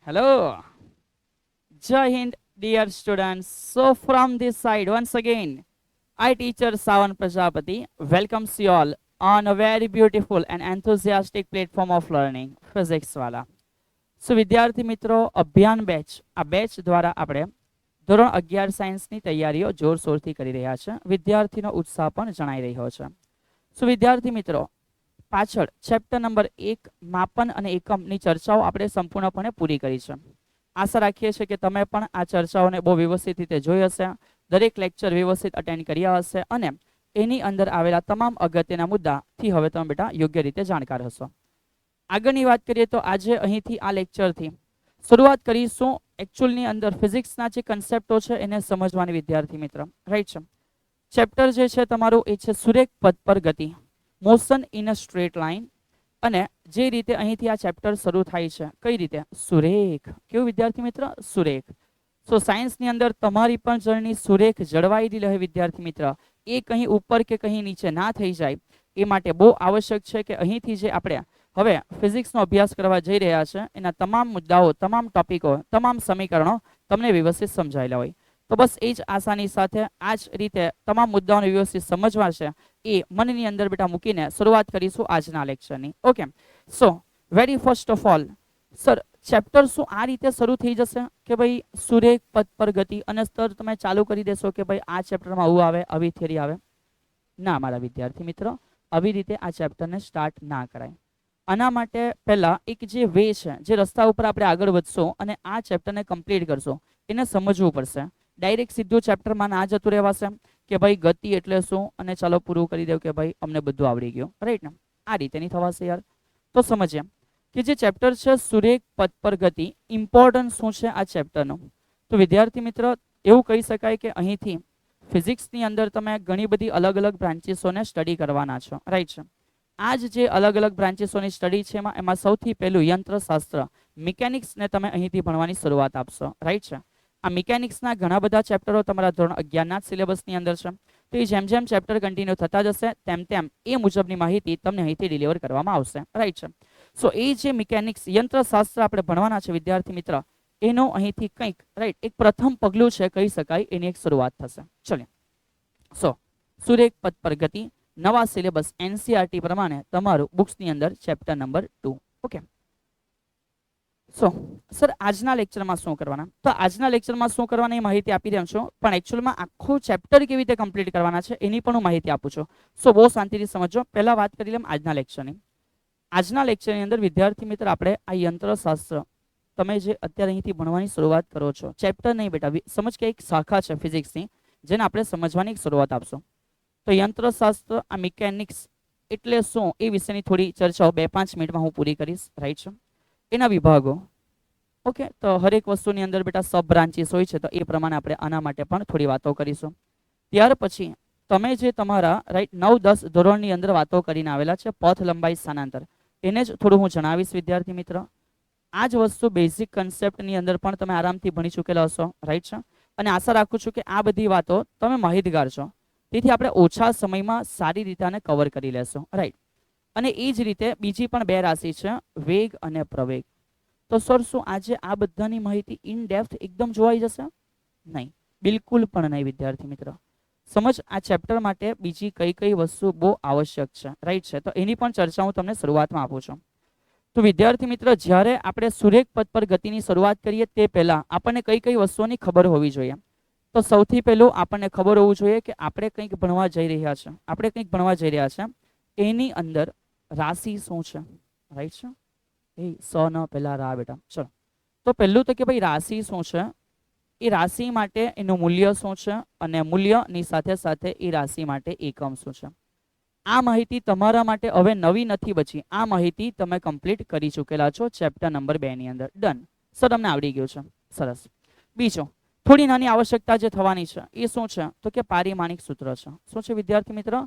Hello. Jai Hind, dear students. So from this side, once again, I teacher Savan Prajapati welcomes you all on a very beautiful and enthusiastic platform of learning, physics wala. So વિદ્યાર્થી મિત્રો અભિયાન batch આ batch દ્વારા આપણે ધોરણ 11 સાયન્સની તૈયારીઓ જોરશોરથી કરી રહ્યા છે. વિદ્યાર્થીનો ઉત્સાહ પણ જણાઈ રહ્યો છે. સો વિદ્યાર્થી મિત્રો પાછળ ચેપ્ટર નંબર 1 માપન અને એકમની ચર્ચાઓ આપણે સંપૂર્ણપણે પૂરી કરી છે. આશા રાખીએ છીએ કે તમે પણ આ ચર્ચાઓને બહુ વ્યવસ્થિત રીતે જોઈ હશે, દરેક લેક્ચર વ્યવસ્થિત અટેન્ડ કર્યા હશે અને એની અંદર આવેલા તમામ અગત્યના મુદ્દાથી હવે તમે બેટા યોગ્ય રીતે જાણકાર હશો. આગળની વાત કરીએ તો આજે અહીંથી આ લેક્ચરથી શરૂઆત કરીશું એકચ્યુઅલની અંદર ફિઝિક્સના જે કન્સેપ્ટો છે એને સમજવાની વિદ્યાર્થી મિત્ર, રાઈટ છે. ચેપ્ટર જે છે તમારું એ છે સુરેખ પથ પર ગતિ, motion in a straight line. અને જે રીતે અહીંથી આ ચેપ્ટર શરૂ થાય છે કઈ રીતે સુરેખ, કેવું વિદ્યાર્થી મિત્ર સુરેખ. સો સાયન્સની અંદર તમારી પણ જર્ની સુરેખ જળવાયેલી રહે વિદ્યાર્થી મિત્ર, એ કંઈ ઉપર કે કંઈ નીચે ના થઈ જાય એ માટે બહુ આવશ્યક છે કે અહીંથી જે આપણે હવે ફિઝિક્સનો અભ્યાસ કરવા જઈ રહ્યા છે એના તમામ મુદ્દાઓ, તમામ ટોપિકો, તમામ સમીકરણો તમને વ્યવસ્થિત સમજાયેલા હોય. તો બસ એ જ આસાની સાથે આ જ રીતે તમામ મુદ્દાઓને વ્યવસ્થિત સમજવા છે એ મનની અંદર બેટા મૂકીને શરૂઆત કરીશું આજના લેક્ચરની. Okay, so very first of all sir chapter શું આ રીતે શરૂ થઈ જશે કે ભાઈ સુરેખ પથ પર ગતિ અને સર તમે ચાલુ કરી દેશો કે ભાઈ આ ચેપ્ટરમાં આવું આવે, આવી થિયરી આવે? ના મારા વિદ્યાર્થી મિત્રો, આવી રીતે આ ચેપ્ટરને સ્ટાર્ટ ના કરાય. આના માટે પહેલા એક જે વે છે, જે રસ્તા ઉપર આપણે આગળ વધશો અને આ ચેપ્ટરને કમ્પ્લીટ કરશો એને સમજવું પડશે. ડાયરેક્ટ સીધું ચેપ્ટરમાં ના જતું રહેવાશે કે ભાઈ ગતિ એટલે શું અને ચાલો પૂરું કરી દઉં કે ભાઈ અમને બધું આવડી ગયું, રાઈટ ને? આ રીતે નહીં થવાશે યાર. તો સમજીએ કે જે ચેપ્ટર છે સુરેખ પથ પર ગતિ, ઇમ્પોર્ટન્સ શું છે આ ચેપ્ટરનું. તો વિદ્યાર્થી મિત્ર એવું કહી શકાય કે અહીંથી ફિઝિક્સની અંદર તમે ઘણી બધી અલગ અલગ બ્રાન્ચીસોને સ્ટડી કરવાના છો, રાઈટ છે. આ જે અલગ અલગ બ્રાન્ચીસોની સ્ટડી છે એમાં સૌથી પહેલું યંત્રશાસ્ત્ર, મિકેનિક્સને તમે અહીંથી ભણવાની શરૂઆત આપશો, રાઈટ છે. આ મિકેનિક્સના ઘણા બધા ચેપ્ટરો તમારા ધોરણ 11ના સિલેબસની અંદર છે. તો એ જેમ જેમ ચેપ્ટર કન્ટિન્યુ થતા જશે તેમ તેમ એ મુજબની માહિતી તમને અહીંથી ડિલિવર કરવામાં આવશે, રાઈટ છે. સો એ જે મિકેનિક્સ યંત્રશાસ્ત્ર આપણે ભણવાના છે વિદ્યાર્થી મિત્ર, એનો અહીંથી કંઈક રાઈટ એક પ્રથમ પગલું છે કહી શકાય, એની એક શરૂઆત થશે. ચલો, સો સુરેખ પથ પર ગતિ, નવા સિલેબસ એનસીઆરટી પ્રમાણે તમારું બુક્સની અંદર ચેપ્ટર નંબર 2. ઓકે, સો સર આજના લેક્ચરમાં શું કરવાના? તો આજના લેક્ચરમાં શું કરવાની માહિતી આપી રહ્યો છું, પણ એકચ્યુઅલમાં આખું ચેપ્ટર કેવી રીતે કમ્પ્લીટ કરવાના છે એની પણ હું માહિતી આપું છું. સો બહુ શાંતિથી સમજો. પહેલા વાત કરી લઉં આજના લેક્ચરની. આજના લેક્ચરની અંદર વિદ્યાર્થી મિત્ર આપણે આ યંત્રશાસ્ત્ર તમે જે અત્યારે અહીંથી ભણવાની શરૂઆત કરો છો, ચેપ્ટર નહીં બેટા, સમજ કે એક શાખા છે ફિઝિક્સની જેને આપણે સમજવાની શરૂઆત આપશો. તો યંત્રશાસ્ત્ર, આ મિકેનિક્સ એટલે શું એ વિશેની થોડી ચર્ચાઓ 2-5 મિનિટમાં હું પૂરી કરીશ, રાઈટ છે. એના વિભાગો, ઓકે, તો હરેક વસ્તુની અંદર બેટા સબ બ્રાન્ચીસ હોય છે, તો એ પ્રમાણે આપણે આના માટે પણ થોડી વાતો કરીશું. ત્યાર પછી તમે જે તમારા રાઈટ 9-10 ધોરણની અંદર વાતો કરીને આવેલા છે પથ લંબાઈ સ્થાનાંતર, એને જ થોડું હું જણાવીશ વિદ્યાર્થી મિત્ર. આ જ વસ્તુ બેઝિક કન્સેપ્ટની અંદર પણ તમે આરામથી ભણી ચૂકેલા હશો, રાઈટ છે. અને આશા રાખું છું કે આ બધી વાતો તમે માહિતગાર છો, તેથી આપણે ઓછા સમયમાં સારી રીતે આને કવર કરી લેશું, રાઈટ. અને એ જ રીતે બીજી પણ 2 રાશિ છે, વેગ અને પ્રવેગ. તો સર શું આજે આ બધાની માહિતી ઇન ડેપ્થ એકદમ જોવાઈ જશે? નહીં, બિલકુલ પણ નહીં વિદ્યાર્થી મિત્ર. સમજ આ ચેપ્ટર માટે બીજી કઈ કઈ વસ્તુ બહુ આવશ્યક છે, રાઈટ છે. તો એની પણ ચર્ચા હું તમને શરૂઆતમાં આપું છું. તો વિદ્યાર્થી મિત્ર જ્યારે આપણે સુરેખ પથ પર ગતિની શરૂઆત કરીએ તે પહેલાં આપણને કઈ કઈ વસ્તુઓની ખબર હોવી જોઈએ. તો સૌથી પહેલું આપણને ખબર હોવું જોઈએ કે આપણે કંઈક ભણવા જઈ રહ્યા છે, આપણે કંઈક ભણવા જઈ રહ્યા છે એની અંદર રાશિ શું છે, રાઈટ છે. એ સ ન પહેલા રા બેટા, ચલો. તો પહેલું તો કે ભાઈ રાશિ શું છે, એ રાશિ માટે એનું મૂલ્ય શું છે અને મૂલ્યની સાથે સાથે એ રાશિ માટે એકમ શું છે. આ માહિતી તમારા માટે હવે નવી નથી બચી, આ માહિતી તમે કમ્પ્લીટ કરી ચૂકેલા છો ચેપ્ટર નંબર 2 ની અંદર. ડન સર, તમને આવડી ગયું છે, સરસ. બીજો થોડી નાની આવશ્યકતા જે થવાની છે એ શું છે તો કે પારિમાણિક સૂત્ર છે. શું છે વિદ્યાર્થી મિત્ર?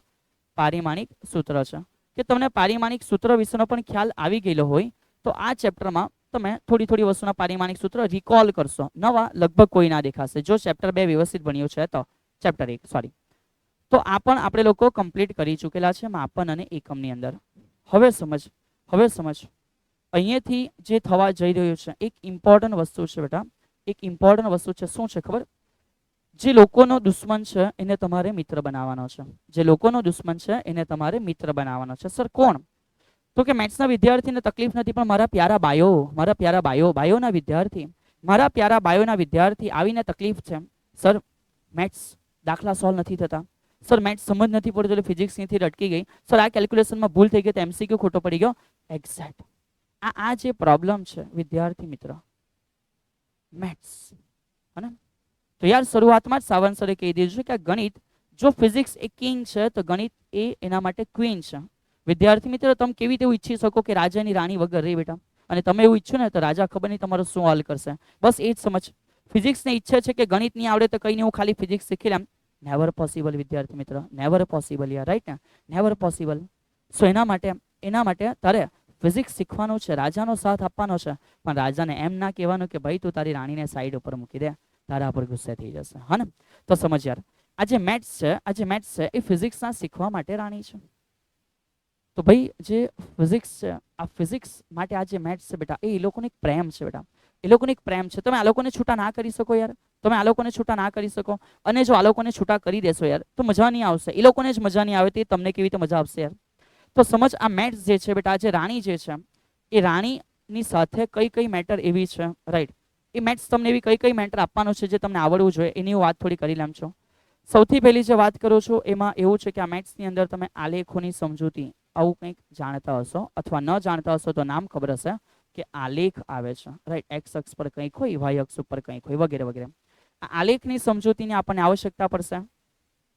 પારિમાણિક સૂત્ર છે. કે તમને પારિમાણિક સૂત્ર વિશેનો પણ ખ્યાલ આવી ગયેલો હોય તો આ ચેપ્ટરમાં તમે થોડી થોડી વસ્તુના પારિમાણિક સૂત્ર રિકોલ કરશો. નવા લગભગ કોઈ ના દેખાશે જો ચેપ્ટર 2 વ્યવસ્થિત ભણ્યું છે તો. ચેપ્ટર 1 સોરી, તો આ પણ આપણે લોકો કમ્પ્લીટ કરી ચૂકેલા છે માપન અને એકમની અંદર. હવે સમજ અહીંયાથી જે થવા જઈ રહ્યું છે એક ઇમ્પોર્ટન્ટ વસ્તુ છે બેટા, એક ઇમ્પોર્ટન્ટ વસ્તુ છે. શું છે ખબર? જે લોકોનો દુશ્મન છે એને તમારે મિત્ર બનાવવાનો છે. જે લોકોનો દુશ્મન છે એને તમારે મિત્ર બનાવવાનો છે. સર કોણ? તો કે મેથ્સના વિદ્યાર્થીને તકલીફ નથી, પણ મારા પ્યારા બાયો, મારા પ્યારા બાયોના વિદ્યાર્થી, મારા પ્યારા બાયોના વિદ્યાર્થી આવીને તકલીફ છે. સર મેથ્સ દાખલા સોલ્વ નથી થતા, સર મેથ્સ સમજ નથી પડતી એટલે ફિઝિક્સ અહીંથી અટકી ગઈ, સર આ કેલ્ક્યુલેશનમાં ભૂલ થઈ ગઈ તો એમસીક્યુ ખોટો પડી ગયો. એક્ઝેક્ટ આ જે પ્રોબ્લેમ છે વિદ્યાર્થી મિત્ર મેથ્સ, હે. તો યાર શરૂઆતમાં જ સાવંત સરે કહી દીધું છે કે આ ગણિત, જો ફિઝિક્સ એ કિંગ છે તો ગણિત એ એના માટે ક્વીન છે. વિદ્યાર્થી મિત્રો તમે કેવી રીતે ઈચ્છી શકો કે રાજાની રાણી વગર રહી બેટા, અને તમે એવું ઈચ્છો ને તો રાજા ખબર નહીં તમારો શું હાલ કરશે. બસ એ જ સમજ. ફિઝિક્સને ઈચ્છે છે કે ગણિત નહીં આવડે તો કંઈ નહીં, હું ખાલી ફિઝિક્સ શીખી લેમ. નેવર પોસિબલ વિદ્યાર્થી મિત્ર, નેવર પોસિબલ યાર, રાઈટ ને, નેવર પોસિબલ. સો એના માટે તારે ફિઝિક્સ શીખવાનું છે, રાજાનો સાથ આપવાનો છે, પણ રાજાને એમ ના કહેવાનું કે ભાઈ તું તારી રાણીને સાઈડ ઉપર મૂકી દે, તારા પર ગુસ્સે થઈ જશે, હા ને. તો સમજ યાર, આ જે મેથ્સ છે એ ફિઝિક્સના શીખવા માટે રાણી છે. તો ભાઈ જે ફિઝિક્સ છે, આ ફિઝિક્સ માટે આ જે મેથ્સ છે બેટા એ લોકોને એક પ્રેમ છે બેટા, એ લોકોને એક પ્રેમ છે. તમે આ લોકોને છૂટા ના કરી શકો યાર, તમે આ લોકોને છૂટા ના કરી શકો. અને જો આ લોકોને છૂટા કરી દેશો યાર તો મજા નહીં આવશે, એ લોકોને જ મજા નહીં આવે તો તમને કેવી રીતે મજા આવશે યાર. તો સમજ, આ મેથ્સ જે છે બેટા, જે રાણી જે છે એ રાણીની સાથે કઈ કઈ મેટર એવી છે, રાઈટ, એ મેથ્સ તમને એવી કઈ કઈ મેટર આપવાનો છે જે તમને આવડવું જોઈએ, એની હું વાત થોડી કરી લેમ છું. સૌથી પહેલી જે વાત કરું છું એમાં એવું છે કે આ મેથ્સની અંદર તમે આલેખોની સમજૂતી આવું કંઈક જાણતા હશો, અથવા ન જાણતા હશો તો નામ ખબર હશે કે આલેખ આવે છે, રાઈટ. એક્સ અક્ષ પર કંઈક હોય, વાય અક્ષ ઉપર કંઈક હોય, વગેરે વગેરે. આ આલેખની સમજૂતીની આપણને આવશ્યકતા પડશે.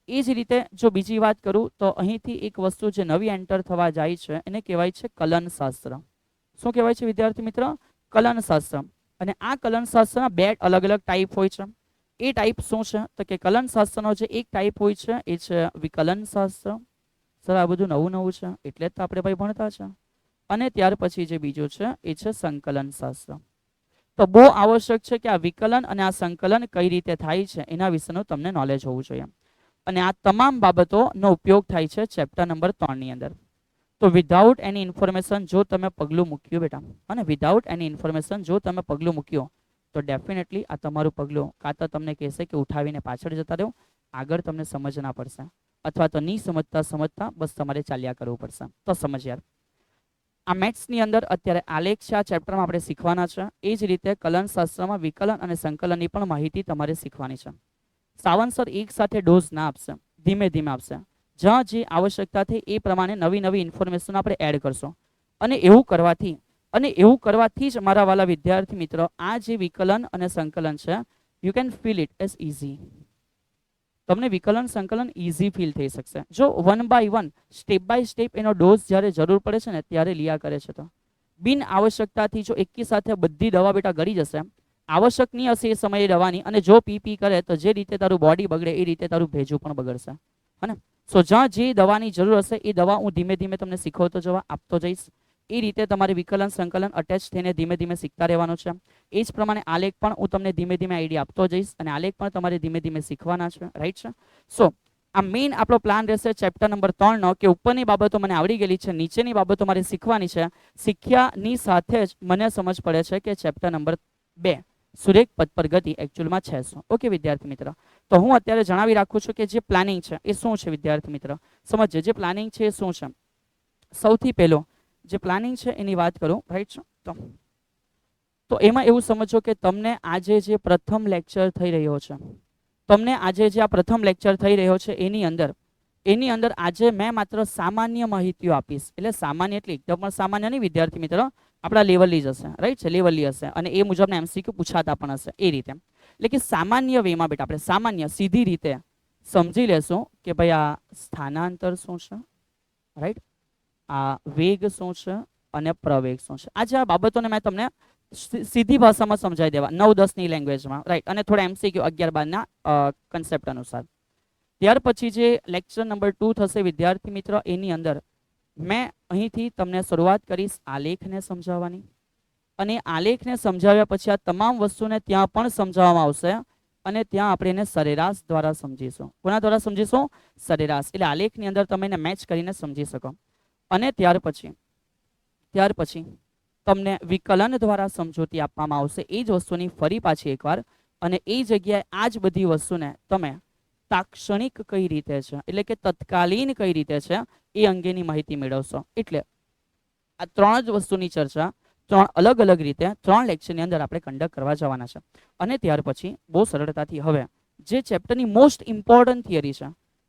એ જ રીતે જો બીજી વાત કરું તો અહીંથી એક વસ્તુ જે નવી એન્ટર થવા જાય છે એને કહેવાય છે કલનશાસ્ત્ર. શું કહેવાય છે વિદ્યાર્થી મિત્ર? કલનશાસ્ત્ર. અને આ કલનશાસ્ત્રના બે અલગ અલગ ટાઈપ હોય છે. એ ટાઈપ શું છે તો કે કલનશાસ્ત્રનો જે એક ટાઈપ હોય છે એ છે વિકલનશાસ્ત્ર. સર આ બધું નવું નવું છે એટલે જ તો આપણે ભાઈ ભણતા છે. અને ત્યાર પછી જે બીજું છે એ છે સંકલનશાસ્ત્ર. તો બહુ આવશ્યક છે કે આ વિકલન અને આ સંકલન કઈ રીતે થાય છે એના વિશેનું તમને નોલેજ હોવું જોઈએ. અને આ તમામ બાબતોનો ઉપયોગ થાય છે ચેપ્ટર નંબર 3 ની અંદર. તો વિધાઉટ એની ઇન્ફોર્મેશન જો તમે પગલું મૂક્યું બેટા, અને વિધાઉટ એની ઇન્ફોર્મેશન જો તમે પગલું મૂક્યો તો ડેફિનેટલી આ તમારું પગલું કાં તો તમને કહેશે કે ઉઠાવીને પાછળ જતા રહો, આગળ તમને સમજ ના પડશે, અથવા તો નહીં સમજતા બસ તમારે ચાલ્યા કરવું પડશે. તો સમજ યાર, આ મેથ્સની અંદર અત્યારે આલેખ છે, આ ચેપ્ટરમાં આપણે શીખવાના છે. એ જ રીતે કલનશાસ્ત્રમાં વિકલન અને સંકલનની પણ માહિતી તમારે શીખવાની છે. સાવંત સર એક સાથે ડોઝ ના આપશે, ધીમે ધીમે આપશે. જ્યાં જે આવશ્યકતા થઈ એ પ્રમાણે નવી નવી ઇન્ફોર્મેશન આપણે એડ કરશો. અને એવું કરવાથી જ મારા વાલા વિદ્યાર્થી મિત્રો આ જે વિકલન અને સંકલન છે you can feel it as easy. તમને વિકલન સંકલન ઇઝી ફીલ થઈ શકશે જો 1 by 1 સ્ટેપ બાય સ્ટેપ એનો ડોઝ જ્યારે જરૂર પડે છે ને ત્યારે લિયા કરે છે. તો બિન આવશ્યકતાથી જો એકી સાથે બધી દવા બેટા ગળી જશે, આવશ્યક નહીં હશે એ સમયે દવાની, અને જો પી કરે તો જે રીતે તારું બોડી બગડે એ રીતે તારું ભેજું પણ બગડશે, હે ને. સો જ્યાં જે દવાની જરૂર હશે એ દવા હું ધીમે ધીમે તમને શીખવતો જવા આપતો જઈશ. એ રીતે તમારે વિકલન સંકલન અટેચ થઈને ધીમે ધીમે શીખતા રહેવાનું છે. એ જ પ્રમાણે આલેખ પણ હું તમને ધીમે ધીમે આઈડિયા આપતો જઈશ, અને આલેખ પણ તમારે ધીમે ધીમે શીખવાના છે, રાઈટ છે. સો આ મેઇન આપણો પ્લાન રહેશે ચેપ્ટર નંબર 3 નો, કે ઉપરની બાબતો મને આવડી ગયેલી છે, નીચેની બાબતો મારે શીખવાની છે. શીખ્યાની સાથે જ મને સમજ પડે છે કે ચેપ્ટર નંબર 2 સુરેખ પદ પર ગતિ એકચ્યુઅલમાં છે શું. ઓકે વિદ્યાર્થી મિત્ર, તો હું અત્યારે જણાવી રાખું છું કે જે પ્લાનિંગ છે એ શું છે વિદ્યાર્થી મિત્ર. સમજજો જે પ્લાનિંગ છે એ શું છે. સૌથી પહેલો જે પ્લાનિંગ છે એની વાત કરું, રાઈટ છે. તો એમાં એવું સમજો કે તમને આજે જે પ્રથમ લેક્ચર થઈ રહ્યો છે, તમને આજે જે આ પ્રથમ લેક્ચર થઈ રહ્યો છે એની અંદર આજે મેં માત્ર સામાન્ય માહિતીઓ આપીશ. એટલે સામાન્ય એટલે એકદમ પણ સામાન્ય નહીં વિદ્યાર્થી મિત્રો, આપણા લેવલની જ હશે, રાઈટ છે, લેવલની હશે, અને એ મુજબના એમસીક્યુ પૂછાતા પણ હશે એ રીતે. એટલે કે સામાન્ય વેમાં બેટા આપણે સામાન્ય સીધી રીતે સમજી લેશું કે ભાઈ આ સ્થાનાંતર શું છે, રાઈટ, આ વેગ શું છે અને પ્રવેગ શું છે. આજે આ બાબતોને મેં તમને સીધી ભાષામાં સમજાવી દેવા 9-10 ની લેંગ્વેજમાં, રાઈટ, અને થોડા એમસીક્યુ 11-12 ના કન્સેપ્ટ અનુસાર. ત્યાર પછી જે લેક્ચર નંબર 2 થશે વિદ્યાર્થી મિત્રો, એની અંદર મેં અહીંથી તમને શરૂઆત કરીશ આલેખને સમજાવવાની, અને આલેખને સમજાવ્યા પછી આ તમામ વસ્તુને ત્યાં પણ સમજાવવામાં આવશે, અને ત્યાં આપણે એને સરેરાશ દ્વારા સમજીશું. કોના દ્વારા સમજીશું? સરેરાશ. એટલે આલેખની અંદર તમે એને મેચ કરીને સમજી શકો. અને ત્યાર પછી તમને વિકલન દ્વારા સમજૂતી આપવામાં આવશે એ જ વસ્તુની ફરી પાછી એકવાર, અને એ જગ્યાએ આ જ બધી વસ્તુને તમે તાક્ષણિક કઈ રીતે છે એટલે કે તત્કાલીન કઈ રીતે છે એ અંગેની માહિતી મેળવશો. એટલે આ ત્રણ જ વસ્તુની ચર્ચા ત્રણ અલગ અલગ રીતે 3 લેક્ચરની અંદર આપણે કન્ડક્ટ કરવા જવાના છે. અને ત્યાર પછી બહુ સરળતાથી હવે જે ચેપ્ટરની મોસ્ટ ઇમ્પોર્ટન્ટ થિયરી છે,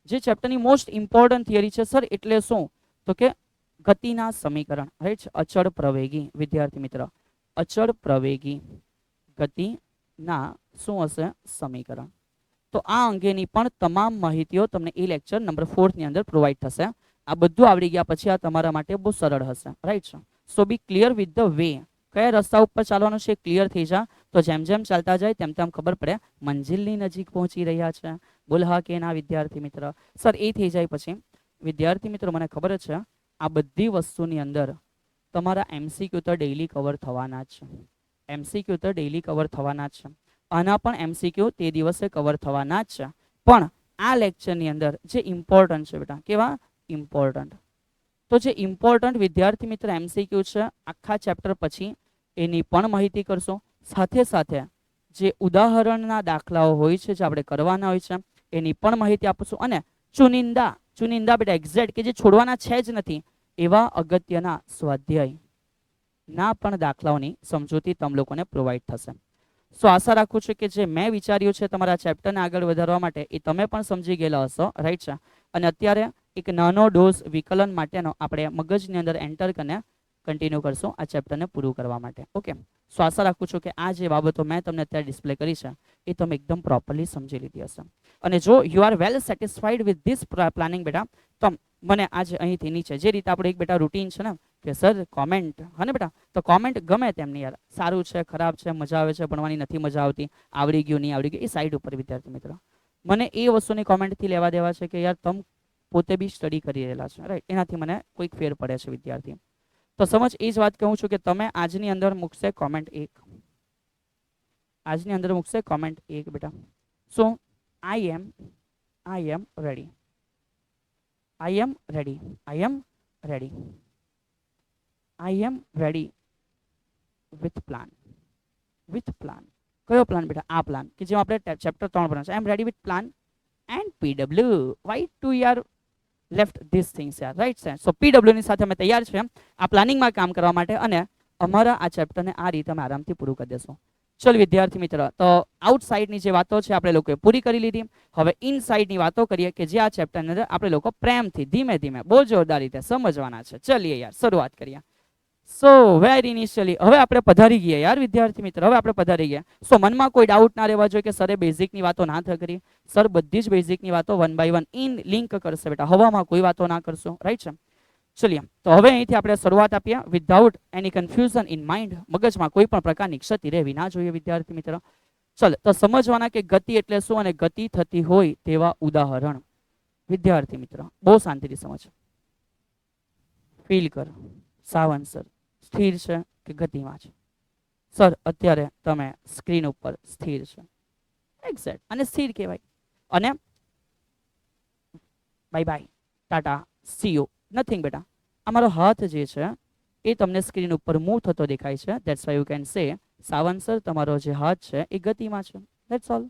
જે ચેપ્ટરની મોસ્ટ ઇમ્પોર્ટન્ટ થિયરી છે સર એટલે શું, તો કે ગતિના સમીકરણ, રાઈટ. અચળ પ્રવેગી વિદ્યાર્થી મિત્ર, અચળ પ્રવેગી ગતિના શું હશે સમીકરણ. તો આ અંગેની પણ તમામ માહિતીઓ તમને એ લેક્ચર નંબર 4 ની અંદર પ્રોવાઈડ થશે. આ બધું આવડી ગયા પછી આ તમારા માટે બહુ સરળ હશે, રાઈટ છે. સો બી ક્લિયર વિથ ધ વે. કયા રસ્તા ઉપર ચાલવાનું છે ક્લિયર થઈ જા, તો જેમ જેમ ચાલતા જાય તેમ તેમ ખબર પડે મંજિલની નજીક પહોંચી રહ્યા છે. બોલ હા કે ના વિદ્યાર્થી મિત્ર. સર એ થઈ જાય પછી વિદ્યાર્થી મિત્રો મને ખબર જ છે આ બધી વસ્તુની અંદર તમારા MCQ તો ડેઈલી કવર થવાના જ છે. MCQ તો ડેઈલી કવર થવાના જ છે. આના પણ MCQ તે દિવસે કવર થવાના જ છે. પણ આ લેક્ચરની અંદર જે ઇમ્પોર્ટન્ટ છે બેટા, કેવા ઇમ્પોર્ટન્ટ, તો જે ઇમ્પોર્ટન્ટ વિદ્યાર્થી મિત્ર MCQ છે આખા ચેપ્ટર પછી એની પણ માહિતી કરશો. સાથે સાથે જે ઉદાહરણના દાખલાઓ હોય છે જે આપણે કરવાના હોય છે એની પણ માહિતી આપશું. અને ચુનિંદા બેટા એક્ઝેક્ટ કે જે છોડવાના છે જ નથી એવા અગત્યના સ્વાધ્યાય ના પણ દાખલાઓની સમજૂતી તમ લોકોને પ્રોવાઈડ થશે. સો આશા રાખું છું કે જે મેં વિચાર્યું છે તમારા ચેપ્ટરને આગળ વધારવા માટે એ તમે પણ સમજી ગયેલા હશો, રાઈટ છે. અને અત્યારે એક નાનો ડોઝ વિકલન માટેનો આપણે મગજની અંદર એન્ટર કરીને કન્ટિન્યુ કરશું આ ચેપ્ટરને પૂરું કરવા માટે. ઓકે. સો આશા રાખું છું કે આ જે બાબતો મેં તમને અત્યારે ડિસ્પ્લે કરી છે એ તમે એકદમ પ્રોપરલી સમજી લીધી હશે. અને જો you are well satisfied with this planning બેટા, તો મને આજે અહીંથી નીચે જે રીતે આપણે એક બેટા રૂટીન છે ને કે સર કોમેન્ટ, હા ને બેટા, તો કોમેન્ટ ગમે તેમની યાર, સારું છે ખરાબ છે, મજા આવે છે ભણવાની નથી મજા આવતી, આવડી ગયું નહીં આવડી ગયું, એ સાઈડ ઉપર વિદ્યાર્થી મિત્રો. મને એ વસ્તુની કોમેન્ટથી લેવા દેવા છે કે યાર તમે પોતે બી સ્ટડી કરી રહેલા છે, રાઈટ. એનાથી મને કોઈક ફેર પડે છે વિદ્યાર્થી. તો સમજ એ જ વાત કહું છું કે તમે આજની અંદર મૂકશે કોમેન્ટ 1, આજની અંદર મૂકશે કોમેન્ટ 1 બેટા. So I am ready, I am ready, I am ready, I am ready with plan, with plan. કયો પ્લાન બેટા? આ પ્લાન કે જેમાં આપણે ચેપ્ટર 3 ભણ્યા છે. I am ready with plan and PW. Why to યાર લેફ્ટ ધીસ થિંગ્સ યાર, રાઈટ છે. સો PW ની સાથે અમે તૈયાર છે આ પ્લાનિંગમાં કામ કરવા માટે, અને અમારા આ ચેપ્ટરને આ રીતે અમે આરામથી પૂરું કરી દેશું. ચલ વિદ્યાર્થી મિત્ર, તો આઉટસાઇડની જે વાતો છે આપણે લોકોએ પૂરી કરી લીધી. હવે ઇનસાઇડની વાતો કરીએ કે જે આ ચેપ્ટરની અંદર આપણે લોકો પ્રેમથી ધીમે ધીમે બહુ જોરદાર રીતે સમજવાના છે. ચલીએ યાર શરૂઆત કરીએ. સો વેરી ઇનિશિયલી હવે આપણે પધારી ગયા યાર વિદ્યાર્થી મિત્ર, હવે આપણે પધારી ગયા. સો મનમાં કોઈ ડાઉટ ના રહેવા જોઈએ કે સરે બેઝિકની વાતો ના કરી. સર બધી જ બેઝિકની વાતો 1 બાય 1 ઇન લિંક કરશે બેટા, હવામાં કોઈ વાતો ના કરશો, રાઈટ છે. ચલીએ તો હવે અહીંથી આપણે શરૂઆત આપીએ without any confusion in mind. મગજમાં કોઈ પણ પ્રકારની ક્ષતિ રહેવી ના જોઈએ વિદ્યાર્થી મિત્ર. ચલ તો સમજવાના કે ગતિ એટલે શું અને ગતિ થતી હોય તેવા ઉદાહરણ. વિદ્યાર્થી મિત્ર બહુ શાંતિથી સમજ, ફીલ કર. સાવન સર સ્થિર છે કે ગતિમાં છે? સર અત્યારે તમે સ્ક્રીન ઉપર સ્થિર છે, એક્ઝેક્ટ, અને સ્થિર કહેવાય. અને bye bye, Tata, C you, nothing બેટા. અમારો હાથ જે છે એ તમને સ્ક્રીન ઉપર મૂવ થતો દેખાય છે. That's why you can say Savan sir તમારો જે હાથ છે એ ગતિમાં છે. That's all,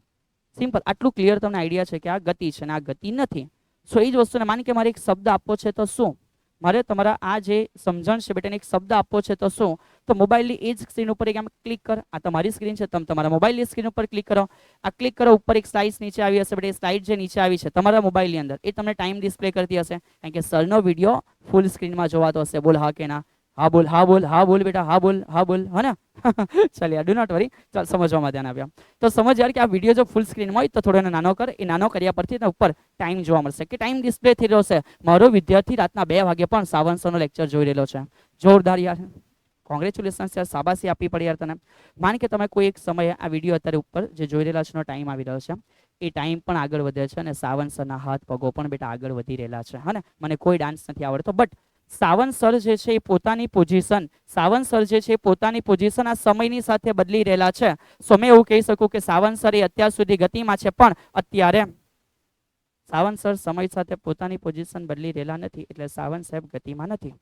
simple. આટલું ક્લિયર તમને આઈડિયા છે કે આ ગતિ છે ને આ ગતિ નથી. સો એ જ વસ્તુને માની કે મારે એક શબ્દ આપવો છે તો શું, મારે તમારા આ જે સમજણ છે બેટાને એક શબ્દ આપવો છે તો શું, તો મોબાઈલની એ જ સ્ક્રીન ઉપર એક આમ ક્લિક કર. આ તમારી સ્ક્રીન છે, તમે તમારા મોબાઈલની સ્ક્રીન ઉપર ક્લિક કરો. આ ક્લિક કરો, ઉપર એક સ્લાઇડ નીચે આવી હશે બેટા. એ સ્લાઇડ જે નીચે આવી છે તમારા મોબાઈલની અંદર એ તમને ટાઈમ ડિસ્પ્લે કરતી હશે, કારણ કે સરનો વિડીયો ફૂલ સ્ક્રીનમાં જોવાતો હશે. બોલ હા કે ના? હા બોલ, હા બોલ, હા બોલ બેટા, હા બોલ, હા બોલ, હા ને. ચાલ યાર, ડુ નોટ વરી. ચાલ સમજવામાં ધ્યાન આપ્યા તો સમજ યાર કે આ વિડીયો જો ફૂલ સ્ક્રીનમાં હોય તો થોડો એને નાનો કર. એ નાનો કર્યા પરથી ઉપર ટાઈમ જોવા મળશે કે ટાઈમ ડિસ્પ્લે થઈ રહ્યો છે. મારો વિદ્યાર્થી રાતના 2 વાગે પણ સાવન સરનો લેક્ચર જોઈ રહેલો છે. જોરદાર યાર, કોંગ્રેચ્યુલેશન્સ યાર, શાબાશી આપવી પડે યાર તને. માન કે તમે કોઈ એક સમયે આ વિડીયો અત્યારે ઉપર જે જોઈ રહેલા છે ટાઈમ આવી રહ્યો છે, એ ટાઈમ પણ આગળ વધે છે અને સાવન સરના હાથ પગો પણ બેટા આગળ વધી રહેલા છે. હા ને, મને કોઈ ડાન્સ નથી આવડતો, બટ સાવન સર જે છે એ પોતાની પોઝિશન, સાવન સર જે છે એ પોતાની પોઝિશન આ સમયની સાથે બદલી રહેલા છે. સો મેં એવું કહી શકું કે સાવન સર એ અત્યાર સુધી ગતિમાં છે, પણ અત્યારે સાવન સર સમય સાથે પોતાની પોઝિશન બદલી રહેલા નથી, એટલે સાવન સાહેબ ગતિમાં નથી.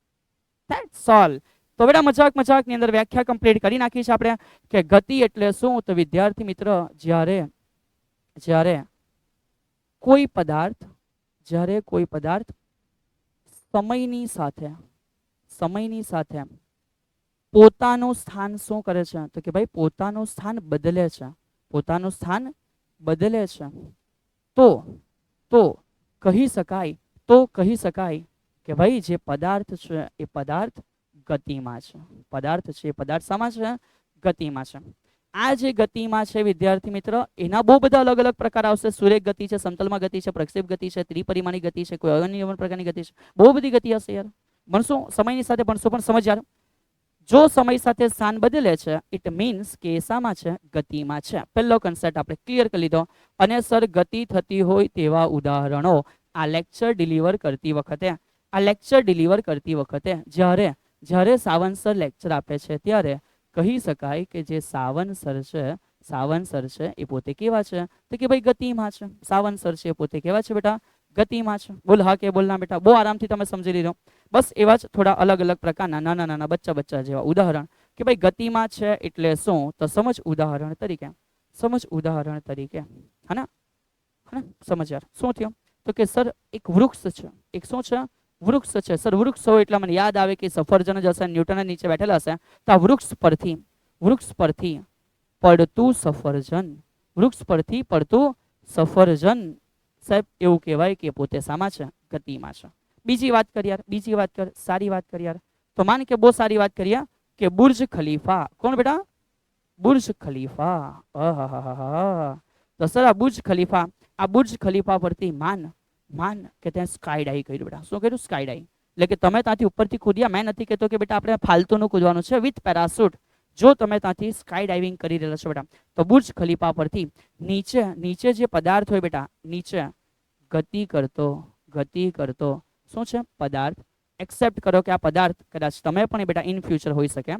That's all. તો બેટા મજાકની અંદર વ્યાખ્યા કમ્પ્લીટ કરી નાખી છે આપણે કે ગતિ એટલે શું. તો વિદ્યાર્થી મિત્ર, જ્યારે કોઈ પદાર્થ સમયની સાથે પોતાનું સ્થાન શું કરે છે, તો કે ભાઈ પોતાનું સ્થાન બદલે છે, તો કહી શકાય કે ભાઈ જે પદાર્થ છે એ પદાર્થ ગતિમાં છે. પદાર્થ શામાં છે? ગતિમાં છે. આ જે ગતિમાં છે વિદ્યાર્થી મિત્ર, એના બહુ બધા અલગ અલગ પ્રકાર આવશે. સુરેખ ગતિ છે, સમતલમાં ગતિ છે, પ્રક્ષેપ ગતિ છે, ત્રિપરિમાણી ગતિ છે, કોઈ અન્ય પ્રકારની ગતિ છે. બહુ બધી ગતિ હશે યાર. ભણશો, સમયની સાથે ભણશો, પણ સમજ યાર. જો સમય સાથે સ્થાન બદલે છે ઇટ મીન્સ કે શામાં છે? ગતિમાં છે. પહેલો કન્સેપ્ટ આપણે ક્લિયર કરી લીધો. અને સર ગતિ થતી હોય તેવા ઉદાહરણો આ લેક્ચર ડિલિવર કરતી વખતે જ્યારે સાવંત સર લેક્ચર આપે છે ત્યારે કહી શકાય કે જે સાવંત સર છે એ પોતે કેવા છે? તો કે ભાઈ ગતિમાં છે. સાવંત સર છે એ પોતે કેવા છે બેટા? ગતિમાં છે. બોલ હા કે બોલ ના બેટા? બહુ આરામથી તમે સમજી લીધો. બસ એવા જ થોડા અલગ અલગ પ્રકારના નાના બચ્ચા જેવા ઉદાહરણ કે ભાઈ ગતિમાં છે એટલે શું? તો સમજ ઉદાહરણ તરીકે હે ને સમજ યાર. શું થયું? તો કે સર એક વૃક્ષ છે. એક શું છે? વૃક્ષ છે. સર વૃક્ષ હોય એટલે મને યાદ આવે કે સફરજન જ હશે, ન્યૂટન નીચે બેઠેલા હશે. તો આ વૃક્ષ પરથી પડતું સફરજન સાહેબ એવું કહેવાય કે પોતે શામાં છે? ગતિમાં છે. બીજી વાત કર, સારી વાત કર યાર. તો માન કે બહુ સારી વાત કરીએ કે બુર્જ ખલીફા. કોણ બેટા? Burj Khalifa. તો સર આ બુર્જ ખલીફા પરથી માન કે ત્યાં સ્કાય ડાઇવ કર્યું બેટા. શું કર્યું? Sky dive. એટલે કે તમે ત્યાંથી ઉપરથી કૂદ્યા. મેં નથી કહેતો કે બેટા આપણે ફાલતુનું કૂદવાનું છે, વિથ પેરાશૂટ. જો તમે ત્યાંથી સ્કાય ડાઇવિંગ કરી રહેલા છો બેટા, તો બુર્જ ખલીફા પરથી નીચે જે પદાર્થ હોય બેટા, નીચે ગતિ કરતો શું છે? પદાર્થ. એક્સેપ્ટ કરો કે આ પદાર્થ કદાચ તમે પણ બેટા ઇન ફ્યુચર હોઈ શકે.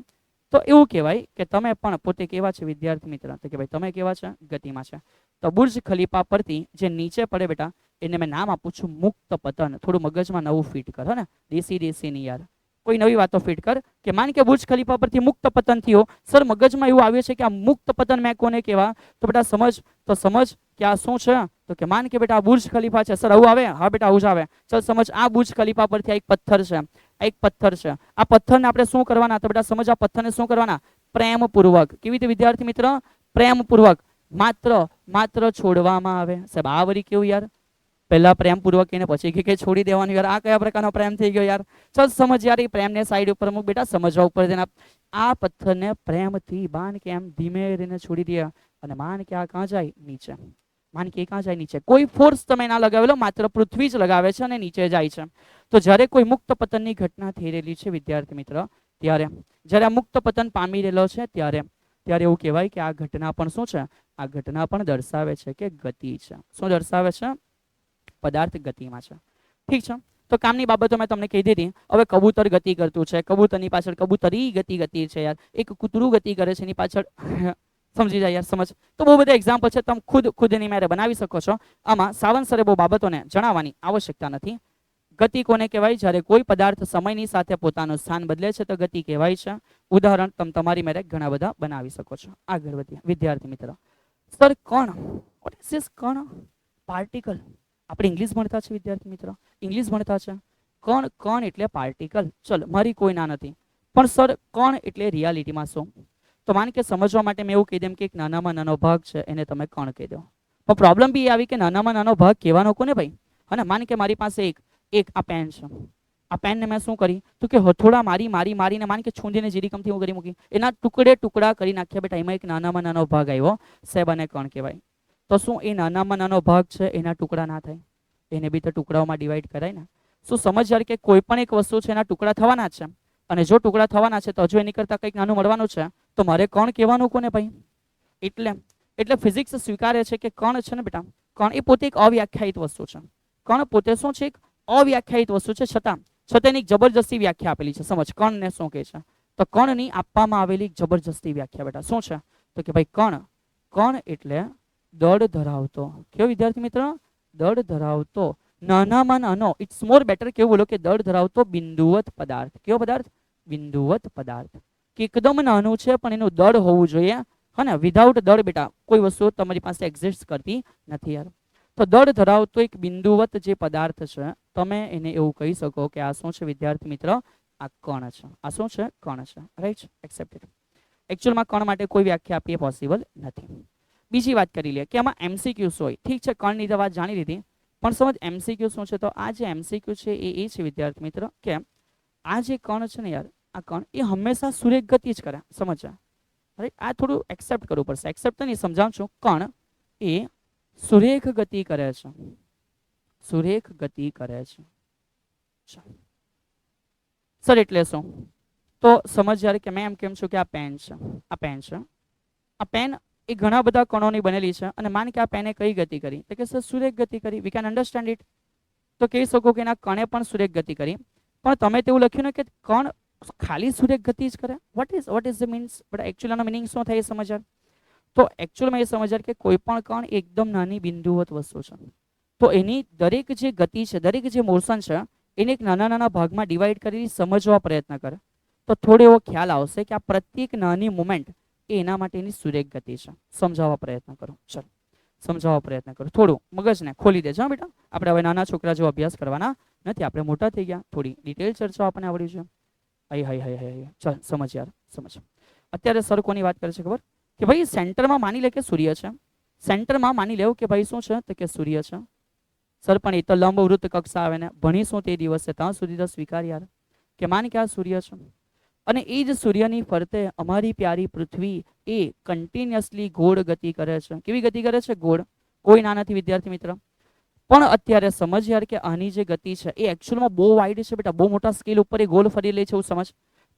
તો એવું કહેવાય કે તમે પણ પોતે કેવા છે વિદ્યાર્થી મિત્ર? તો કે ભાઈ તમે કેવા છે? ગતિમાં છે. તો બુર્જ ખલીફા પરથી જે નીચે પડે બેટા એને મેં નામ આપું છું મુક્ત પતન. થોડું મગજમાં નવું ફિટ કર, હે ને? દેશી ની યાર. કોઈ નવી વાતો ફિટ કર કે માન કે બુર્જ ખલીફા પરથી મુક્ત પતન થયો. સર મગજમાં એવું આવ્યું છે કે આ મુક્ત પતન મેં કોને કહેવા? તો બેટા સમજ કે આ શું છે? તો કે માન કે બેટા આ બુર્જ ખલીફા છે. સર આવું આવે? હા બેટા આવું જ આવે. ચલ સમજ, આ બુર્જ ખલીફા પરથી એક પથ્થર છે. આ પથ્થરને આપણે શું કરવાના? તો બેટા સમજ, આ પથ્થરને શું કરવાના? પ્રેમપૂર્વક. કેવી રીતે વિદ્યાર્થી મિત્ર? પ્રેમપૂર્વક માત્ર છોડવામાં આવે. સાહેબ આ વળી કેવું યાર? પહેલા પ્રેમપૂર્વક એને પછી કે છોડી દેવાનું યાર. આ કયા પ્રકારનો પ્રેમ થઈ ગયો યાર? ચલ સમજ યાર, એ પ્રેમને સાઈડ ઉપર મૂક બેટા. સમજવા ઉપર દેના. આ પથ્થરને પ્રેમથી માન કે એમ ધીમે રહીને છોડી દે અને માન કે આ કાં જાય? નીચે. કોઈ ફોર્સ તમે ના લગાવેલો, માત્ર પૃથ્વી જ લગાવે છે અને નીચે જાય છે. તો જ્યારે કોઈ મુક્ત પતનની ઘટના થઈ રહેલી છે વિદ્યાર્થી મિત્ર, જ્યારે આ મુક્ત પતન પામી રહેલો છે ત્યારે એવું કહેવાય કે આ ઘટના પણ શું છે? આ ઘટના પણ દર્શાવે છે કે ગતિ છે. શું દર્શાવે છે? પદાર્થ ગતિમાં છે. ઠીક છે. તો કામની બાબતો મેં તમને કહી દીધી. હવે કબૂતર ગતિ કરતું છે, કબૂતરની પાછળ કબૂતરી ગતિ છે યાર. એક કૂતરું ગતિ કરે છે, એની પાછળ સમજી જાય યાર. સમજ. તો બહુ બધા એક્ઝામ્પલ છે, તમે ખુદની મેરે બનાવી શકો છો. આમાં સાવંત સરે બહુ બાબતોને જણાવવાની આવશ્યકતા નથી. ગતિ કોને કહેવાય? જ્યારે કોઈ પદાર્થ સમયની સાથે પોતાનું સ્થાન બદલે છે તો ગતિ કહેવાય છે. ઉદાહરણ તમે તમારી મેરે ઘણા બધા બનાવી શકો છો. આગળ વધીએ વિદ્યાર્થી મિત્ર. સર કણ, વોટ ઇઝ ધીસ કણ? પાર્ટિકલ. આપણે ઇંગ્લિશ ભણતા છે વિદ્યાર્થી મિત્રો, ઇંગ્લિશ ભણતા છે. કણ એટલે પાર્ટિકલ. ચલ મારી કોઈ ના નથી, પણ સર કણ એટલે રિયાલિટીમાં શું? તો માન કે સમજવા માટે મેં એવું કહી દેમ કે એક નાનામાં નાનો ભાગ છે એને તમે કણ કહી દો. પણ પ્રોબ્લેમ બી આવી કે નાનામાં નાનો ભાગ કહેવાનો કોને ભાઈ? અને માન કે મારી પાસે એક આ પેન છે. આ પેનને મેં શું કરી? તો કે હથોડા મારીને માન કે છૂંદીને જીરીકમથી હું કરી મૂકી. એના ટુકડા કરી નાખ્યા બેટા. એમાં એક નાનામાં નાનો ભાગ આવ્યો. સાહેબ આને કણ કહેવાય. તો શું એ નાનામાં નાનો ભાગ છે એના ટુકડા ના થાય? એને બી તો ટુકડાઓમાં ડિવાઈડ કરાય ને. શું સમજ યાર કે કોઈ પણ એક વસ્તુ છે એના ટુકડા થવાના છે, અને જો ટુકડા થવાના છે તો હજુ એની કરતાં કંઈક નાનું મળવાનું છે, તો મારે કણ કહેવાનું કોને ભાઈ? એટલે ફિઝિક્સ સ્વીકારે છે કે કણ છે ને બેટા, કણ એ પોતે એક અવ્યાખ્યાયિત વસ્તુ છે. કણ પોતે શું છે? એક અવ્યાખ્યાયિત વસ્તુ છે. છતાં એની જબરજસ્તી વ્યાખ્યા આપેલી છે. સમજ, કણને શું કહે છે? તો કણની આપવામાં આવેલી જબરજસ્તી વ્યાખ્યા બેટા શું છે? તો કે ભાઈ કણ એટલે દળ ધરાવતો. કેવો વિદ્યાર્થી મિત્ર? દળ ધરાવતો નાનામાં નાનો. ઇટ્સ મોર બેટર કેવું બોલો કે દળ ધરાવતો બિંદુવત પદાર્થ. કેવો પદાર્થ? બિંદુવત પદાર્થ કે એકદમ નાનું છે પણ એનું દળ હોવું જોઈએ. હા ને, વિધાઉટ દળ બેટા કોઈ વસ્તુ તમારી પાસે એક્ઝિસ્ટ કરતી નથી યાર. તો દળ ધરાવતો એક બિંદુવત જે પદાર્થ છે તમે એને એવું કહી શકો કે આ શું છે વિદ્યાર્થી મિત્ર, આ કણ છે. આ શું છે? કણ છે. Right, accepted. એકચ્યુઅલમાં કણ માટે કોઈ વ્યાખ્યા આપીએ પોસિબલ નથી. બીજી વાત કરી લે કે આમાં એમસીક્યુઝ હોય. ઠીક છે, કણની તો વાત જાણી લીધી, પણ સમજ એમસીક્યુ શું છે. તો આ જે એમસીક્યુ છે એ છે વિદ્યાર્થી મિત્ર કે આ જે કણ છે ને યાર, આ કણ એ હંમેશા સુરેખ ગતિ જ કરે. સમજ્યા? રાઈટ, આ થોડું એક્સેપ્ટ કરવું પડશે. એક્સેપ્ટ તો નહીં, સમજાવું છું. કણ એ સુરેખ ગતિ કરે છે. સુરેખ ગતિ કરે છે. સર એટલે શું? તો સમજ યાર કે મેં એમ કેમ છું કે આ પેન છે, આ પેન છે. આ પેન એ ઘણા બધા કણોની બનેલી છે અને માન કે આ પેને કઈ ગતિ કરી? તો કે સર સુરેખ ગતિ કરી. We can understand it. તો કહી શકો કે એના કણે પણ સુરેખ ગતિ કરી. પણ તમે તેવું લખ્યું ને કે કણ ખાલી સુરેખ ગતિ જ કરે. What is the means? But actual આનો મિનિંગ શું થાય એ સમજ્યા? તો એકચ્યુઅલમાં એ સમજ્યા કે કોઈ પણ કણ એકદમ નાની બિંદુવત વસ્તુ છે. તો એની દરેક જે ગતિ છે, દરેક જે મોશન છે એને એક નાના નાના ભાગમાં ડિવાઈડ કરી સમજવા પ્રયત્ન કરે તો થોડો એવો ખ્યાલ આવશે કે આ પ્રત્યેક નાની મુમેન્ટ એ એના માટેની સુરેખ ગતિ છે. સમજાવવા પ્રયત્ન કરો. ચલો સમજાવવા પ્રયત્ન કરો. થોડું મગજને ખોલી દેજો બેટા. આપણે હવે નાના છોકરા જેવો અભ્યાસ કરવાના નથી. આપણે મોટા થઈ ગયા, થોડી ડિટેલ ચર્ચા આપણને આવડી છે. ચાલ સમજ યાર, સમજ. અત્યારે સર કોની વાત કરે છે ખબર? કે ભાઈ સેન્ટરમાં માની લે કે સૂર્ય છે. સેન્ટરમાં માની લેવું કે ભાઈ શું છે? તો કે સૂર્ય છે. સર પણ એ તો લંબવૃત્ત કક્ષા આવે ને, ભણીશું તે દિવસે, ત્યાં સુધી તો સ્વીકાર યાર કે માન કે આ સૂર્ય છે અને એ જ સૂર્યની ફરતે અમારી પ્યારી પૃથ્વી એ કન્ટિન્યુઅસલી ગોળ ગતિ કરે છે. કેવી ગતિ કરે છે? ગોળ. કોઈ ના નથી વિદ્યાર્થી મિત્ર. પણ અત્યારે સમજ યાર કે આની જે ગતિ છે એ એકચ્યુઅલમાં બહુ વાઇડ છે બેટા, બહુ મોટા સ્કેલ ઉપર એ ગોળ ફરી લે છે એવું સમજ.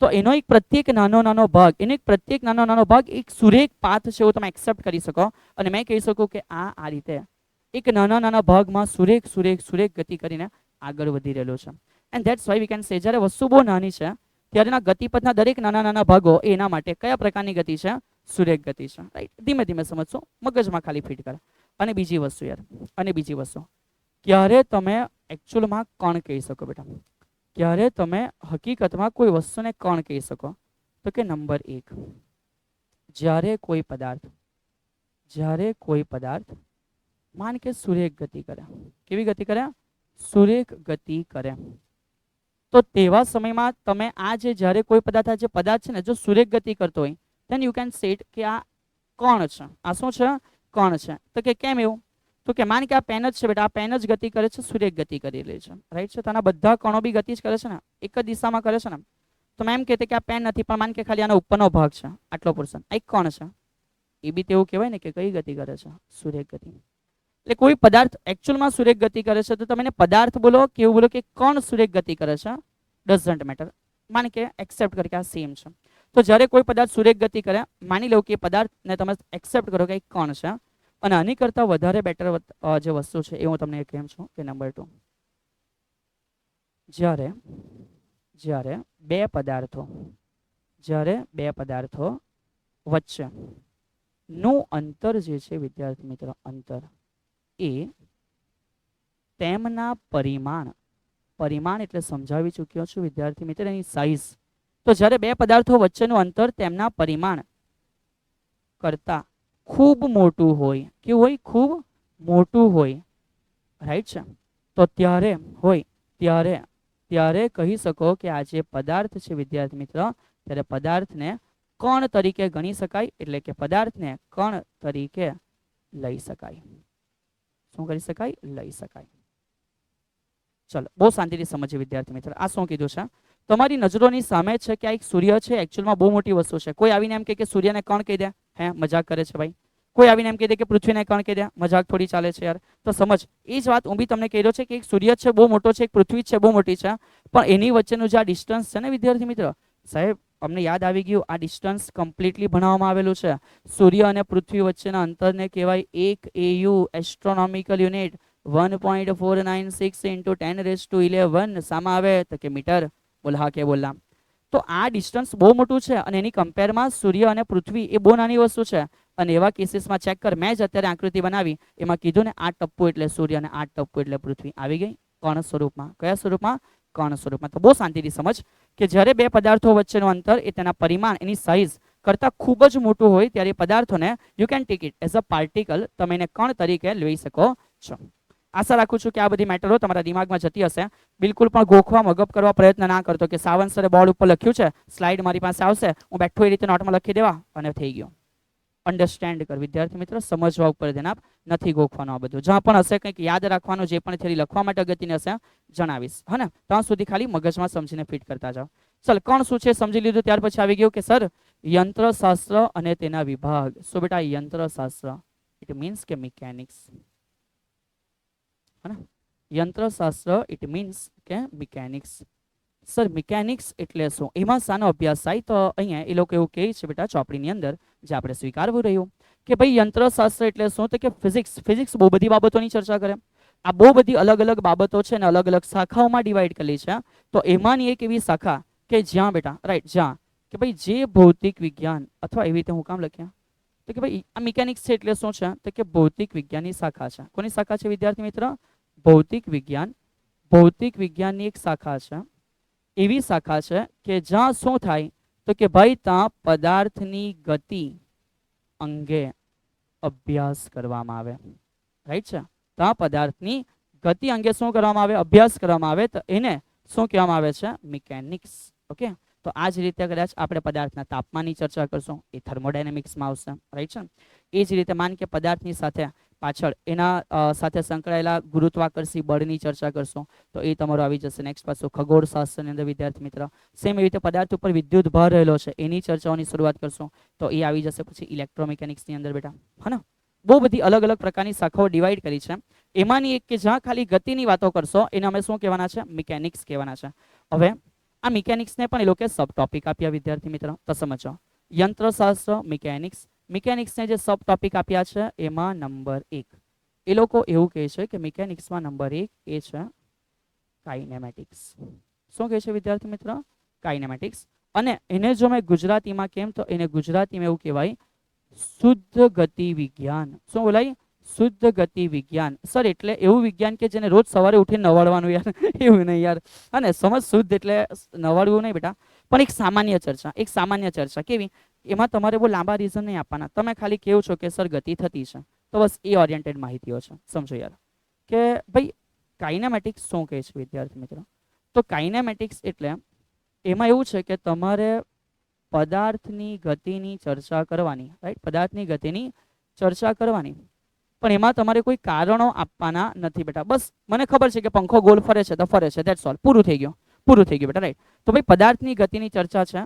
તો એનો એક પ્રત્યેક નાનો નાનો ભાગ, એનો એક પ્રત્યેક નાનો નાનો ભાગ એક સુરેખ પાથ છે એવું તમે એક્સેપ્ટ કરી શકો. અને મેં કહી શકું કે આ રીતે એક નાના નાના ભાગમાં સુરેખ સુરેખ સુરેખ ગતિ કરીને આગળ વધી રહેલો છે. And that's why we can say જ્યારે વસ્તુ બહુ નાની છે ત્યારેના ગતિપથના દરેક નાના નાના ભાગો એના માટે કયા પ્રકારની ગતિ છે? સુરેખ ગતિ છે. રાઈટ, ધીમે ધીમે સમજશો, મગજમાં ખાલી ફિટ કરે. અને બીજી વસ્તુ યાર, અને બીજી વસ્તુ, ક્યારે તમે એકચ્યુઅલમાં કણ કહી શકો બેટા? ક્યારે તમે હકીકતમાં કોઈ વસ્તુને કણ કહી શકો? તો કે નંબર 1, જ્યારે કોઈ પદાર્થ માન કે સુરેખ ગતિ કરે. કેવી ગતિ કરે? સુરેખ ગતિ કરે. તો તેવા સમયમાં તમે આ જ્યારે કોઈ પદાર્થ છે ને જો સુરેખ ગતિ કરતો હોય then you can say કે આ કણ છે. આ શું છે? કણ છે. તો કે કેમ એવું? તો કે માન કે આ પેન જ છે બેટા, આ પેન જ ગતિ કરે છે, સુરેખ ગતિ કરી લે છે. રાઈટ છે. તો આના બધા કણો બી ગતિ જ કરે છે ને, એક જ દિશામાં કરે છે ને. તો મેં એમ કહેતે કે આ પેન નથી, પણ માન કે ખાલી આનો ઉપરનો ભાગ છે, આટલો પોર્શન, આ એક કણ છે. એ બી તેવું કહેવાય ને કે કઈ ગતિ કરે છે? સુરેખ ગતિ. એટલે કોઈ પદાર્થ એકચ્યુઅલમાં સુરેખ ગતિ કરે છે તો તમે એને પદાર્થ બોલો કે એવું બોલો કે કણ સુરેખ ગતિ કરે છે, ડઝન્ટ મેટર. માન કે એક્સેપ્ટ કરે કે આ સેમ છે. તો જ્યારે કોઈ પદાર્થ સુરેખ ગતિ કરે, માની લો કે પદાર્થને તમે એક્સેપ્ટ કરો કે એક કણ છે. અને આની કરતાં વધારે બેટર જે વસ્તુ છે એ હું તમને કેમ છું કે નંબર 2, જ્યારે બે પદાર્થો વચ્ચેનું અંતર જે છે વિદ્યાર્થી મિત્રો, અંતર એ તેમના પરિમાણ એટલે સમજાવી ચૂક્યો છું વિદ્યાર્થી મિત્ર, એની સાઇઝ. તો જ્યારે બે પદાર્થો વચ્ચેનું અંતર તેમના પરિમાણ કરતા ખૂબ મોટું હોય, કેવું હોય? ખૂબ મોટું હોય. રાઈટ છે. તો ત્યારે કહી શકો કે આ જે પદાર્થ છે વિદ્યાર્થી મિત્ર, ત્યારે પદાર્થને કણ તરીકે ગણી શકાય, એટલે કે પદાર્થને કણ તરીકે લઈ શકાય. શું કરી શકાય? લઈ શકાય. ચલો બહુ શાંતિથી સમજીએ વિદ્યાર્થી મિત્ર. આ શું કીધું છે? તમારી નજરોની સામે છે કે આ એક સૂર્ય છે, એકચ્યુઅલમાં બહુ મોટી વસ્તુ છે. કોઈ આવીને એમ કે સૂર્યને કણ કહી દે, હે મજાક કરે છે ભાઈ. કોઈ આવીને એમ કહી દે કે પૃથ્વીને કણ કહી દે, મજાક થોડી ચાલે છે યાર. તો સમજ, એ જ વાત હું બી તમને કહી રહ્યો છે કે એક સૂર્ય છે બહુ મોટો છે, એક પૃથ્વી છે બહુ મોટી છે, પણ એની વચ્ચેનું જે આ ડિસ્ટન્સ છે ને વિદ્યાર્થી મિત્ર, સાહેબ અમને યાદ આવી ગયું, આ ડિસ્ટન્સ કમ્પ્લીટલી ભણાવવામાં આવેલું છે. સૂર્ય અને પૃથ્વી વચ્ચેના અંતરને કહેવાય 1 AU એસ્ટ્રોનોમિકલ યુનિટ 1.496 × 10⁻11. સામા આવે તો કે મીટર. બોલ હા કે બોલલા? તો આ ડિસ્ટન્સ બહુ મોટું છે અને એની કમ્પેરમાં સૂર્ય અને પૃથ્વી એ બહુ નાની વસ્તુ છે. અને એવા કેસીસમાં ચેક કર, મેં જ અત્યારે આકૃતિ બનાવી એમાં કીધું ને, આ ટપ્પુ એટલે સૂર્ય અને આ ટપ્પુ એટલે પૃથ્વી. આવી ગઈ કણ સ્વરૂપમાં. કયા સ્વરૂપમાં? કણ સ્વરૂપમાં. તો બહુ શાંતિથી સમજ કે જ્યારે બે પદાર્થો વચ્ચેનું અંતર એ તેના પરિમાણ એની સાઇઝ કરતાં ખૂબ જ મોટું હોય ત્યારે પદાર્થોને you can take it as a particle, તમે એને કણ તરીકે લઈ શકો છો. આશા રાખું છું કે આ બધી મેટરો તમારા દિમાગમાં જતી હશે. બિલકુલ પણ ગોખવા મગપ કરવા પ્રયત્ન ના કરતો કે સાવંત સરે બોર્ડ ઉપર લખ્યું છે, સ્લાઇડ મારી પાસે આવશે, હું બેઠો એ રીતે નોટમાં લખી દેવા અને થઈ ગયો. અન્ડરસ્ટેન્ડ કર વિદ્યાર્થી મિત્રો, સમજવા ઉપર ધ્યાન આપ, નથી ગોખવાનું. આ બધું જ્યાં પણ હશે કંઈક યાદ રાખવાનું, જે પણ થિયરી લખવા માટે અગત્યની હશે જણાવીશ, હે ને? ત્યાં સુધી ખાલી મગજમાં સમજીને ફિટ કરતા જાઓ. ચાલ, કણ શું છે સમજી લીધું. ત્યાર પછી આવી ગયું કે સર યંત્રશાસ્ત્ર અને તેના વિભાગ. શું બેટા? યંત્રશાસ્ત્ર ઇટ મીન્સ કે મિકેનિક્સ, હે ને? યંત્રશાસ્ત્ર ઇટ મીન્સ કે મિકેનિક્સ. સર મિકેનિક્સ એટલે શું, એમાં શાનો અભ્યાસ થાય? તો અહીંયા એ લોકો એવું કહે છે બેટા ચોપડીની અંદર, જે આપણે સ્વીકારવું રહ્યું કે ભાઈ યંત્રશાસ્ત્ર એટલે શું, તો કે ફિઝિક્સ. ફિઝિક્સ બહુ બધી બાબતોની ચર્ચા કરે. આ બહુ બધી અલગ અલગ બાબતો છે ને અલગ અલગ શાખાઓમાં ડિવાઈડ કરેલી છે. તો એમાંની એક એવી શાખા કે જ્યાં બેટા રાઈટ જ્યાં કે ભાઈ જે ભૌતિક વિજ્ઞાન અથવા એવી રીતે હું કામ લખ્યા તો કે ભાઈ આ મિકેનિક્સ છે એટલે શું છે, તો કે ભૌતિક વિજ્ઞાનની શાખા છે. કોની શાખા છે વિદ્યાર્થી મિત્ર? ભૌતિક વિજ્ઞાન. ભૌતિક વિજ્ઞાનની એક શાખા છે, એવી શાખા છે કે જ્યાં શું થાય તો કે ભાઈ ત્યાં પદાર્થની ગતિ અંગે અભ્યાસ કરવામાં આવે. રાઈટ છે? ત્યાં પદાર્થની ગતિ અંગે શું કરવામાં આવે? અભ્યાસ કરવામાં આવે. તો એને શું કહેવામાં આવે છે? મિકેનિક્સ. ઓકે, તો આ જ રીતે કદાચ આપણે પદાર્થના તાપમાનની ચર્ચા કરશું, એ થર્મોડાયનેમિક્સમાં આવશે. રાઈટ છે? એ જ રીતે માન કે પદાર્થની સાથે પાછળ એના સાથે સંકળાયેલા ગુરુત્વાકર્ષી બળની ચર્ચા કરશું, તો એ તમારો આવી જશે નેક્સ્ટ પાછું ખગોળશાસ્ત્રની અંદર વિદ્યાર્થી મિત્ર. સેમ એવી રીતે પદાર્થ ઉપર વિદ્યુત ભાર રહેલો છે એની ચર્ચાઓની શરૂઆત કરશું, તો એ આવી જશે પછી ઇલેક્ટ્રોમિકેનિક્સની અંદર બેટા, હે ને? બહુ બધી અલગ અલગ પ્રકારની શાખાઓ ડિવાઈડ કરી છે. એમાંની એક કે જ્યાં ખાલી ગતિની વાતો કરશો એને અમે શું કહેવાના છે? મિકેનિક્સ કહેવાના છે. હવે આ મિકેનિક્સને પણ એ લોકોએ સબ ટોપિક આપ્યા વિદ્યાર્થી મિત્ર. તો સમજો યંત્રશાસ્ત્ર, મિકેનિક્સ. મિકેનિક્સને જે સબ ટોપિક આપ્યા છે એમાં નંબર 1 એ લોકો એવું કહે છે કે મિકેનિક્સમાં નંબર 1 એ છે કાઇનેમેટિક્સ. શું કહે છે વિદ્યાર્થી મિત્ર? કાઇનેમેટિક્સ. અને એને જો મેં ગુજરાતીમાં કેમ, તો એને ગુજરાતીમાં એવું કહેવાય શુદ્ધ ગતિ વિજ્ઞાન. શું બોલાય? શુદ્ધ ગતિ વિજ્ઞાન. સર એટલે એવું વિજ્ઞાન કે જેને રોજ સવારે ઉઠીને નવાડવાનું યાર, એવું નહીં યાર, અને સમજ શુદ્ધ એટલે નવાડવું નહીં બેટા, પણ એક સામાન્ય ચર્ચા. એક સામાન્ય ચર્ચા કેવી? એમાં તમારે બહુ લાંબા રીઝન નહીં આપવાના, તમે ખાલી કેવું છો કે સર ગતિ થતી છે, તો બસ એ ઓરિએન્ટેડ માહિતીઓ છે. સમજો યાર કે ભાઈ કાઇનેમેટિક્સ શું કહે છે વિદ્યાર્થી મિત્રો? તો કાઇનેમેટિક્સ એટલે એમાં એવું છે કે તમારે પદાર્થની ગતિની ચર્ચા કરવાની. રાઈટ? પદાર્થની ગતિની ચર્ચા કરવાની, પણ એમાં તમારે કોઈ કારણો આપવાના નથી બેટા. બસ મને ખબર છે કે પંખો ગોલ ફરે છે તો ફરે છે, ધેટ્સ ઓલ. પૂરું થઈ ગયું, પૂરું થઈ ગયું બેટા. રાઈટ? તો ભાઈ પદાર્થની ગતિની ચર્ચા છે,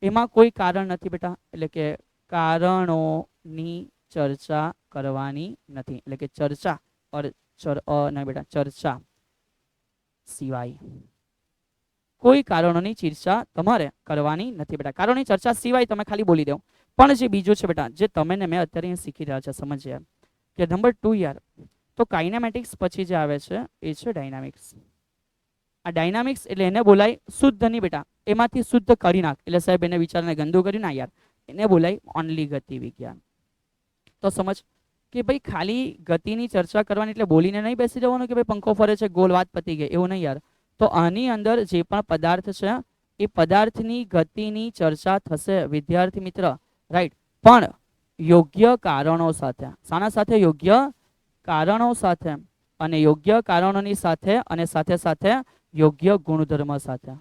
એમાં કોઈ કારણ નથી બેટા, એટલે કે કારણોની ચર્ચા કરવાની નથી. એટલે કે ચર્ચા નહીં બેટા, ચર્ચા સિવાય કોઈ કારણોની ચર્ચા તમારે કરવાની નથી બેટા. કારણોની ચર્ચા સિવાય તમે ખાલી બોલી દો. પણ જે બીજું છે બેટા, જે તમે ને મેં અત્યારે શીખી રહ્યા છે, સમજીએ કે નંબર 2 યાર, તો કાઇનેમેટિક્સ પછી જે આવે છે એ છે ડાયનામિક્સ. આ ડાયનામિક્સ એટલે એને બોલાય શુદ્ધ નહીં બેટા, એમાંથી શુદ્ધ કરી નાખ. એટલે સાહેબ એને વિચારને ગંદુ કર્યું ના યાર, એને બોલાય ઓનલી ગતિ વિજ્ઞાન. તો સમજ કે ભાઈ ખાલી ગતિની ચર્ચા કરવાની એટલે બોલીને નહીં બેસી જવાનું કે ભાઈ પંખો ફરે છે ગોલ, વાત પતી ગઈ, એવું નહીં યાર. તો આની અંદર જે પણ પદાર્થ છે એ પદાર્થની ગતિની ચર્ચા થશે વિદ્યાર્થી મિત્ર. રાઈટ? પણ યોગ્ય કારણો સાથે. શાના સાથે? યોગ્ય કારણો સાથે. અને યોગ્ય કારણોની સાથે અને સાથે સાથે યોગ્ય ગુણધર્મ સાથે.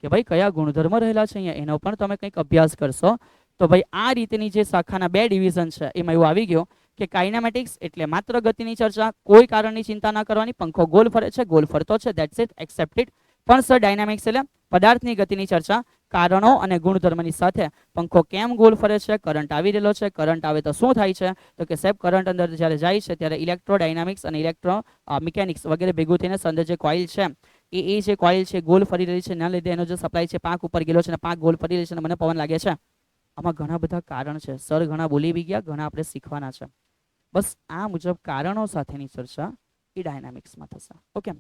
કે ભાઈ કયા ગુણધર્મ રહેલા છે અહીંયા એનો પણ તમે કંઈક અભ્યાસ કરશો. તો ભાઈ આ રીતની જે શાખાના 2 ડિવિઝન છે એમાં એવું આવી ગયું કે કાઇનેમેટિક્સ એટલે માત્ર ગતિની ચર્ચા, કોઈ કારણની ચિંતા ના કરવાની, પંખો ગોલ ફરે છે, ગોલ ફરતો છે, ધેટ્સ ઇટ, એક્સેપ્ટ ઇટ. પણ સર ડાયનામિક્સ એટલે પદાર્થની ગતિની ચર્ચા, કારણો અને ગુણધર્મની સાથે. પંખો કેમ ગોલ ફરે છે? કરંટ આવી રહેલો છે, કરંટ આવે તો શું થાય છે? તો કે સાહેબ કરંટ અંદર જ્યારે જાય છે ત્યારે ઇલેક્ટ્રોડાયનામિક્સ અને ઇલેક્ટ્રો મિકેનિક્સ વગેરે ભેગું થઈને અંદર જે કોઇલ છે એ જે કોઇલ છે ગોલ ફરી રહી છે, એના લીધે એનો જે સપ્લાય છે પાંખ ઉપર ગયેલો છે અને પાંખ ગોલ ફરી રહી છે અને મને પવન લાગે છે. આમાં ઘણા બધા કારણ છે સર, ઘણા બોલી બી ગયા, ઘણા આપણે શીખવાના છે. બસ આ મુજબ કારણો સાથેની ચર્ચા એ ડાયનામિક્સમાં થશે. ઓકે,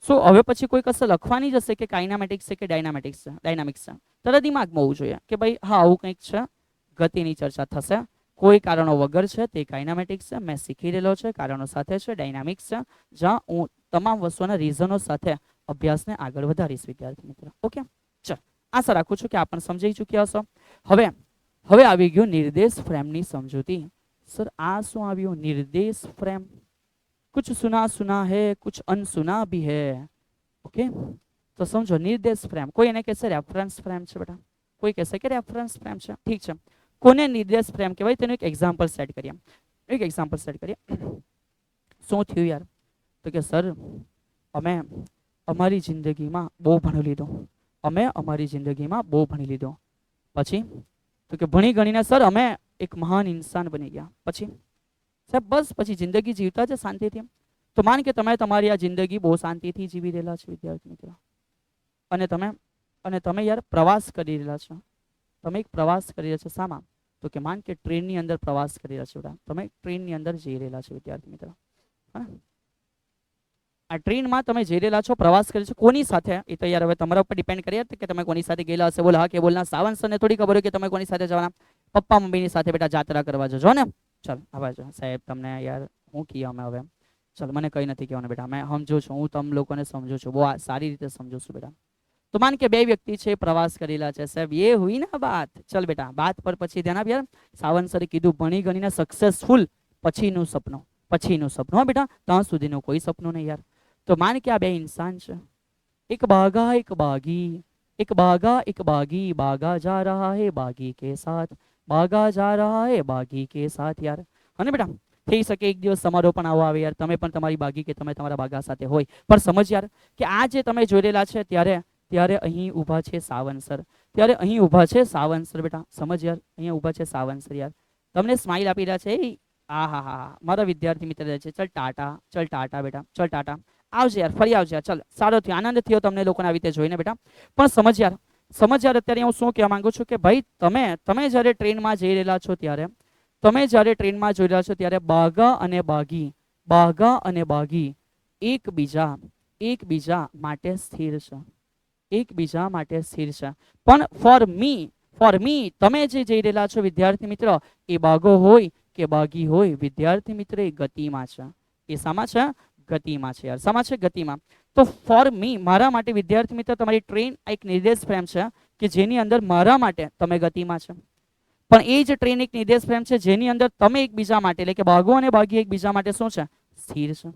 સો હવે પછી કોઈ કશે લખવાની જ હશે કે કાઇનેમેટિક્સ છે કે ડાયનામેટિક્સ છે, ડાયનામિક્સ છે, તરત દિમાગમાં હોવું જોઈએ કે ભાઈ હા આવું કંઈક છે, ગતિની ચર્ચા થશે, કોઈ કારણો વગર છે તે કાઇનેમેટિક્સ છે, મેં શીખી રહેલો છે, કારણો સાથે છે ડાયનામિક્સ છે, જ્યાં હું તમામ વસ્તુના રીઝનો સાથે અભ્યાસને આગળ વધારીશ વિદ્યાર્થી મિત્રો. ઓકે, ચાલ, આશા રાખું છું કે આપ પણ સમજાઈ ચૂક્યા હશો. હવે હવે આવી ગયું નિર્દેશ ફ્રેમની સમજૂતી. સર આ શું આવ્યું? નિર્દેશ ફ્રેમ. कुछ सुना सुना है, कुछ अनसुना भी है. ओके, तो समझो निर्देश फ्रेम. कोई એને કહેશે રેફરન્સ ફ્રેમ છે બેટા, કોઈ કહેશે કે રેફરન્સ ફ્રેમ છે. ઠીક છે, કોને નિર્દેશ ફ્રેમ કહેવાય તેનું એક એક્ઝામ્પલ સેટ કરીએ. એક એક્ઝામ્પલ સેટ કરીએ. શું થયું યાર? તો કે સર અમે અમારી જિંદગીમાં બહુ ભણી લીધું. અમે અમારી જિંદગીમાં બહુ ભણી લીધું. પછી તો કે ભણી ગણીને સર અમે એક મહાન ઇન્સાન બની ગયા. પછી સાહેબ બસ પછી જિંદગી જીવતા છે શાંતિથી. તો માન કે તમે તમારી આ જિંદગી બહુ શાંતિથી જીવી રહેલા છો વિદ્યાર્થી મિત્રો, અને તમે યાર પ્રવાસ કરી રહેલા છો. તમે એક પ્રવાસ કરી રહ્યા છો. શામાં? તો કે માન કે ટ્રેનની અંદર પ્રવાસ કરી રહ્યા છો. તમે ટ્રેનની અંદર જઈ રહેલા છો વિદ્યાર્થી મિત્રો. આ ટ્રેનમાં તમે જઈ રહેલા છો, પ્રવાસ કરી છો. કોની સાથે? એ તો યાર હવે તમારા ઉપર ડિપેન્ડ કરીએ કે તમે કોની સાથે ગયેલા હશે. બોલ હા કે બોલના. સાવંત સરને થોડી ખબર હોય કે તમે કોની સાથે જવાના. પપ્પા મમ્મીની સાથે બેટા જાત્રા કરવા જજો ને. ચાલ આવા જો સાહેબ તમને યાર હું કહીએ અમે હવે. ચાલ મને કંઈ નથી કહેવાનું બેટા, મેં સમજુ છું, હું તમે લોકોને સમજુ છું, બહુ સારી રીતે સમજુ છું બેટા. તો માન કે બે વ્યક્તિ છે, પ્રવાસ કરેલા છે સાહેબ. એ હુઈ ને બાત. ચાલ બેટા બાત પર પછી ધ્યાન આપ યાર. સાવંત સરે કીધું ભણી ગણીને સક્સેસફુલ પછીનું સપનું. પછીનું સપનું હા બેટા, ત્યાં સુધીનું કોઈ સપનું નહીં યાર. તો માન કે આ બે ઇન્સાન છે. એક બાગા એક બાગી, એક બાગા એક બાગી, બાગા જા રહા હે બાગી કે સાથ, બાગા જા રહા હે બાગી કે સાથ યાર. અને બેટા થઈ શકે એક દિવસ તમારો પણ આવો આવે યાર, તમે પણ તમારી બાગી કે તમે તમારા બાગા સાથે હોય. પણ સમજ યાર કે આ જે તમે જોઈ રહેલા છે ત્યારે અહીં ઊભા છે સાવંત સર. ત્યારે અહીં ઊભા છે સાવંત સર બેટા. સમજ યાર, અહીંયા ઊભા છે સાવંત સર યાર. તમને સ્માઇલ આપી રહ્યા છે. આ હા હા મારા વિદ્યાર્થી મિત્ર છે. ચલ ટાટા, ચલ ટાટા બેટા, ચલ ટાટા. આવજે યાર, ફરી આવજે યાર. ચાલ સારો થયો, આનંદ થયો તમને લોકોને આવી રીતે જોઈને બેટા. પણ સમજ યાર, અત્યારે હું શું કહેવા માંગુ છું કે ભાઈ તમે જ્યારે ટ્રેનમાં જઈ રહેલા છો ત્યારે, તમે જ્યારે ટ્રેનમાં જોઈ રહ્યા છો ત્યારે બાગા અને બાગી એકબીજા માટે સ્થિર છે. એકબીજા માટે સ્થિર છે. પણ ફોર મી તમે જે જઈ રહેલા છો વિદ્યાર્થી મિત્ર, એ બાગો હોય કે બાગી હોય વિદ્યાર્થી મિત્ર, એ ગતિમાં છે. એ શામાં છે? ગતિમાં છે યાર. શામાં છે? ગતિમાં. તો ફોર મી મારા માટે વિદ્યાર્થી મિત્ર તમારી ટ્રેન એક નિર્દેશ ફ્રેમ છે કે જેની અંદર મારા માટે તમે ગતિમાં છે. પણ એ જ ટ્રેન એક નિર્દેશ ફ્રેમ છે જેની અંદર તમે એકબીજા માટે એટલે કે બાગો અને બાગી એકબીજા માટે શું છે? સ્થિર છે.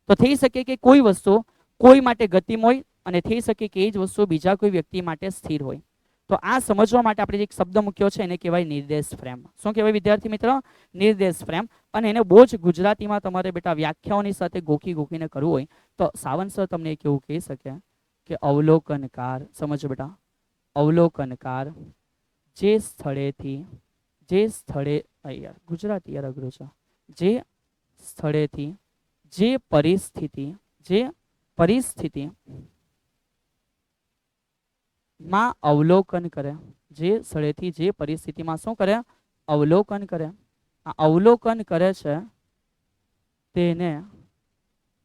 તો થઈ શકે કે કોઈ વસ્તુ કોઈ માટે ગતિમાં હોય અને થઈ શકે કે એ જ વસ્તુ બીજા કોઈ વ્યક્તિ માટે સ્થિર હોય. તો આ સમજવા માટે આપણે એક શબ્દ મૂક્યો છે, એને કહેવાય નિર્દેશ ફ્રેમ. શું કહેવાય વિદ્યાર્થી મિત્ર? નિર્દેશ ફ્રેમ. અને એને બહુ જ ગુજરાતીમાં તમારે બેટા વ્યાખ્યાઓની સાથે ગોખીને કરવું હોય તો સાવંત સર તમને કેવું કહી શકે કે અવલોકનકાર. સમજો બેટા, અવલોકનકાર જે સ્થળે યાર ગુજરાતી યાર અઘરું છે. જે સ્થળેથી જે પરિસ્થિતિ માં અવલોકન કરે. જે સ્થળેથી જે પરિસ્થિતિમાં શું કરે? અવલોકન કરે. આ અવલોકન કરે છે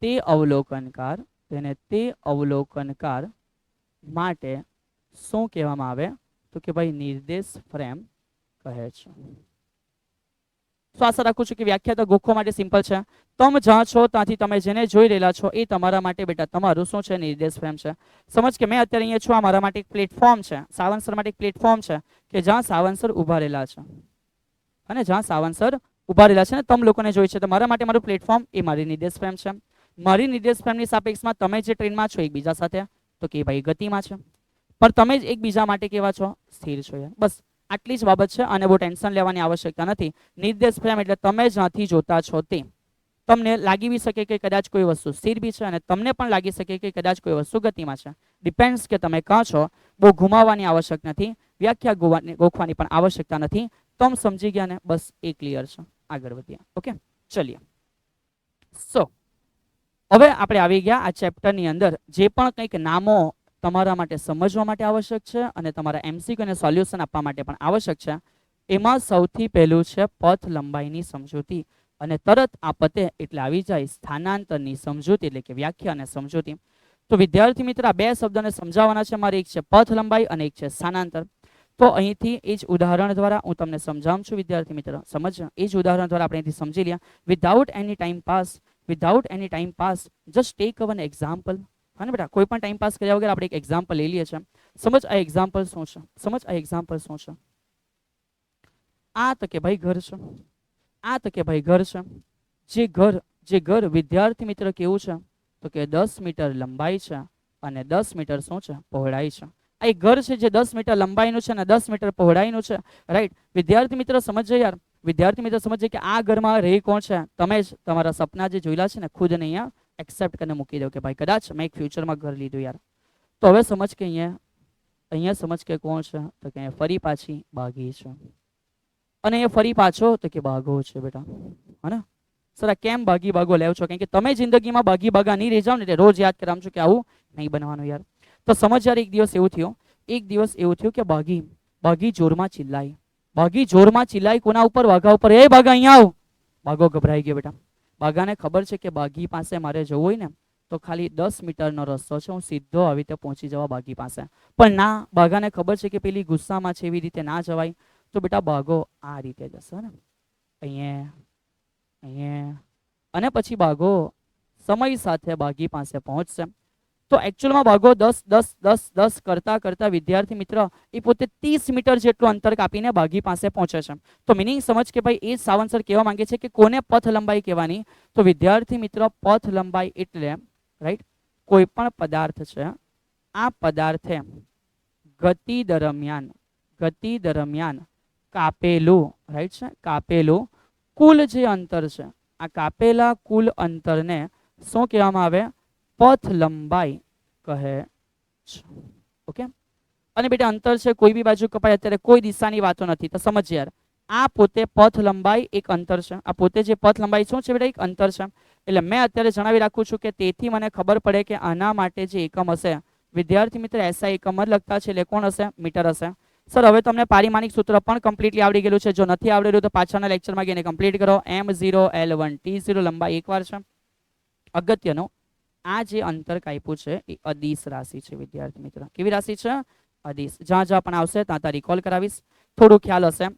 તે અવલોકનકાર માટે શું કહેવામાં આવે? તો કે ભાઈ નિર્દેશ ફ્રેમ કહે છે. તો આશા રાખું છું કે વ્યાખ્યા તો ગોખવા માટે સિમ્પલ છે. તમે જ્યાં છો ત્યાંથી તમે જેને જોઈ રહેલા છો એ તમારા માટે બેટા તમારું શું છે? નિર્દેશ ફ્રેમ છે. સમજ કે મેં અત્યારે અહીંયા છું, આ મારા માટે એક પ્લેટફોર્મ છે. સાવંત સર માટે એક પ્લેટફોર્મ છે કે જ્યાં સાવંત સર ઊભા રહેલા છે. અને જ્યાં સાવંત સર ઊભા રહેલા છે ને તમે લોકોને જોઈ છે, તો મારા માટે મારું પ્લેટફોર્મ એ મારી નિર્દેશ ફ્રેમ છે. મારી નિર્દેશ ફ્રેમની સાપેક્ષમાં તમે જે ટ્રેનમાં છો એકબીજા સાથે તો કે ભાઈ ગતિમાં છે. પણ તમે જ એકબીજા માટે કેવા છો? સ્થિર છો યાર. બસ આટલી જ બાબત છે અને બહુ ટેન્શન લેવાની આવશ્યકતા નથી. નિર્દેશ ફ્રેમ એટલે તમે જ્યાંથી જોતા છો તે. તમને લાગી બી શકે કે કદાચ કોઈ વસ્તુ સ્થિર બી છે અને તમને પણ લાગી શકે કે કદાચ કોઈ વસ્તુ ગતિમાં છે. ડિપેન્ડ્સ કે તમે કાં છો. બહુ ઘુમાવવાની આવશ્યક નથી, વ્યાખ્યા ગોખવાની પણ આવશ્યકતા નથી. તમે સમજી ગયા ને? બસ એ ક્લિયર છે. આગળ વધીએ. ઓકે ચલીએ. સો હવે આપણે આવી ગયા આ ચેપ્ટરની અંદર. જે પણ કંઈક નામો તમારા માટે સમજવા માટે આવશ્યક છે અને તમારા એમસીક્યુ અને સોલ્યુશન આપવા માટે પણ આવશ્યક છે. એમાં સૌથી પહેલું છે પથ લંબાઈની સમજૂતી. અને તરત આ પતે એટલે આવી જાય સ્થાનાંતરની સમજૂતી એટલે કે વ્યાખ્યા અને સમજૂતી. તો વિદ્યાર્થી મિત્ર આ બે શબ્દોને સમજાવવાના છે મારે. એક છે પથ લંબાઈ અને એક છે સ્થાનાંતર. તો અહીંથી એ જ ઉદાહરણ દ્વારા હું તમને સમજાવું છું વિદ્યાર્થી મિત્ર. સમજ એ જ ઉદાહરણ દ્વારા આપણે અહીંથી સમજી લઈએ. વિધાઉટ એની time pass just tech oven example. હા ને બેટા, કોઈ પણ ટાઈમ પાસ કર્યા વગર આપણે એક એક્ઝામ્પલ લઈ લઈએ છીએ. સમજ આ એક્ઝામ્પલ શું છે, સમજ આ એક્ઝામ્પલ શું છે. આ તો કે ભાઈ ઘર છે, આ તો કે ભાઈ ઘર છે. જે ઘર વિદ્યાર્થી મિત્ર કેવું છે તો કે 10 મીટર લંબાઈ છે અને 10 મીટર શું છે, પહોળાઈ છે. આ એક ઘર છે જે 10 મીટર લંબાઈનું છે અને 10 મીટર પહોળાઈનું છે. રાઈટ. વિદ્યાર્થી મિત્ર સમજજો યાર, વિદ્યાર્થી મિત્ર સમજજો કે આ ઘરમાં રહે કોણ છે, તમે જ તમારા સપના જે જોયેલા છે ને ખુદને અહીંયા એક્સેપ્ટ કરીને મૂકી દો કે ભાઈ કદાચ મેં એક ફ્યુચરમાં ઘર લીધું યાર. તો હવે સમજ કે અહીંયા સમજ કે કોણ છે તો કે ફરી પાછી બાગી છે અને એ ફરી પાછો તો કે બાઘો છે બેટા. હા, સર આ કેમ બાગી બાગો લેવ છો? કારણ કે તમે જિંદગીમાં બાગી બાગા નહીં રહી જાઓ ને એટલે રોજ યાદ કરામ છો કે આવું નહીં બનવાનું યાર. તો સમજ યાર, એક દિવસ એવું થયું કે બાગી જોરમાં ચિલ્લાઈ. બાગી જોરમાં ચિલ્લાઈ કોના ઉપર? વાઘા ઉપર. એ બાઘા અહીંયા આવ. બાઘો ગભરાઈ ગયો બેટા. બાઘાને ખબર છે કે બાગી પાસે મારે જવું હોય ને તો ખાલી 10 મીટરનો રસ્તો છે, હું સીધો આવી રીતે પહોંચી જવા બાગી પાસે. પણ ના, બાઘાને ખબર છે કે પેલી ગુસ્સામાં છે, એવી રીતે ના જવાય. તો બેટા બાઘો આ રીતે જશે ને, અહીંયા અને પછી બાઘો સમય સાથે બાગી પાસે પહોંચશે. તો એકચ્યુઅલમાં બાઘો 10 કરતા કરતા વિદ્યાર્થી મિત્ર એ પોતે 30 મીટર જેટલું અંતર કાપીને બાગી પાસે પહોંચે છે. તો મિનિંગ સમજ કે ભાઈ એ સાવંત સર કહેવા માંગે છે કે કોને પથ લંબાઈ કહેવાની? તો વિદ્યાર્થી મિત્ર પથ લંબાઈ એટલે રાઈટ કોઈ પણ પદાર્થ છે, આ પદાર્થે ગતિ દરમિયાન કાપેલું, રાઈટ છે, કાપેલું કુલ જે અંતર છે, આ કાપેલા કુલ અંતરને શું કહેવામાં આવે? પથ લંબાઈ કહે છે. ઓકે. અને બેટા અંતર છે કોઈ બી બાજુ કપાય, અત્યારે કોઈ દિશાની વાતો નથી. તો સમજ યાર, આ પોતે પથ લંબાઈ એક અંતર છે. આ પોતે જે પથ લંબાઈ શું છે બેટા? એક અંતર છે. એટલે મેં અત્યારે જણાવી રાખું છું કે તેથી મને ખબર પડે કે આના માટે જે એકમ હશે વિદ્યાર્થી મિત્ર એસઆઈ એકમ જ લખતા છે એટલે કોણ હશે? મીટર હશે. સર હવે તમને પારિમાણિક સૂત્ર પણ કમ્પ્લીટલી આવડી ગયેલું છે. જો નથી આવડી રહ્યું તો પાછળના લેક્ચરમાં ગઈને કમ્પ્લીટ કરો. M0 L1 T0 લંબાઈ એકવાર છે. અગત્યનું, આ જે અંતર કાપ્યું છે એ અદિશ રાશિ છે વિદ્યાર્થી મિત્ર. કેવી રાશિ છે? અદિશ. જ્યાં જ્યાં પણ આવશે ત્યાં રિકોલ કરાવીશ. થોડું ખ્યાલ હશે.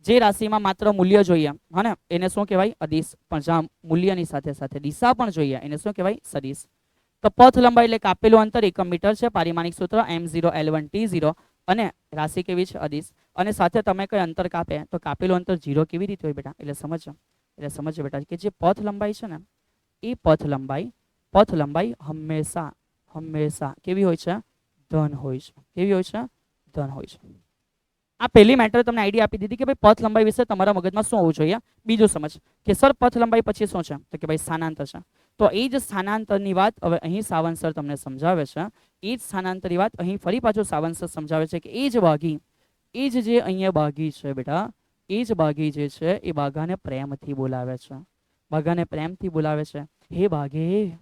જે રાશિમાં માત્ર મૂલ્ય જોઈએ હા ને એને શું કહેવાય? અદિશ. પણ જ્યાં મૂલ્યની સાથે સાથે દિશા પણ જોઈએ એને શું કહેવાય? સદિશ. તો પથ લંબાઈ એટલે કાપેલું અંતર એકમ મીટર છે. પારિમાણિક સૂત્ર M0 L1 T0 અને રાશિ કેવી છે? અદિશ. અને સાથે તમે કઈ અંતર કાપે તો કાપેલું અંતર 0 કેવી રીતે હોય બેટા? એટલે સમજો બેટા કે જે પથ લંબાઈ છે ને એ પથ લંબાઈ હંમેશા કેવી હોય છે? ધન હોય છે. કેવી હોય છે? ધન હોય છે. આ પહેલી મેટર તમને આઈડિયા આપી દીધી કે ભાઈ પથ લંબાઈ વિશે તમારા મગજમાં શું હોવું જોઈએ. બીજું સમજ કે સર પથ લંબાઈ પછી શું છે? તો કે ભાઈ સ્થાનાંતર છે. તો એ જ સ્થાનાંતરની વાત હવે અહીં સાવંત સર તમને સમજાવે છે. એ જ સ્થાનાંતરની વાત અહીં ફરી પાછું સાવંત સર સમજાવે છે કે એ જ જે અહીંયા બાગી છે બેટા, એ જ બાગી જે છે એ બાઘાને પ્રેમથી બોલાવે છે. બાઘાને પ્રેમથી બોલાવે છે. હે બાઘે,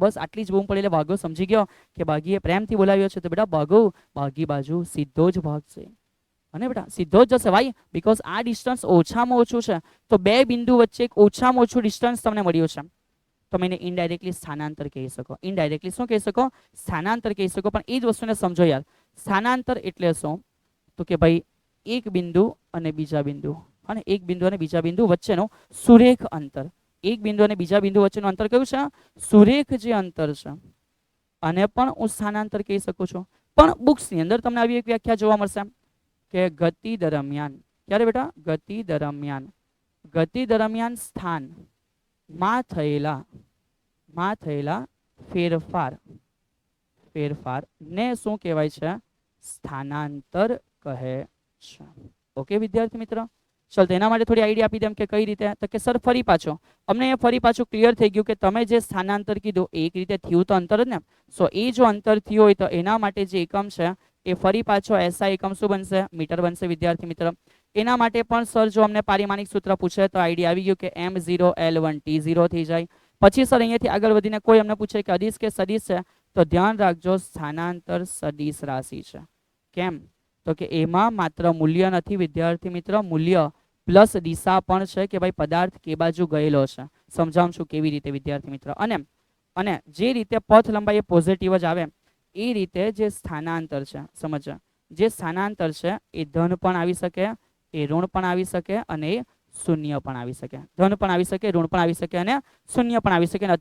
બસ આટલી જ બૂમ પડી એટલે બાઘો સમજી ગયો કે બાઘીએ પ્રેમથી બોલાવ્યો છે. તો બેટા બાઘો બાગી બાજુ સીધો જ ભાગશે. અને બેટા સીધો જ જશે. ભાઈ બીકોઝ આ ડિસ્ટન્સ ઓછામાં ઓછું છે. તો બે બિંદુ વચ્ચે એક ઓછામાં ઓછું ડિસ્ટન્સ તમને મળ્યું છે. તમે એને ઇનડાયરેક્ટલી સ્થાનાંતર કહી શકો. ઇનડાયરેક્ટલી શું કહી શકો? સ્થાનાંતર કહી શકો. પણ એ જ વસ્તુને સમજો યાર. સ્થાનાંતર એટલે શું? તો કે ભાઈ એક બિંદુ અને બીજા બિંદુ અને એક બિંદુ અને બીજા બિંદુ વચ્ચેનો સુરેખ અંતર. એક બિંદુ અને બીજા બિંદુ વચ્ચેનું અંતર કયું છે? સુરેખ જે અંતર છે આને પણ હું સ્થાનાંતર કહી શકું છું. પણ બુક્સની અંદર તમને આવી એક વ્યાખ્યા જોવા મળશે કે ગતિ દરમિયાન, ક્યારે બેટા? ગતિ દરમિયાન સ્થાનમાં થયેલા ફેરફાર ને શું કહેવાય છે? સ્થાનાંતર કહે છે. ઓકે વિદ્યાર્થી મિત્ર, ચાલ તેના માટે થોડી આઈડિયા આપી દેમ કે કઈ રીતે. તો કે સર ફરી પાછો અમને ફરી પાછું ક્લિયર થઈ ગયું કે તમે જે સ્થાનાંતર કીધું એક રીતે થયું તો અંતર જ ને. સો એ જો અંતર થયું હોય તો એના માટે જે એકમ છે એ ફરી પાછો એસઆઈ એકમ શું બનશે? મીટર બનશે વિદ્યાર્થી મિત્ર. એના માટે પણ સર જો અમને પારિમાણિક સૂત્ર પૂછે તો આઈડિયા આવી ગયું કે M0 L1 T0 થઈ જાય. પછી સર અહીંયાથી આગળ વધીને કોઈ અમને પૂછે કે અદિશ કે સદિશ છે તો ધ્યાન રાખજો સ્થાનાંતર સદિશ રાશિ છે. કેમ? તો કે એમાં માત્ર મૂલ્ય નથી વિદ્યાર્થી મિત્ર, મૂલ્ય પ્લસ દિશા પણ છે કે ભાઈ પદાર્થ કે બાજુ ગયેલો છે. સમજાવું છું કેવી રીતે વિદ્યાર્થી મિત્ર. અને જે રીતે પથ લંબાઈ એ પોઝિટિવ જ આવે એ રીતે જે સ્થાનાંતર છે સમજ, જે સ્થાનાંતર છે એ ધન પણ આવી શકે, એ ઋણ પણ આવી શકે અને એ શૂન્ય પણ આવી શકે. ધન પણ આવી શકે, ઋણ પણ આવી શકે અને શૂન્ય પણ આવી શકે. અને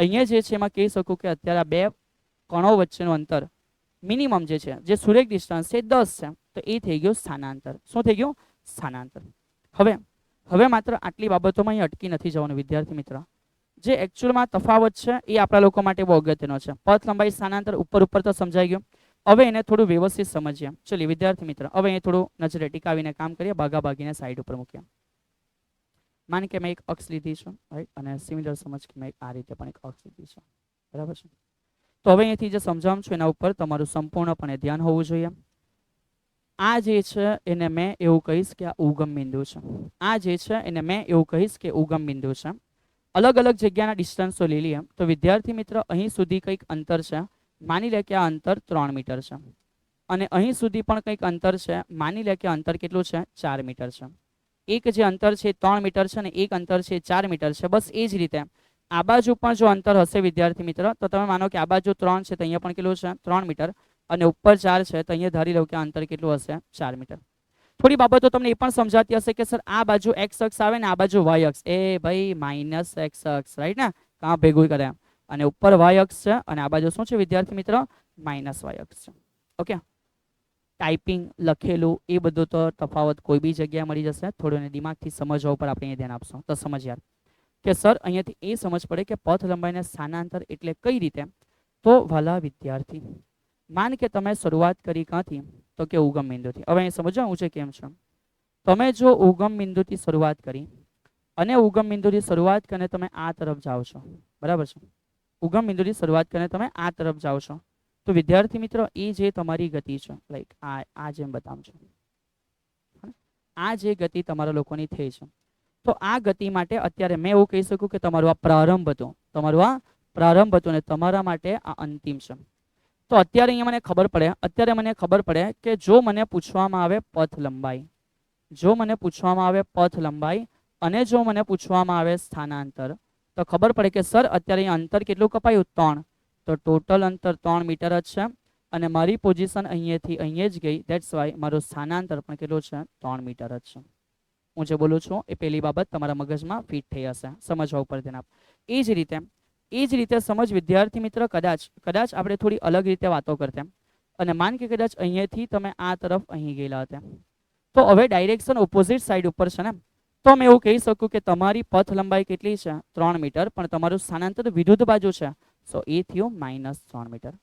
અહીંયા જે છે એમાં કહી શકું કે અત્યારે આ બે કણો વચ્ચેનું અંતર મિનિમમ જે છે, જે સુરેખ ડિસ્ટન્સ છે 10 છે, તો એ થઈ ગયું સ્થાનાંતર. શું થઈ ગયું? સ્થાનાંતર. હવે માત્ર આટલી બાબતોમાં અહીં અટકી નથી જવાનું વિદ્યાર્થી મિત્ર. જે એકચ્યુઅલમાં તફાવત છે એ આપણા લોકો માટે બહુ અગત્યનો છે. પથ લંબાઈ સ્થાનાંતર ઉપર તો સમજાઈ ગયું. હવે એને થોડું વ્યવસ્થિત સમજીએ. ચલો વિદ્યાર્થી મિત્ર, હવે અહીં થોડું નજરે ટીકાવીને કામ કરીએ, ભાગાભાગીને સાઈડ ઉપર મૂકીએ. માન કે મેં એક અક્ષ લીધી છે, રાઈટ, અને સિમિલર સમજ કે મેં આ રીતે પણ એક અક્ષ લીધી છે, બરાબર છે. તો હવે અહીંથી જે સમજાવું છું એના ઉપર તમારું સંપૂર્ણપણે ધ્યાન હોવું જોઈએ. આ જે છે એને મેં એવું કહીશ કે આ ઉગમ બિંદુ છે. આ જે છે એને મેં એવું કહીશ કે ઉગમ બિંદુ છે. અલગ અલગ જગ્યાના ડિસ્ટન્સો લઈ લઈએ તો વિદ્યાર્થી મિત્ર અહીં સુધી કંઈક અંતર છે. માની લે કે આ અંતર 3 મીટર છે, અને અહીં સુધી પણ કંઈક અંતર છે. માની લે કે અંતર કેટલું છે? 4 મીટર છે. એક જે અંતર છે 3 મીટર છે અને એક અંતર છે 4 મીટર છે. બસ એ જ રીતે આ બાજુ પણ જો અંતર હશે વિદ્યાર્થી મિત્ર, તો તમે માનો કે આ બાજુ 3 છે તો અહીંયા પણ કેટલું છે? 3 મીટર, અને ઉપર 4 છે તો અહીંયા ધારી લો કે અંતર કેટલું હશે? 4 મીટર. થોડી બાબતો તમને એ પણ સમજાતી હશે કે સર આ બાજુ એક્સ અક્ષ આવે ને આ બાજુ વાય અક્ષ, એ ભાઈ માઇનસ એક્સ અક્ષ, રાઈટ ને, કાં ભેગું કરે, અને ઉપર વાય અક્ષ છે અને આ બાજુ શું છે વિદ્યાર્થી મિત્ર? માઇનસ વાય અક્ષ છે. ઓકે, ટાઈપિંગ લખેલું એ બધું તો તફાવત કોઈ બી જગ્યાએ મળી જશે. થોડું એને દિમાગથી સમજવા ઉપર આપણે ધ્યાન આપશું તો સમજ યાર કે સર અહીંયાથી એ સમજ પડે કે પથ લંબાઈને સ્થાનાંતર એટલે કઈ રીતે. તો વાલા વિદ્યાર્થી, માન કે તમે શરૂઆત કરી ક્યાંથી? તો કે ઉગમ બિંદુથી. હવે અહીં સમજવું છે કેમ છે. તમે જો ઉગમ બિંદુથી શરૂઆત કરી અને ઉગમ બિંદુથી શરૂઆત કરીને તમે આ તરફ જાઓ છો, બરાબર છે, ઉગમ બિંદુથી શરૂઆત કરીને તમે આ તરફ જાઓ છો, તો વિદ્યાર્થી મિત્રો એ જે તમારી ગતિ છે, લાઈક આ જેમ બતાવું છું, આ જે ગતિ તમારા લોકોની થઈ છે, તો આ ગતિ માટે અત્યારે મેં એવું કહી શકું કે તમારું આ પ્રારંભ હતું, તમારું આ પ્રારંભ હતું અને તમારા માટે આ અંતિમ છે. તો અત્યારે અહીંયા મને ખબર પડે કે જો મને પૂછવામાં આવે પથ લંબાઈ, જો મને પૂછવામાં આવે પથ લંબાઈ અને જો મને પૂછવામાં આવે સ્થાનાંતર, તો ખબર પડે કે સર અત્યારે અહીંયા અંતર કેટલું કપાયું? 3. તો ટોટલ અંતર 3 મીટર જ છે અને મારી પોઝિશન અહીંયાથી અહીંયા જ ગઈ. ધેટ્સ વાય મારું સ્થાનાંતર પણ કેટલું છે? 3 મીટર જ છે. હું જે બોલું છું એ પહેલી બાબત તમારા મગજમાં ફિટ થઈ હશે. સમજવા ઉપર ધ્યાન આપ. એ જ રીતે સમજ વિદ્યાર્થી મિત્ર, કદાચ આપણે થોડી અલગ રીતે વાતો કરતા, અને માન કે કદાચ અહીંયાથી તમે આ તરફ અહીં ગયેલા હતા, તો હવે ડાયરેક્શન ઓપોઝિટ સાઈડ ઉપર છે ને, તો મેં એવું કહી શકું કે તમારી પથ લંબાઈ કેટલી છે? 3 મીટર, પણ તમારું સ્થાનાંતર વિરુદ્ધ બાજુ છે, સો એ થયું -3 મીટર.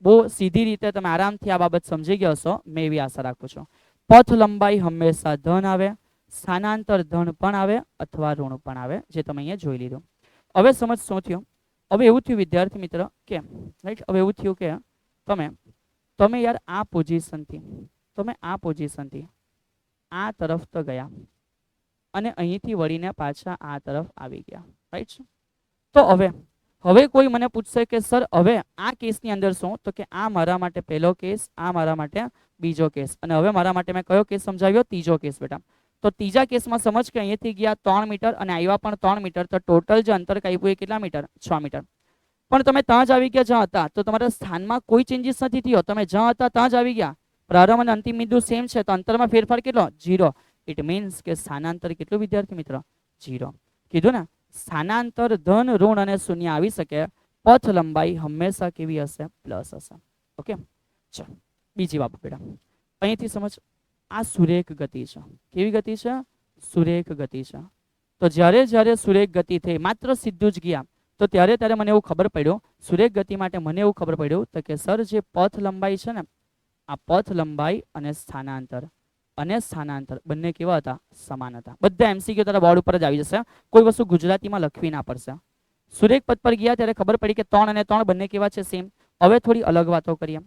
બહુ સીધી રીતે તમે આરામથી આ બાબત સમજી ગયા હશો, મેં એવી આશા રાખું છું. પથ લંબાઈ હંમેશા ધન આવે, સ્થાનાંતર ધન પણ આવે અથવા ઋણ પણ આવે, જે તમે અહીંયા જોઈ લીધું. હવે સમજ શું થયું? હવે એવું થયું વિદ્યાર્થી મિત્ર કે રાઈટ, હવે એવું થયું કે તમે યાર આ પોઝિશનથી આ તરફ તો ગયા અને અહીંથી વળીને પાછા આ તરફ આવી ગયા, રાઈટ. તો હવે કોઈ મને પૂછશે કે સર હવે આ કેસની અંદર શું? તો કે આ મારા માટે પહેલો કેસ, આ મારા માટે બીજો કેસ, અને હવે મારા માટે મેં કયો કેસ સમજાવ્યો? ત્રીજો કેસ બેટા. તો ત્રીજા કેસમાં સમજ કે અહીંયાથી ગયા 3 મીટર અને આવ્યા પણ 3 મીટર, તો ટોટલ જે અંતર કાપ્યું એ કેટલા મીટર? 6 મીટર. પણ તમે ત્યાં જ આવી ગયા જ્યાં હતા, તો તમારા સ્થાનમાં કોઈ ચેન્જીસ નથી થયો. તમે જ્યાં હતા ત્યાં જ આવી ગયા. પ્રારંભ અને અંતિમ બિંદુ સેમ છે, તો અંતરમાં ફેરફાર કેટલો? 0. ઇટ મીન્સ કે સ્થાનાંતર કેટલું વિદ્યાર્થી મિત્ર? 0. કીધું ને, સ્થાનાંતર ધન, ઋણ અને શૂન્ય આવી શકે. પથ લંબાઈ હંમેશા કેવી હશે? પ્લસ હશે. ઓકે, ચાલો બીજી બાબત બેટા, અહીંથી સમજ. આ સુરેખ ગતિ છે. કેવી ગતિ છે? સુરેખ ગતિ છે. તો જ્યારે સુરેખ ગતિ થઈ, માત્ર સીધું જ ગયા, તો ત્યારે મને એવું ખબર પડ્યું, સુરેખ ગતિ માટે મને એવું ખબર પડ્યું તો કે સર જે પથ લંબાઈ છે ને, આ પથ લંબાઈ અને સ્થાનાંતર બંને કેવા હતા? સમાન હતા. બધા એમસીક્યુ તારા બોર્ડ ઉપર જ આવી જશે, કોઈ વસ્તુ ગુજરાતીમાં લખવી ના પડશે. સુરેખ પથ પર ગયા ત્યારે ખબર પડી કે 3 અને 3 બંને કેવા છે? સેમ. હવે થોડી અલગ વાતો કરીએ.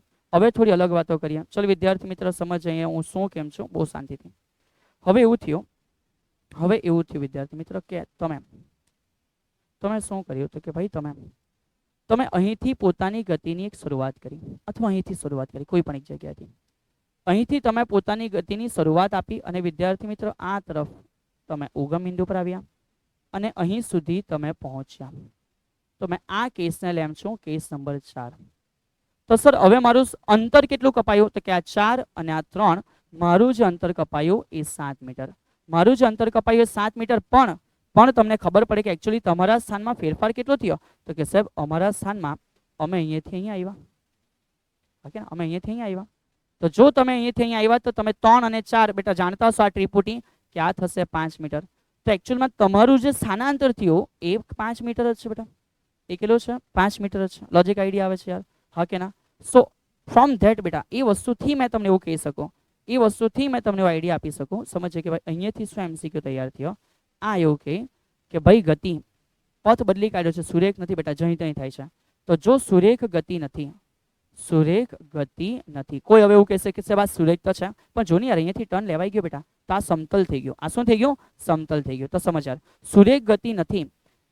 ચલો વિદ્યાર્થી મિત્ર સમજ, અહીંયા હું શું કેમ છું બહુ શાંતિથી. હવે એવું થયું વિદ્યાર્થી મિત્ર કે તમે શું કર્યું? તો કે ભાઈ તમે અહીંથી પોતાની ગતિની એક શરૂઆત કરી, અથવા અહીંથી શરૂઆત કરી, કોઈ પણ એક જગ્યાએથી અહીંથી તમે પોતાની ગતિની શરૂઆત આપી અને વિદ્યાર્થી મિત્રો આ તરફ તમે ઉગમ બિંદુ પર આવ્યા અને અહીં સુધી તમે પહોંચ્યા. તો મેં આ કેસને લેમ છું કેસ નંબર 4. તો સર હવે મારું અંતર કેટલું કપાયું? તો કે આ 4 અને આ 3, મારું જે અંતર કપાયું એ 7 મીટર. મારું જે અંતર કપાયું એ 7 મીટર, પણ પણ તમને ખબર પડે કે એકચ્યુઅલી તમારા સ્થાનમાં ફેરફાર કેટલો થયો, તો કે સાહેબ અમારા સ્થાનમાં અમે અહીંયાથી અહીંયા આવ્યા, ઓકે, અમે અહીંયાથી અહીંયા આવ્યા. તો જો તમે અહીંયાથી અહીંયા આવ્યા તો તમે 3 અને 4 બેટા જાણતા હશો આ ત્રિપુટી કે આ થશે 5 મીટર. તો એકચ્યુઅલમાં તમારું જે સ્થાનાંતર થયું એ 5 મીટર જ છે બેટા. એ કેટલો છે? 5 મીટર જ છે. લોજિક આઈડિયા આવે છે યાર, હા કે ના? સો ફ્રોમ ધેટ બેટા એ વસ્તુથી મેં તમને એવું કહી શકું, એ વસ્તુથી મેં તમને આઈડિયા આપી શકું, સમજે કે ભાઈ અહીંયાથી શું એમસીક્યુ તૈયાર થયો. આ એવું કહે કે ભાઈ ગતિ પથ બદલી કાઢ્યો છે, સુરેખ નથી બેટા, જઅહીં તહીં થાય છે. તો જો સુરેખ ગતિ નથી, સુરેખ ગતિ નથી, કોઈ હવે એવું કહેશે કે સાહેબ આ સુરેખ તો છે પણ જો ને યાર અહીંયાથી ટર્ન લેવાઈ ગયો બેટા, તો આ સમતલ થઈ ગયું. આ શું થઈ ગયું? સમતલ થઈ ગયું. તો સમજ યાર, સુરેખ ગતિ નથી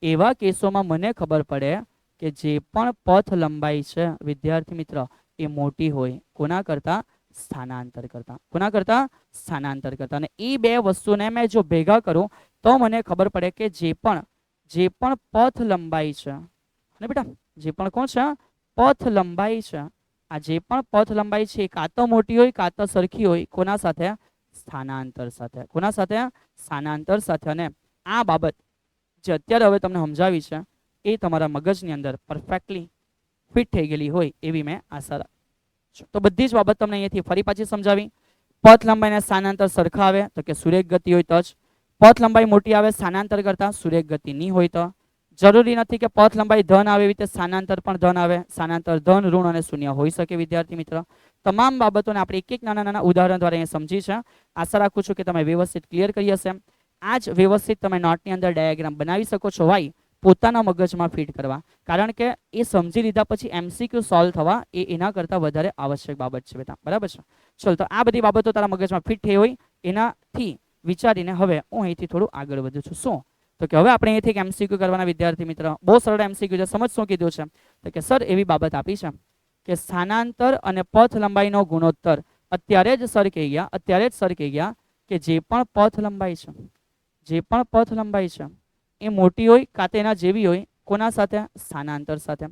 એવા કેસોમાં મને ખબર પડે કે જે પણ પથ લંબાઈ છે વિદ્યાર્થી મિત્ર એ મોટી હોય કોના કરતા? સ્થાનાંતર કરતા. કોના કરતા? સ્થાનાંતર કરતા. અને એ બે વસ્તુને મેં જો ભેગા કરું તો મને ખબર પડે કે જે પણ પથ લંબાઈ છે, અને બેટા જે પણ કોણ છે? પથ લંબાઈ છે. આ જે પણ પથ લંબાઈ છે કાં તો મોટી હોય કાં તો સરખી હોય, કોના સાથે? સ્થાનાંતર સાથે. કોના સાથે? સ્થાનાંતર સાથે. અને આ બાબત જે અત્યારે હવે તમને સમજાવી છે એ તમારા મગજની અંદર પરફેક્ટલી ફિટ થઈ ગયેલી હોય એવી મેં આશા રાખું છું. તો બધી જ બાબત તમને અહીંયાથી ફરી પાછી સમજાવી. પથ લંબાઈને સ્થાનાંતર સરખા આવે તો કે સુરેખ ગતિ હોય તો જ. પથ લંબાઈ મોટી આવે સ્થાનાંતર કરતા, સુરેખ ગતિ નહીં હોય તો. જરૂરી નથી કે પથ લંબાઈ ધન આવે એવી રીતે સ્થાનાંતર પણ ધન આવે. સ્થાનાંતર ધન, ઋણ અને શૂન્ય હોઈ શકે વિદ્યાર્થી મિત્ર. તમામ બાબતોને આપણે એક એક નાના નાના ઉદાહરણ દ્વારા અહીંયા સમજી છે. આશા રાખું છું કે તમે વ્યવસ્થિત ક્લિયર કરી હશે. આ જ વ્યવસ્થિત તમે નોટની અંદર ડાયાગ્રામ બનાવી શકો છો. વાય પોતાના મગજમાં ફિટ કરવા, કારણ કે એ સમજી લીધા પછી એમસીક્યુ સોલ્વ થવા એ એના કરતાં વધારે આવશ્યક બાબત છે બેટા, બરાબર છે? ચલો, તો આ બધી બાબતો તારા મગજમાં ફિટ થઈ હોય એનાથી વિચારીને હવે હું અહીંથી થોડું આગળ વધું છું. શું? તો કે હવે આપણે અહીંથી એક એમસીક્યુ કરવાના વિદ્યાર્થી મિત્ર. બહુ સરળ એમસીક્યુ છે. સમજ શું કીધું છે? તો કે સર એવી બાબત આપી છે કે સ્થાનાંતર અને પથ લંબાઈનો ગુણોત્તર અત્યારે જ સર કહી ગયા કે જે પણ પથ લંબાઈ છે એ મોટી હોય કાં તો એના જેવી હોય, કોના સાથે? સ્થાનાંતર સાથે.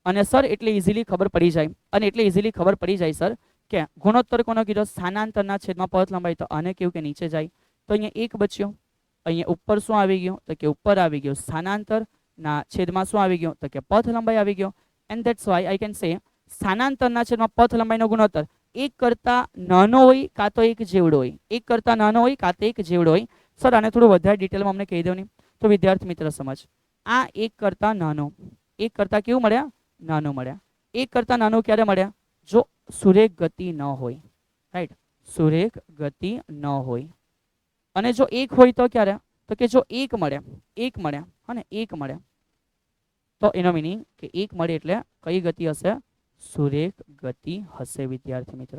અને સર એટલે ઇઝીલી ખબર પડી જાય, સર કે ગુણોત્તર કોનો કીધો? સ્થાનાંતરના છેદમાં પથ લંબાઈ. તો આને કેવું કે નીચે જાય તો અહીંયા 1 બચ્યો, અહીંયા ઉપર શું આવી ગયું? તો કે ઉપર આવી ગયું સ્થાનાંતરના છેદમાં શું આવી ગયું? તો કે પથ લંબાઈ આવી ગયો. And that's why I can say સ્થાનાંતરના છેદમાં પથ લંબાઈનો ગુણોત્તર 1 કરતાં નાનો હોય કાં તો 1 જેવડો હોય. 1 કરતાં નાનો હોય કાં તો 1 જેવડો હોય. સર આને થોડું વધારે ડિટેલમાં અમને કહી દો નહીં. તો વિદ્યાર્થી મિત્ર સમજ, આ 1 કરતાં નાનો, 1 કરતાં કેવું મળ્યા? નાનો મળ્યા. 1 કરતાં નાનો ક્યારે મળ્યા? જો સુરેખ ગતિ ન હોય, રાઈટ? સુરેખ ગતિ ન હોય. અને જો 1 હોય તો ક્યારે? તો કે જો 1 મળ્યા અને 1 મળ્યા તો એનો મિનિંગ કે 1 મળે એટલે કઈ ગતિ હશે? સુરેખ ગતિ હશે વિદ્યાર્થી મિત્ર.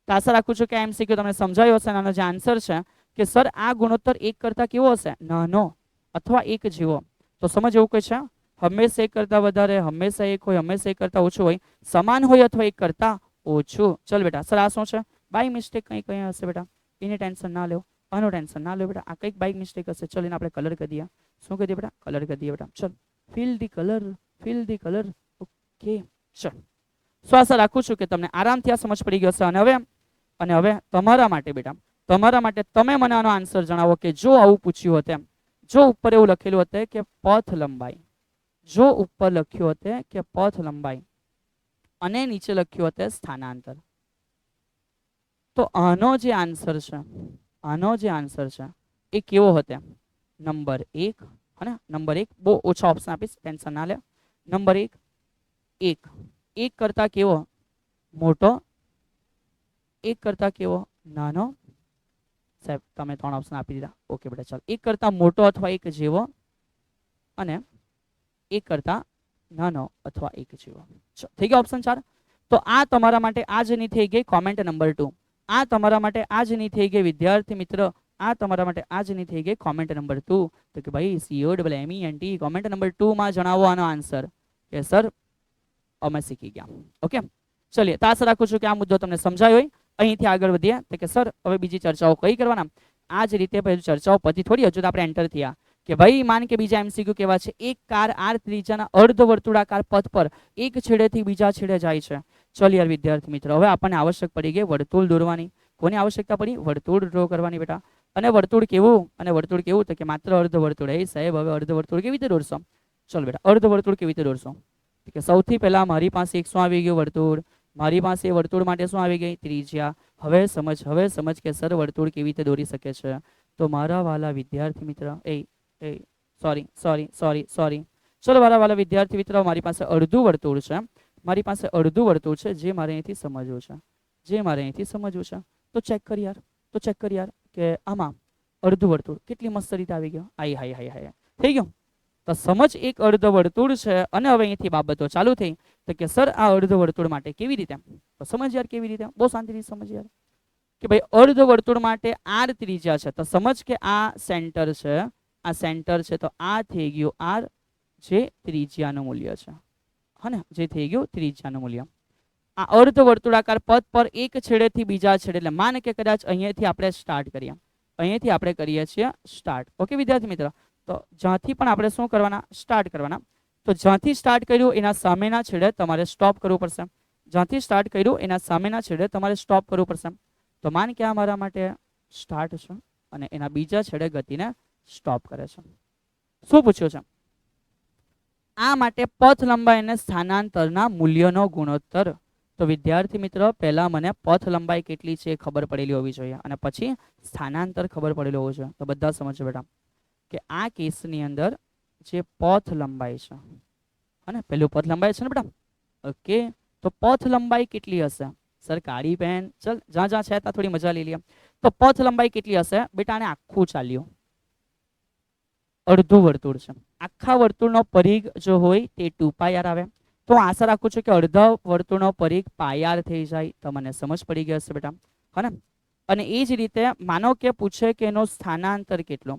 તો આશા રાખું છું કે એમસીક્યુ તમને સમજાયો હશે. આનો જે આન્સર છે કે સર આ ગુણોત્તર 1 કરતાં કેવો હશે? નાનો અથવા 1 જેવો. તો સમજ એવું કહે છે હંમેશા 1 કરતાં વધારે, હંમેશા 1 હોય, હંમેશા 1 કરતાં ઓછું હોય, સમાન હોય અથવા 1 કરતાં ઓછું. ચલ બેટા, સર આ શું છે? બાય મિસ્ટેક કંઈ હશે બેટા, એની ટેન્શન ના લેવો, આનું ટેન્શન ના લો બેટા. આ કંઈક બાય મિસ્ટેક હશે. ચલ એને આપણે કલર કરી દઈએ. શું કરી દઈએ બેટા? કલર કરી દઈએ બેટા. ચલ ફિલ ધી કલર. ઓકે ચલ. સો આશા રાખું છું કે તમને આરામથી આ સમજ પડી ગયો હશે. અને હવે તમારા માટે બેટા, તમારા માટે તમે મને આનો આન્સર જણાવો કે જો આવું પૂછ્યું હતું, જો ઉપર એવું લખેલું હતું કે પથ લંબાઈ, જો ઉપર લખ્યું હતું કે પથ લંબાઈ અને નીચે લખ્યું હતું સ્થાનાંતર, તો આનો જે આન્સર છે એ કેવો હતો? નંબર 1, અને નંબર 1 બહુ ઓછા ઓપ્શન આપીશ, ટેન્શન ના લે. નંબર 1 કરતાં કેવો? મોટો. 1 કરતાં કેવો? નાનો. સાહેબ તમે 3 ઓપ્શન આપી દીધા. ઓકે બેટા ચાલો. 1 કરતાં મોટો અથવા 1 જેવો, અને 1 કરતાં નાનો અથવા 1 જેવો. થઈ ગયા ઓપ્શન 4. તો આ તમારા માટે આજની થઈ ગઈ કોમેન્ટ નંબર 2. આ તમારા માટે આજની થઈ ગઈ વિદ્યાર્થી મિત્ર, આ તમારા માટે આજની થઈ ગઈ કોમેન્ટ નંબર 2. તો કે ભાઈ COMMENT કોમેન્ટ નંબર 2 માં જણાવો આનો આન્સર કે સર અમે શીખી ગયા. ઓકે ચલીએ. તો આશા રાખું છું કે આ મુદ્દો તમને સમજાયો હોય. અહીંથી આગળ વધીએ તો કે સર હવે બીજી ચર્ચાઓ કઈ કરવાના? આ જ રીતે પછી ચર્ચાઓ પછી થોડી હજુ તો આપણે એન્ટર થયા કે ભાઈ માન કે બીજા MCQ કેવા છે? એક કાર R ત્રિજ્યાના અર્ધવર્તુળાકાર પથ પર એક છેડેથી બીજા છેડે જાય છે. ચલ યાર વિદ્યાર્થી મિત્રો, હવે આપણને આવશ્યક પડી ગઈ વર્તુળ દોરવાની. કોની આવશ્યકતા પડી? વર્તુળ ડ્રો કરવાની બેટા. અને વર્તુળ કેવું તો કે માત્ર અર્ધ વર્તુળ. એ સાહેબ હવે અર્ધ વર્તુળ કેવી રીતે દોરશો? ચલો બેટા, અર્ધ વર્તુળ કેવી રીતે દોરશો? કે સૌથી પહેલા મારી પાસે એક શું આવી ગયું? વર્તુળ. મારી પાસે વર્તુળ માટે શું આવી ગઈ? ત્રિજ્યા. હવે સમજ કે સર વર્તુળ કેવી રીતે દોરી શકે છે? તો મારા વાલા વિદ્યાર્થી મિત્ર, સોરી ચલો મારા વાલા વિદ્યાર્થી મિત્રો, મારી પાસે અડધું વર્તુળ છે. મારી પાસે અડધું વર્તુળ છે જે મારે અહીંથી સમજવું છે. તો ચેક કર યાર કે આમાં અડધું વર્તુળ કેટલી મસ્ત રીતે આવી ગયો. હાય થઈ ગયું. તો સમજ એક અર્ધ વર્તુળ છે અને હવે અહીંથી બાબતો ચાલુ થઈ તો કે સર આ અર્ધ વર્તુળ માટે કેવી રીતે? તો સમજ યાર કેવી રીતે, બહુ શાંતિથી સમજ યાર કે ભાઈ અર્ધ વર્તુળ માટે r ત્રિજ્યા છે. તો સમજ કે આ સેન્ટર છે, તો આ થઈ ગયું r, જે ત્રિજ્યાનું મૂલ્ય છે. હા ને, જે થઈ ગયું ત્રિજ્યાનું મૂલ્ય. આ અર્ધ વર્તુળાકાર પથ પર એક છેડેથી બીજા છેડે, એટલે માન કે કદાચ અહીંયાથી આપણે સ્ટાર્ટ કરીએ છીએ સ્ટાર્ટ. ઓકે વિદ્યાર્થી મિત્ર, તો જ્યાંથી પણ આપણે શું કરવાના? સ્ટાર્ટ કરવાના. તો જ્યાંથી સ્ટાર્ટ કર્યું એના સામેના છેડે તમારે સ્ટોપ કરવું પડશે. તો માન કે આ મારા માટે સ્ટાર્ટ છે અને એના બીજા છેડે ગતિને સ્ટોપ કરે છે. શું પૂછ્યું છે? આ માટે પથ લંબાઈ અને સ્થાનાંતરના મૂલ્યનો ગુણોત્તર. તો વિદ્યાર્થી મિત્રો, પહેલા મને પથ લંબાઈ કેટલી છે ખબર પડેલી હોવી જોઈએ અને પછી સ્થાનાંતર ખબર પડેલું હોવું જોઈએ. તો બધા સમજો બેટા કે આ કેસની અંદર જે પથ લંબાઈ છે, અને પેલું પથ લંબાઈ છે ને બેટા, ઓકે, તો પથ લંબાઈ કેટલી હશે? સર કાળી પેન, ચલ જ્યાં છે ત્યાં થોડી મજા લઈ લઈએ. તો પથ લંબાઈ કેટલી હશે બેટા? આને આખું ચાલ્યું અડધું વર્તુળ છે. આખા વર્તુળનો પરિઘ જો હોય તે 2πr આવે. તો આશા રાખું છું કે અડધા વર્તુળનો પરિઘ πr થઈ જાય. તો મને સમજ પડી ગઈ હશે બેટા, હા ને? અને એ જ રીતે માનો કે પૂછે કે એનો સ્થાનાંતર કેટલો,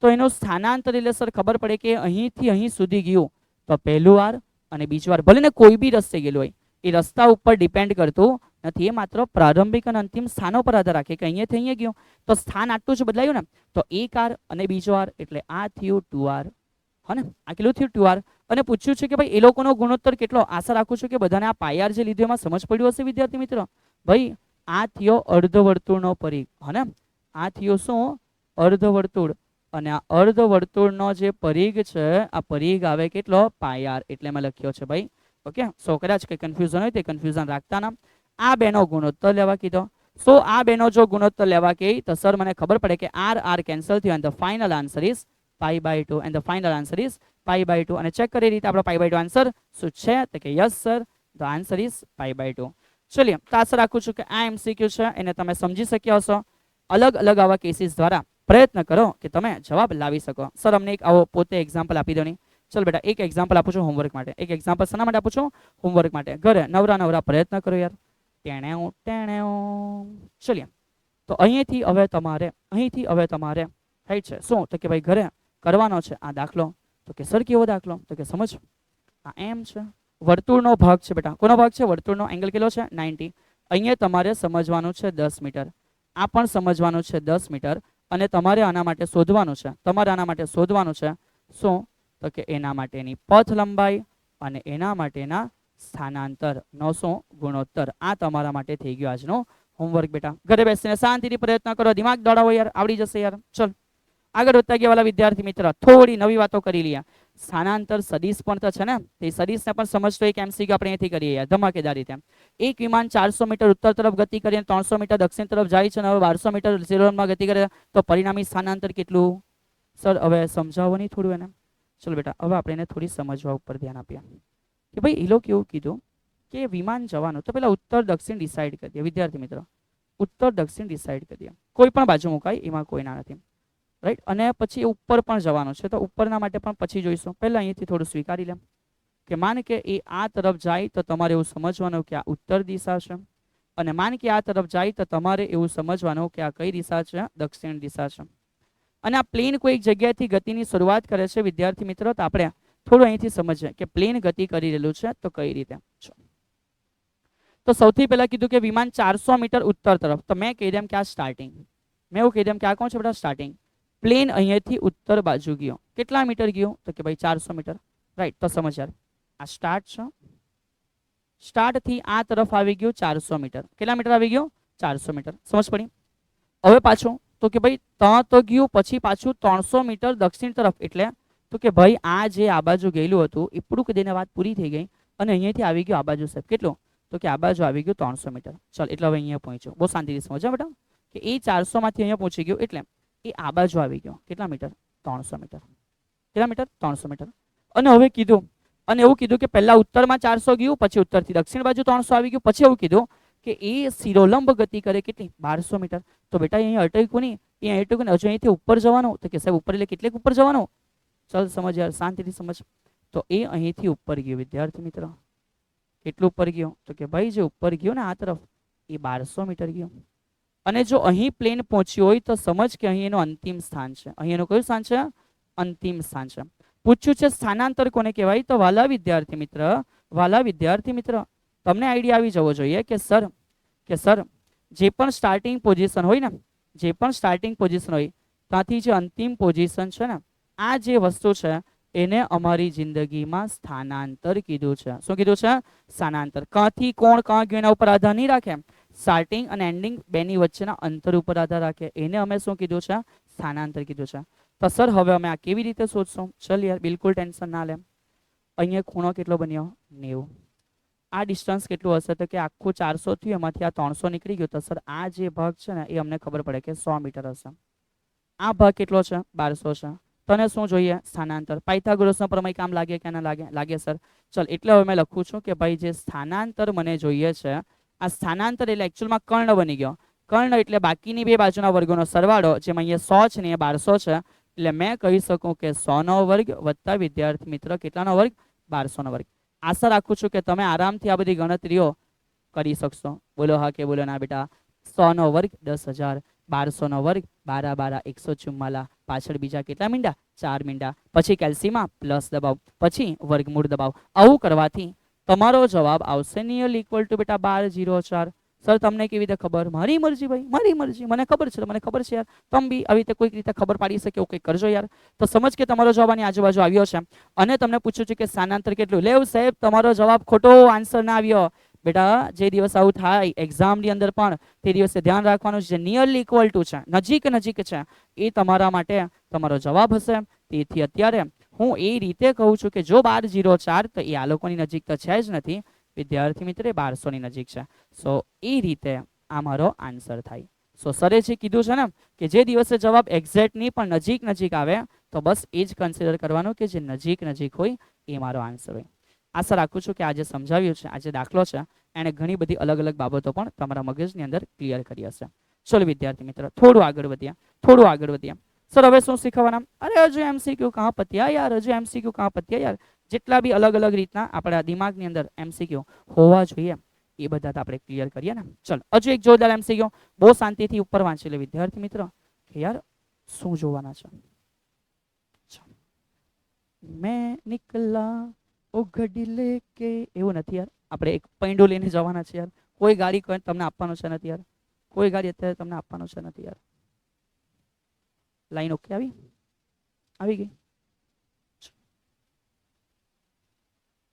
તો એનું સ્થાનાંતર એટલે સર ખબર પડે કે અહીંથી અહીં સુધી ગયું તો પહેલું વાર અને બીજું વાર, ભલે ને કોઈ બી રસ્તે ગયેલું હોય, એ રસ્તા ઉપર ડિપેન્ડ કરતું નથી. એ માત્ર પ્રારંભિક અને અંતિમ સ્થાનો પર આધાર રાખે કે અહીંયાથી અહીંયા ગયો તો સ્થાન આટલું જ બદલાયું ને, તો એક આર અને બીજો આર, એટલે આ થયું 2r. હા ને, આ કેટલું થયું? 2r. અને પૂછ્યું છે કે ભાઈ એ લોકોનો ગુણોત્તર કેટલો? આશા રાખું છું કે બધાને આ πr જે લીધું એમાં સમજ પડ્યું હશે વિદ્યાર્થી મિત્રો. ભાઈ આ થયો અર્ધ વર્તુળનો પરિઘ, હા ને, આ થયો શું? અર્ધ વર્તુળ. અને આ અર્ધ વર્તુળનો જે પરિઘ છે, આ પરિઘ આવે કેટલો? πr. એટલે મેં લખ્યો છે ભાઈ. ઓકે, સો કદાચ કંઈ કન્ફ્યુઝન હોય તો કન્ફ્યુઝન રાખતા ના. આ બેનો ગુણોત્તર લેવા કીધો. સો આ બેનો જો ગુણોત્તર લેવા કહે તો સર મને ખબર પડે કે r કેન્સલ થયો અને ધ ફાઇનલ આન્સર ઇઝ π/2. અને ચેક કરી રીતે આપણો π/2 આન્સર શું છે? તો કે yes sir, the answer is π/2. ચલિए, તો આશા રાખું છું કે આ MCQ છે એને તમે સમજી શક્યા હશો. અલગ અલગ આવા કેસીસ દ્વારા પ્રયત્ન કરો કે તમે જવાબ લાવી શકો. સર અમને એક આવો પોતે એક્ઝામ્પલ આપી દો નહીં. ચલ બેટા, એક એક્ઝામ્પલ આપું છું હોમવર્ક માટે. એક એક્ઝામ્પલ શેના માટે આપું છું? હોમવર્ક માટે. ઘરે નવરા પ્રયત્ન કરો યાર. ચલિए, તો અહીંથી હવે તમારે રાઈટ છે શું? તો કે ભાઈ ઘરે કરવાનો છે આ દાખલો. તો કે સર કેવો દાખલો? તો કે સમજ, આ એમ છે, વર્તુળનો ભાગ છે બેટા. કોનો ભાગ છે? વર્તુળનો. એંગલ કેટલો છે? 90. અહીંયા તમારે સમજવાનું છે 10 મીટર. આ પણ સમજવાનું છે 10 મીટર. અને તમારે આના માટે શોધવાનું છે શું? તો કે એના માટેની પથ લંબાઈ અને એના માટેના સ્થાનાંતરનો શું? ગુણોત્તર. આ તમારા માટે થઈ ગયો આજનો હોમવર્ક બેટા. ઘરે બેસીને શાંતિથી પ્રયત્ન કરો, દિમાગ દોડાવો યાર, આવડી જશે યાર. ચલ આગળ વધતા ગયા વાલા વિદ્યાર્થી મિત્ર, થોડી નવી વાતો કરી લઈએ. સ્થાનાંતર સદિશ પણ તો છે ને, તે સદિશને પણ સમજતો એક MCQ આપણે અહીંથી કરીએ યાર, ધમાકેદાર રીતે. એક વિમાન 400 મીટર ઉત્તર તરફ ગતિ કરીને 300 મીટર દક્ષિણ તરફ જાય છે અને હવે 1200 મીટર 0 ગતિ કરે તો પરિણામી સ્થાનાંતર કેટલું? સર હવે સમજાવો નહીં થોડું એને. ચલો બેટા, હવે આપણે એને થોડી સમજવા ઉપર ધ્યાન આપીએ કે ભાઈ એ લોકો એવું કીધું કે વિમાન જવાનું તો પેલા ઉત્તર દક્ષિણ ડિસાઈડ કરી દે વિદ્યાર્થી મિત્રો. ઉત્તર દક્ષિણ ડિસાઈડ કરી દે, કોઈ પણ બાજુ મુકાય, એમાં કોઈ ના નથી, રાઈટ. અને પછી ઉપર પણ જવાનું છે તો ઉપરના માટે પણ પછી જોઈશું. પહેલા અહીંથી થોડું સ્વીકારી લે કે માન કે એ આ તરફ જાય તો તમારે એવું સમજવાનું કે આ ઉત્તર દિશા છે, અને માન કે આ તરફ જાય તો તમારે એવું સમજવાનું કે આ કઈ દિશા છે? દક્ષિણ દિશા છે. અને આ પ્લેન કોઈ જગ્યાએથી ગતિની શરૂઆત કરે છે વિદ્યાર્થી મિત્રો, તો આપણે થોડું અહીંથી સમજીએ કે પ્લેન ગતિ કરી રહેલું છે તો કઈ રીતે. તો સૌથી પહેલા કીધું કે વિમાન 400 મીટર ઉત્તર તરફ, તો મેં કહી દેમ કે આ સ્ટાર્ટિંગ, મેં એવું કહી દેમ કે આ કોણ છે બેટા? સ્ટાર્ટિંગ. પ્લેન અહીંયાથી ઉત્તર બાજુ ગયો, કેટલા મીટર ગયો? તો કે ભાઈ 400 મીટર, રાઈટ. તો સમજ યાર, આ સ્ટાર્ટ છે, સ્ટાર્ટથી આ તરફ આવી ગયું 400 મીટર. કેટલા મીટર આવી ગયો? 400 મીટર. સમજ પડી? હવે પાછું તો કે ભાઈ ત્યાં તો ગયું, પછી પાછું 300 મીટર દક્ષિણ તરફ, એટલે તો કે ભાઈ આ જે આ બાજુ ગયેલું હતું એ પૂરું કરી દઈને વાત પૂરી થઈ ગઈ, અને અહીંયાથી આવી ગયું આ બાજુ સાહેબ કેટલું, તો કે આ બાજુ આવી ગયું 300 મીટર. ચાલ એટલે હવે અહીંયા પહોંચ્યો, બહુ શાંતિથી સમજો બેટા, કે એ 400 માંથી અહીંયા પહોંચી ગયો, એટલે એ આ બાજુ આવી ગયો કેટલા મીટર, 300 મીટર. કેટલા મીટર, 300 મીટર. અને હવે કીધું, અને એવું કીધું કે પહેલા ઉત્તરમાં 400 ગયું, પછી ઉત્તરથી દક્ષિણ બાજુ 300 આવી ગયું, પછી એવું કીધું કે એ શિરોલંબ ગતિ કરે કેટલી, 1200 મીટર. તો બેટા અહીંયા અટક્યું નહીં, અહીંયા અટક્યું નહીં, હજુ અહીંથી ઉપર જવાનું, તો કે સાહેબ ઉપર એટલે કેટલેક ઉપર જવાનું, ચાલ સમજ યાર, શાંતિથી સમજ. તો એ અહીંથી ઉપર ગયો વિદ્યાર્થી મિત્ર, કેટલું ઉપર ગયો, તો કે ભાઈ જે ઉપર ગયો ને આ તરફ એ 1200 મીટર ગયો. અને જો અહીં પ્લેન પહોંચ્યું હોય તો સમજ કે અહીં એનું અંતિમ સ્થાન છે. અહીં એનું કયું સ્થાન છે, અંતિમ સ્થાન છે. પૂછ્યું છે સ્થાનાંતર કોને કહેવાય, તો વાલા વિદ્યાર્થી મિત્ર, વાલા વિદ્યાર્થી મિત્ર, તમને આઈડિયા આવી જવો જોઈએ કે સર જે પણ સ્ટાર્ટિંગ પોઝિશન હોય ને, જે પણ સ્ટાર્ટિંગ પોઝિશન હોય ત્યાંથી જે અંતિમ પોઝિશન છે ને, આ જે વસ્તુ છે એને અમારી જિંદગીમાં સ્થાનાંતર કીધું છે. શું કીધું છે, સ્થાનાંતર. ક્યાંથી કોણ ક્યાં ગયું એના ઉપર આધાર નહીં રાખે, સ્ટાર્ટિંગ અને એન્ડિંગ બેની વચ્ચેના અંતર ઉપર આધાર રાખે, એને અમે શું કીધું છે, સ્થાનાંતર કીધું છે. તો સર હવે અમે આ કેવી રીતે શોધશું, ચલ યાર બિલકુલ ટેન્શન ના લે. અહીંયા ખૂણો કેટલો બન્યો, 90. આ ડિસ્ટન્સ કેટલું હશે, તો કે આખું 400 થયું, એમાંથી આ 300 નીકળી ગયું, તો સર આ જે ભાગ છે ને એ અમને ખબર પડે કે 100 મીટર હશે. આ ભાગ કેટલો છે, 1200 છે. તને શું જોઈએ, સ્થાનાંતર. પાયથાગોરસનો પ્રમેય કામ લાગે કે ના લાગે, લાગે સર. ચલ એટલે હવે મેં લખું છું કે ભાઈ જે સ્થાનાંતર મને જોઈએ છે, આ સ્થાનાંતર એટલે એકચ્યુઅલમાં કર્ણ બની ગયો. કર્ણ એટલે બાકીની બે બાજુના વર્ગોનો સરવાળો, જેમાં અહીંયા 100 છે ને એ 1200 છે, એટલે મેં કહી શકું કે 100 નો વર્ગ વત્તા વિદ્યાર્થી મિત્ર કેટલાનો વર્ગ, 1200 નો વર્ગ. આશા રાખું છું કે તમે આરામથી આ બધી ગણતરીઓ કરી શકશો. બોલો હા કે બોલો ના બેટા. 100 નો વર્ગ 10,000, 1200 નો વર્ગ 12 12 144, પાછળ બીજા કેટલા મીંડા, 4 મીંડા, પછી કેલ્સીમાં પ્લસ દબાવ, પછી વર્ગમૂળ દબાવ. આવું કરવાથી તમારો જવાબ આવશે નિયરલી ઇક્વલ ટુ બેટા 1204. સર તમને કેવી રીતે ખબર, મારી મરજી ભાઈ, મારી મરજી, મને ખબર છે, મને ખબર છે યાર. તમે બી આવી રીતે કોઈક રીતે ખબર પાડી શકે એવું કંઈક કરજો યાર. તો સમજ કે તમારો જવાબ આની આજુબાજુ આવ્યો છે, અને તમને પૂછ્યું છે કે સ્થાનાંતર કેટલું. લેવ સાહેબ તમારો જવાબ ખોટો, આન્સર ના આવ્યો. બેટા જે દિવસ આવું થાય એક્ઝામની અંદર પણ તે દિવસે ધ્યાન રાખવાનું છે, નિયરલી ઇક્વલ ટુ છે, નજીક નજીક છે, એ તમારા માટે તમારો જવાબ હશે. તેથી અત્યારે હું એ રીતે કહું છું કે જો 1204 તો એ આ લોકોની નજીક તો છે જ નથી વિદ્યાર્થી મિત્ર, 1200 ની નજીક છે. સો એ રીતે આ મારો આન્સર થાય. સો સરે જે કીધું છે ને કે જે દિવસે જવાબ એક્ઝેક્ટ નહીં પણ નજીક નજીક આવે તો બસ એ જ કન્સિડર કરવાનું કે જે નજીક નજીક હોય એ મારો આન્સર હોય. આશા રાખું છું કે આજે સમજાવ્યું છે, આજે દાખલો છે એણે ઘણી બધી અલગ અલગ બાબતો પણ તમારા મગજની અંદર ક્લિયર કરી હશે. ચલો વિદ્યાર્થી મિત્ર થોડું આગળ વધ્યા. સર હવે શું શીખવાના, અરે હજુ MCQ કહાં પત્યા યાર, હજુ MCQ કહાં પત્યા યાર. જેટલા બી અલગ અલગ રીતના આપણા દિમાગની અંદર MCQ હોવા જોઈએ એ બધા આપણે ક્લિયર કરીએ ને. ચલો હજુ એક જોરદાર MCQ, બહુ શાંતિથી ઉપર વાંચી લે વિદ્યાર્થી મિત્ર કે યાર શું જોવાના છે. મેં નીકળા ઓ ઘડી લેકે, એવું નથી યાર, આપણે એક પૈંડો લઈને જવાના છે યાર. કોઈ ગાડી તમને આપવાનો છે નથી યાર, કોઈ ગાડી અત્યારે તમને આપવાનો છે નથી યાર. લાઈન ઓકે આવી ગઈ.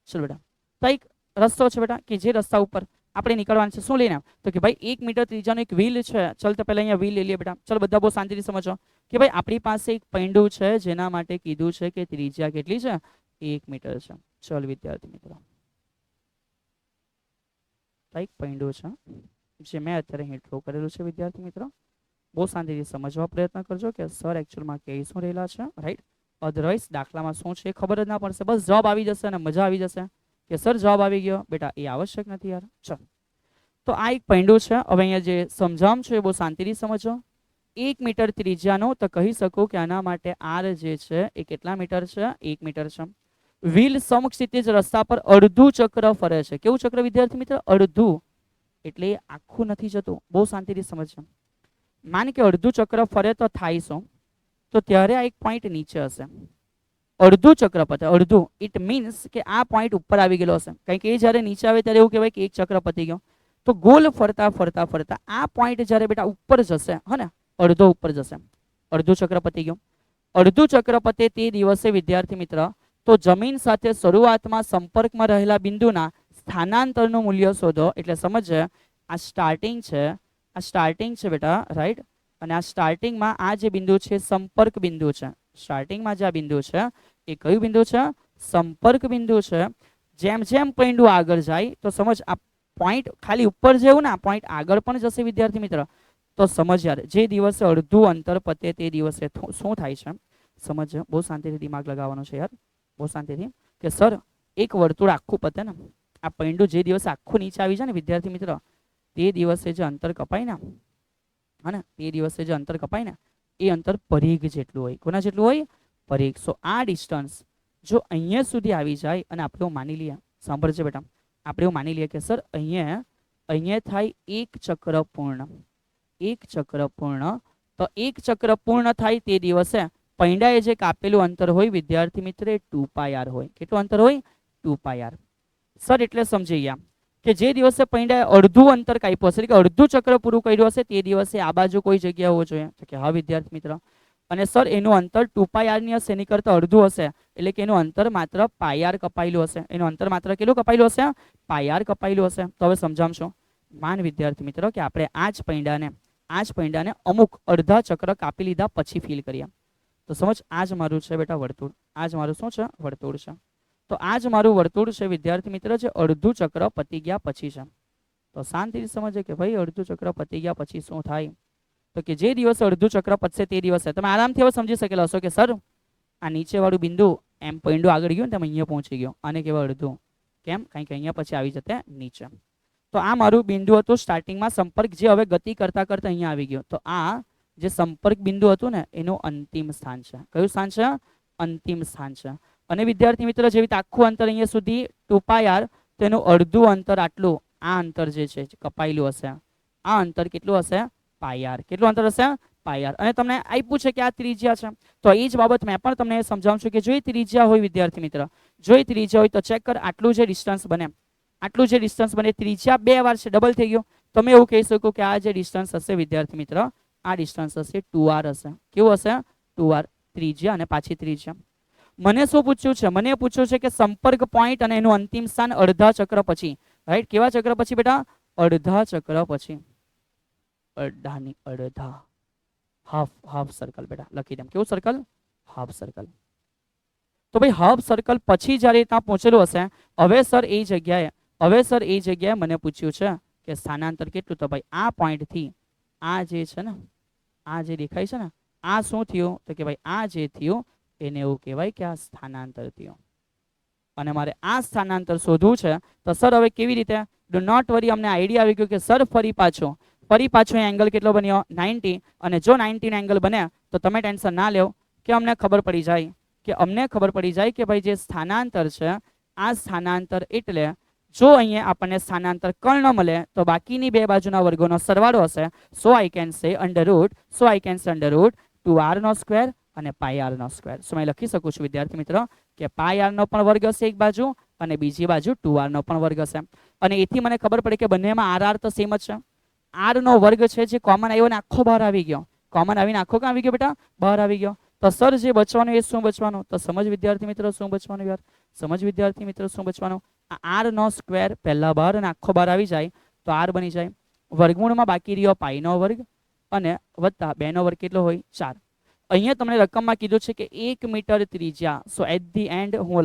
ચલો બેટા તો એક રસ્તો છે બેટા કે જે રસ્તા ઉપર આપણે નીકળવાનું છે. શું લઈને તો કે ભાઈ 1 મીટર ત્રિજ્યાનો એક વ્હીલ છે. ચલ તો પહેલા અહીંયા વ્હીલ લઈ લઈએ બેટા. ચલો બધા બહુ શાંતિથી સમજો કે ભાઈ આપણી પાસે એક પૈંડું છે જેના માટે કીધું છે કે ત્રિજ્યા કેટલી છે, 1 મીટર છે. ચલ વિદ્યાર્થી મિત્રો એક પૈંડું છે જે મેં અત્યારે અહીં ડ્રો કરેલું છે. વિદ્યાર્થી મિત્રો બહુ શાંતિથી સમજવા પ્રયત્ન કરજો કે સર એકચ્યુઅલમાં કે શું રહેલા છે, રાઈટ. અધરવાઇઝ દાખલામાં શું છે ખબર જ ના પડશે, બસ જવાબ આવી જશે અને મજા આવી જશે કે સર જવાબ આવી ગયો. બેટા એ આવશ્યક નથી યાર. ચલો તો આ એક પૈંડું છે. હવે અહીંયા જે સમજાવું છું એ બહુ શાંતિથી સમજો. 1 મીટર ત્રિજ્યાનો તો કહી શકું કે આના માટે આર જે છે એ કેટલા મીટર છે, 1 મીટર છે. વ્હીલ સમક્ષિતિજ રસ્તા પર અડધું ચક્ર ફરે છે. કેવું ચક્ર વિદ્યાર્થી મિત્ર, અડધું, એટલે આખું નથી જતું. બહુ શાંતિથી સમજજો. માન કે અડધું ચક્ર ફરે તો થાય શું, તો ત્યારે આ એક પોઈન્ટ નીચે હશે. અડધું ચક્ર પતે, અડધું, ઇટ મીન્સ કે આ પોઈન્ટ ઉપર આવી ગયેલો હશે. કારણ કે એ જ્યારે નીચે આવે ત્યારે એવું કહેવાય કે એક ચક્ર પતી ગયો. તો ગોલ ફરતા ફરતા ફરતા આ પોઈન્ટ જ્યારે બેટા ઉપર જશે, હે ને, અડધો ઉપર જશે, અડધું ચક્ર પતી ગયું. અડધું ચક્ર પતે તે દિવસે વિદ્યાર્થી મિત્ર તો જમીન સાથે શરૂઆતમાં સંપર્કમાં રહેલા બિંદુના સ્થાનાંતરનું મૂલ્ય શોધો. એટલે સમજ આ સ્ટાર્ટિંગ છે, આ સ્ટાર્ટિંગ છે બેટા, રાઈટ. અને આ સ્ટાર્ટિંગમાં આ જે બિંદુ છે સંપર્ક બિંદુ છે. સ્ટાર્ટિંગમાં જે આ બિંદુ છે એ કયું બિંદુ છે? સંપર્ક બિંદુ છે. જેમ જેમ પૈંડું આગળ જાય તો સમજ આ પોઈન્ટ ખાલી ઉપર જેવું ને આ પોઈન્ટ આગળ પણ જશે વિદ્યાર્થી મિત્ર. તો સમજ યાર, જે દિવસે અડધું અંતર પતે તે દિવસે શું થાય છે સમજ. બહુ શાંતિથી દિમાગ લગાવવાનો છે યાર, બહુ શાંતિથી. કે સર એક વર્તુળ આખું પતે ને, આ પૈંડું જે દિવસે આખું નીચે આવી જાય ને વિદ્યાર્થી મિત્ર, તે દિવસે જે અંતર કપાય ને, હા ને, તે દિવસે જે અંતર કપાય ને એ અંતર પરિઘ જેટલું હોય. કોના જેટલું હોય? પરિઘ. સો આ ડિસ્ટન્સ જો અહીંયા સુધી આવી જાય અને આપણે એવું માની લઈએ, સાંભળજો બેટા, આપણે એવું માની લઈએ કે સર અહીંયા થાય એક ચક્ર પૂર્ણ. એક ચક્ર પૂર્ણ. તો એક ચક્ર પૂર્ણ થાય તે દિવસે પૈંડાએ જે કાપેલું અંતર હોય વિદ્યાર્થી મિત્ર એ 2πr હોય. કેટલું અંતર હોય? 2πr. સર એટલે સમજી ગયા કે જે દિવસે પૈંડાએ અડધું અંતર કાપ્યું હશે, કે અડધું ચક્ર પૂરું કર્યું હશે, તે દિવસે આ બાજુ કોઈ જગ્યા હોવો જોઈએ. કે હા વિદ્યાર્થી મિત્ર. અને સર એનું અંતર 2πr ની હશે, એની કરતાં અડધું હશે, એટલે કે એનું અંતર માત્ર πr કપાયેલું હશે. એનું અંતર માત્ર કેટલું કપાયેલું હશે? πr કપાયેલું હશે. તો હવે સમજાવશો. માન વિદ્યાર્થી મિત્રો કે આપણે આ જ પૈંડાને અમુક અડધા ચક્ર કાપી લીધા પછી ફીલ કરીએ. તો સમજ આ જ મારું છે બેટા વર્તુળ. આ જ મારું શું છે? વર્તુળ છે. તો આ જ મારું વર્તુળ છે વિદ્યાર્થી મિત્ર, જે અડધું ચક્ર પતી ગયા પછી છે. તો શાંતિથી સમજે કે ભાઈ અડધું ચક્ર પતી ગયા પછી શું થાય. તો કે જે દિવસે અડધું ચક્ર પતશે તે દિવસે તમે આરામથી હવે સમજી શકેલા હશો કે સર આ નીચેવાળું બિંદુ એમ પૈંડું આગળ ગયું ને તેમ અહીંયા પહોંચી ગયો. આને કહેવાય અડધું. કેમ? કારણ કે અહીંયા પછી આવી જતે નીચે. તો આ મારું બિંદુ હતું સ્ટાર્ટિંગમાં સંપર્ક, જે હવે ગતિ કરતા કરતા અહીંયા આવી ગયો. તો આ જે સંપર્ક બિંદુ હતું ને એનું અંતિમ સ્થાન છે. કયું સ્થાન છે? અંતિમ સ્થાન છે. અને વિદ્યાર્થી મિત્ર જેવી રીતે આખું અંતર અહીંયા સુધી 2πr, તેનું અડધું અંતર આટલું, આ અંતર જે છે કપાયેલું હશે, આ અંતર કેટલું હશે? πr. કેટલું અંતર હશે? πr. અને તમને આપ્યું છે કે આ ત્રિજ્યા છે. તો એ જ બાબત મેં પણ તમને સમજાવું છું કે જો એ ત્રિજ્યા હોય વિદ્યાર્થી મિત્ર, જો એ ત્રિજ્યા હોય તો ચેક કર, આટલું જે ડિસ્ટન્સ બને, આટલું જે ડિસ્ટન્સ બને, ત્રિજ્યા 2 વાર છે, ડબલ થઈ ગયો. તમે એવું કહી શકો કે આ જે ડિસ્ટન્સ હશે વિદ્યાર્થી મિત્ર, આ ડિસ્ટન્સ હશે 2r હશે. કેવું હશે? 2r. ત્રિજ્યા અને પાછી ત્રિજ્યા. મને શું પૂછ્યું છે? મને પૂછ્યું છે કે સંપર્ક પોઈન્ટ અને એનું અંતિમ સ્થાન અડધા ચક્ર પછી. રાઈટ? કેવા ચક્ર પછી બેટા? અડધા ચક્ર પછી. અડધાની અડધા, હાફ સર્કલ બેટા લખી દે. કેવું સર્કલ? Half circle. તો ભાઈ હાફ સર્કલ પછી જ્યારે ત્યાં પહોંચેલું હશે, હવે સર એ જગ્યાએ મને પૂછ્યું છે કે સ્થાનાંતર કેટલું. તો ભાઈ આ પોઈન્ટથી આ જે છે ને, આ જે દેખાય છે ને, આ શું થયું? તો કે ભાઈ આ જે થયું એને એવું કહેવાય કે આ સ્થાનાંતર થયું. અને મારે આ સ્થાનાંતર શોધવું છે. તો સર હવે કેવી રીતે? ડુ નોટ વરી, અમને આઈડિયા આવી ગયો કે સર ફરી પાછો એંગલ કેટલો બન્યો? 90. અને જો 90 નો એંગલ બને તો તમે ટેન્શન ના લો કે અમને ખબર પડી જાય કે ભાઈ જે સ્થાનાંતર છે, આ સ્થાનાંતર એટલે જો અહીંયા આપણને સ્થાનાંતર કર્ણ મળે તો બાકીની બે બાજુના વર્ગોનો સરવાળો હશે. સો આઈ કેન સે અંડરરૂટ 2r² અને πr². સો મેં લખી શકું છું વિદ્યાર્થી મિત્રો કે πr નો પણ વર્ગ હશે એક બાજુ અને બીજી બાજુ 2r નો પણ વર્ગ હશે. અને એથી મને ખબર પડે કે બંનેમાં r તો સેમ જ છે. r નો વર્ગ છે જે કોમન આવ્યો ને આખો બહાર આવી ગયો. કોમન આવીને આખો ક્યાં આવી ગયો બેટા? બહાર આવી ગયો. તો સર જે બચવાનું એ શું બચવાનું? તો સમજ વિદ્યાર્થી મિત્રો શું બચવાનું યાર? સમજ વિદ્યાર્થી મિત્રો શું બચવાનું? આ r² પહેલા બહાર અને આખો બહાર આવી જાય તો r બની જાય. વર્ગમૂળમાં બાકી રહ્યો π નો વર્ગ અને વત્તા 2 નો વર્ગ કેટલો હોય? 4. અહીંયા તમને રકમમાં કીધું છે કે 1 મીટર ત્રિજ્યા. સો એટ ધી એન્ડ હું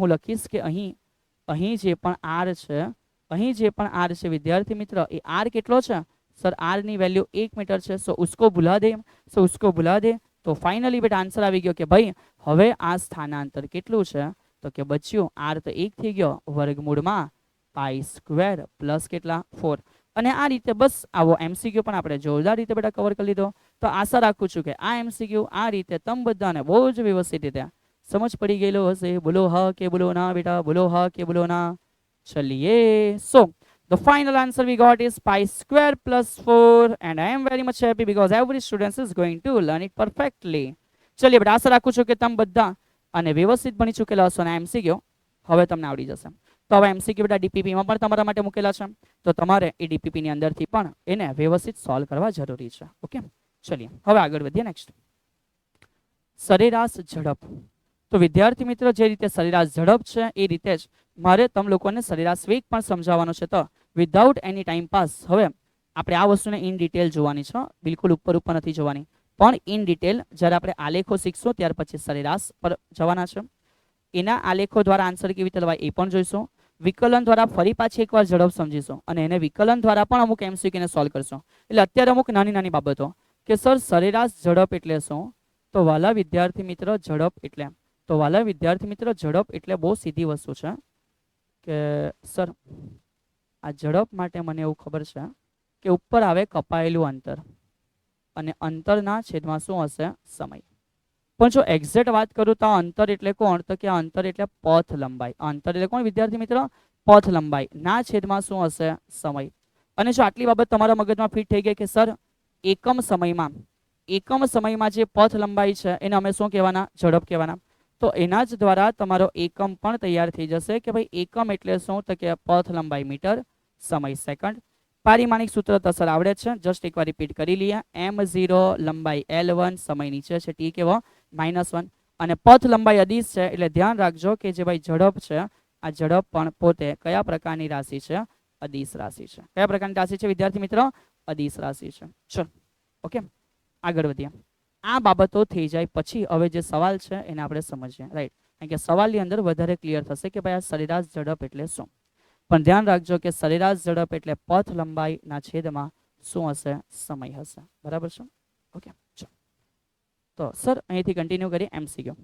લખીશ કે અહીં જે પણ r છે વિદ્યાર્થી મિત્ર, એ r કેટલો છે? સર r ની વેલ્યુ 1 મીટર છે. સો ઉસકો ભુલા દે. તો ફાઇનલી બેટા આન્સર આવી ગયો કે ભાઈ હવે આ સ્થાનાંતર કેટલું છે? તો કે બચ્યું r તો 1 થઈ ગયો, વર્ગમૂળમાં π² પ્લસ કેટલા? 4. અને આ રીતે બસ આવો MCQ પણ આપણે જોરદાર રીતે બેટા કવર કરી લીધો. તો આશા રાખું છું કે આ MCQ આ રીતે તમ બધાને બહુ જ વ્યવસ્થિત રીતે સમજ પડી ગયેલો હશે. બોલો હા કે બોલો ના બેટા? બોલો હા કે બોલો ના? ચલિए. સો the final answer we got is π² plus 4 and I am very much happy because every student is going to learn it perfectly. ચલિए બેટા આશા રાખું છું કે તમે બધા અને વ્યવસ્થિત ભણી ચૂકેલા હશો અને MCQ હવે તમને આવડી જશે. તો હવે MCQ બેટા DPP માં પણ તમારા માટે મૂકેલા છે. તો તમારે એ DPP ની અંદરથી પણ એને વ્યવસ્થિત સોલ્વ કરવા જરૂરી છે. ઓકે, ચલિए હવે આગળ વધીએ. નેક્સ્ટ, સરેરાશ ઝડપ. તો વિદ્યાર્થી મિત્ર જે રીતે સરેરાશ ઝડપ છે એ રીતે જ મારે તમે લોકોને સરેરાશ વેગ પણ સમજાવવાનો છે. તો વિધાઉટ એની ટાઈમ પાસ હવે આપણે આ વસ્તુને ઇન ડિટેલ જોવાની છે, બિલકુલ ઉપર નથી જોવાની, પણ ઇન ડિટેલ જ્યારે આપણે આલેખો શીખશું ત્યાર પછી સરેરાશ પર જવાના છે. એના આલેખો દ્વારા આન્સર કેવી રીતે લવાય એ પણ જોઈશું. વિકલન દ્વારા ફરી પાછી એકવાર ઝડપ સમજીશું અને એને વિકલન દ્વારા પણ અમુક એમસીક્યુને સોલ્વ કરશું. એટલે અત્યારે અમુક નાની નાની બાબતો કે સર સરેરાશ ઝડપ એટલે શું? તો વાલા વિદ્યાર્થી મિત્ર ઝડપ એટલે બહુ સીધી વસ્તુ છે કે સર આ ઝડપ માટે મને એવું ખબર છે કે ઉપર આવે કપાયેલું અંતર અને અંતરના છેદમાં શું હશે? સમય. પણ જો એક્ઝેક્ટ વાત કરું તો અંતર એટલે કોણ? તો કે અંતર એટલે પથ લંબાઈ. અંતર એટલે કોણ વિદ્યાર્થી મિત્ર? પથ લંબાઈ ના છેદમાં શું હશે? સમય. અને જો આટલી બાબત તમારા મગજમાં ફિટ થઈ ગઈ કે સર એકમ સમયમાં જે પથ લંબાઈ છે એને અમે શું કહેવાના? ઝડપ કહેવાના. તો એના જ દ્વારા તમારો એકમ પણ તૈયાર થઈ જશે કે ભાઈ એકમ એટલે શું? તો કે પથ લંબાઈ મીટર, સમય સેકન્ડ. પારિમાણિક સૂત્ર તો સર આવડે છે, જસ્ટ એકવાર રિપીટ કરી લઈએ. m0 લંબાઈ L1, સમય નીચે છે t કેવો? -1. અને પથ લંબાઈ અદિશ છે એટલે ધ્યાન રાખજો કે જે ભાઈ ઝડપ છે આ ઝડપ પણ પોતે કયા પ્રકારની રાશિ છે? અદિશ રાશિ છે. કયા પ્રકારની રાશિ છે વિદ્યાર્થી મિત્રો? અદિશ રાશિ છે. ચલો ઓકે, આગળ વધીએ. આ બાબતો થઈ જાય પછી હવે જે સવાલ છે એને આપણે સમજીએ, રાઈટ? કારણ કે સવાલની અંદર વધારે ક્લિયર થશે કે ભાઈ આ સરેરાશ ઝડપ એટલે શું. પણ ધ્યાન રાખજો કે સરેરાશ ઝડપ એટલે પથ લંબાઈના છેદમાં શું હશે? સમય હશે. બરાબર છે? ઓકે, ચલો તો સર અહીંથી કન્ટિન્યુ કરીએ એમસીક્યુ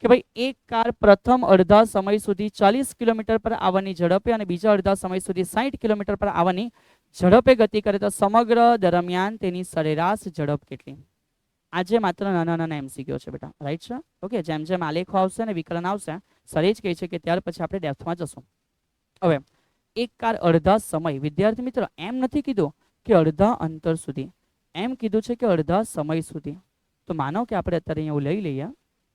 કે ભાઈ એક કાર પ્રથમ અડધા સમય સુધી 40 કિલોમીટર પર આવવાની ઝડપે અને બીજા અડધા સમય સુધી 60 કિલોમીટર પર આવવાની ઝડપે ગતિ કરે તો સમગ્ર દરમિયાન તેની સરેરાશ ઝડપ કેટલી? આજે માત્ર નાના નાના એમસીક્યુ છે બેટા, રાઈટ છે? ઓકે, જેમ જેમ આલેખો આવશે ને વિકલન આવશે સર એ જ કહે છે કે ત્યાર પછી આપણે ડેપ્થમાં જશું. હવે એક કાર અડધા સમય, વિદ્યાર્થી મિત્રો એમ નથી કીધું કે અડધા અંતર સુધી, એમ કીધું છે કે અડધા સમય સુધી. તો માનો કે આપણે અત્યારે અહીંયા લઈ લઈએ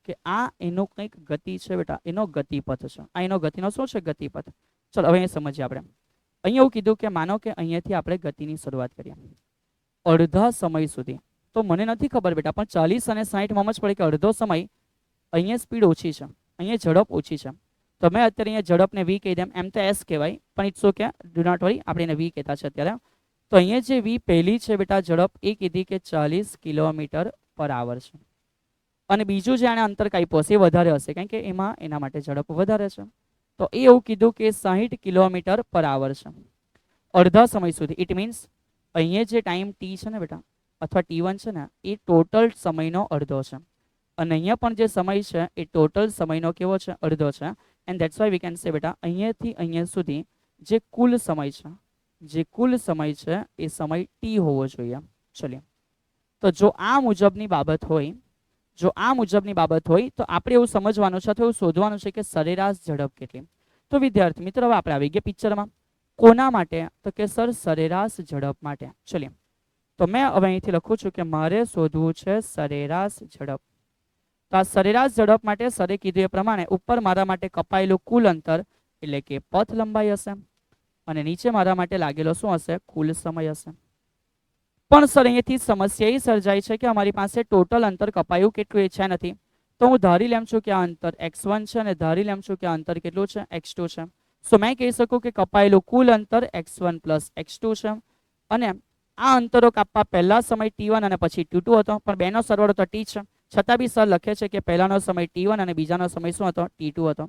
કે આ એનો કંઈક ગતિ છે બેટા, એનો ગતિપથ છે. આ એનો ગતિનો શું છે? ગતિપથ. ચલો હવે અહીંયા સમજીએ આપણે. અહીંયા એવું કીધું કે માનો કે અહીંયાથી આપણે ગતિની શરૂઆત કરીએ અડધા સમય સુધી. તો મને નથી ખબર બેટા, પણ 40 અને 60 માં જ પડે કે અડધો સમય અહીંયા સ્પીડ ઓછી છે, અહીંયા ઝડપ ઓછી છે. તો મેં અત્યારે અહીંયા ઝડપને v કહી દઉં, એમ તો s કહેવાય પણ ઇટ્સ ઓકે, ડુ નોટ વરી, આપણે એને v કહેતા છે અત્યારે. તો અહીંયા જે v પહેલી છે બેટા ઝડપ એ કીધી કે 40 કિલોમીટર પર આવર છે અને બીજું જે આને અંતર કાપ્યું હશે એ વધારે હશે કારણ કે એમાં એના માટે ઝડપ વધારે છે. તો એ એવું કીધું કે 60 કિલોમીટર પર આવર છે અડધા સમય સુધી. ઇટ મીન્સ અહીંયા જે ટાઈમ t છે ને બેટા અથવા t1 છે ને એ ટોટલ સમયનો અડધો છે અને અહીંયા પણ જે સમય છે એ ટોટલ સમયનો કેવો છે? અડધો છે. And that's why we can say બેટા અહીંયાથી અહીંયા સુધી જે કુલ સમય છે એ સમય t હોવો જોઈએ. ચલીએ, તો જો આ મુજબની બાબત હોય તો આપણે એવું સમજવાનું છે અથવા એવું શોધવાનું છે કે સરેરાશ ઝડપ કેટલી. તો વિદ્યાર્થી મિત્રો હવે આપણે આવી ગયા પિક્ચરમાં. કોના માટે? તો કે સર સરેરાશ ઝડપ માટે. ચલીએ, તો મેં હવે અહીંથી લખું છું કે મારે શોધવું છે સરેરાશ ઝડપ. તો આ સરેરાશ ઝડપ માટે સરે કીધું એ પ્રમાણે ઉપર મારા માટે કપાયેલું કુલ અંતર એટલે કે પથ લંબાઈ હશે અને નીચે મારા માટે લાગેલો શું હશે? કુલ સમય હશે. પણ સર અહીંયાથી સમસ્યા એ સર્જાય છે કે અમારી પાસે ટોટલ અંતર કપાયું કેટલું એ છે નથી. તો હું ધારી લેમ છું કે આ અંતર x1 છે અને ધારી લેમ છું કે આ અંતર કેટલું છે? x2 છે. સો મેં કહી શકું કે કપાયેલું કુલ અંતર x1 + x2 છે અને આ અંતરો કાપવા પહેલા સમય t1 અને પછી t2 હતો પણ બેનો સરવાળો તો t છે. છતાં બી સર લખે છે કે પહેલાનો સમય t1 અને બીજાનો સમય શું હતો? t2 હતો.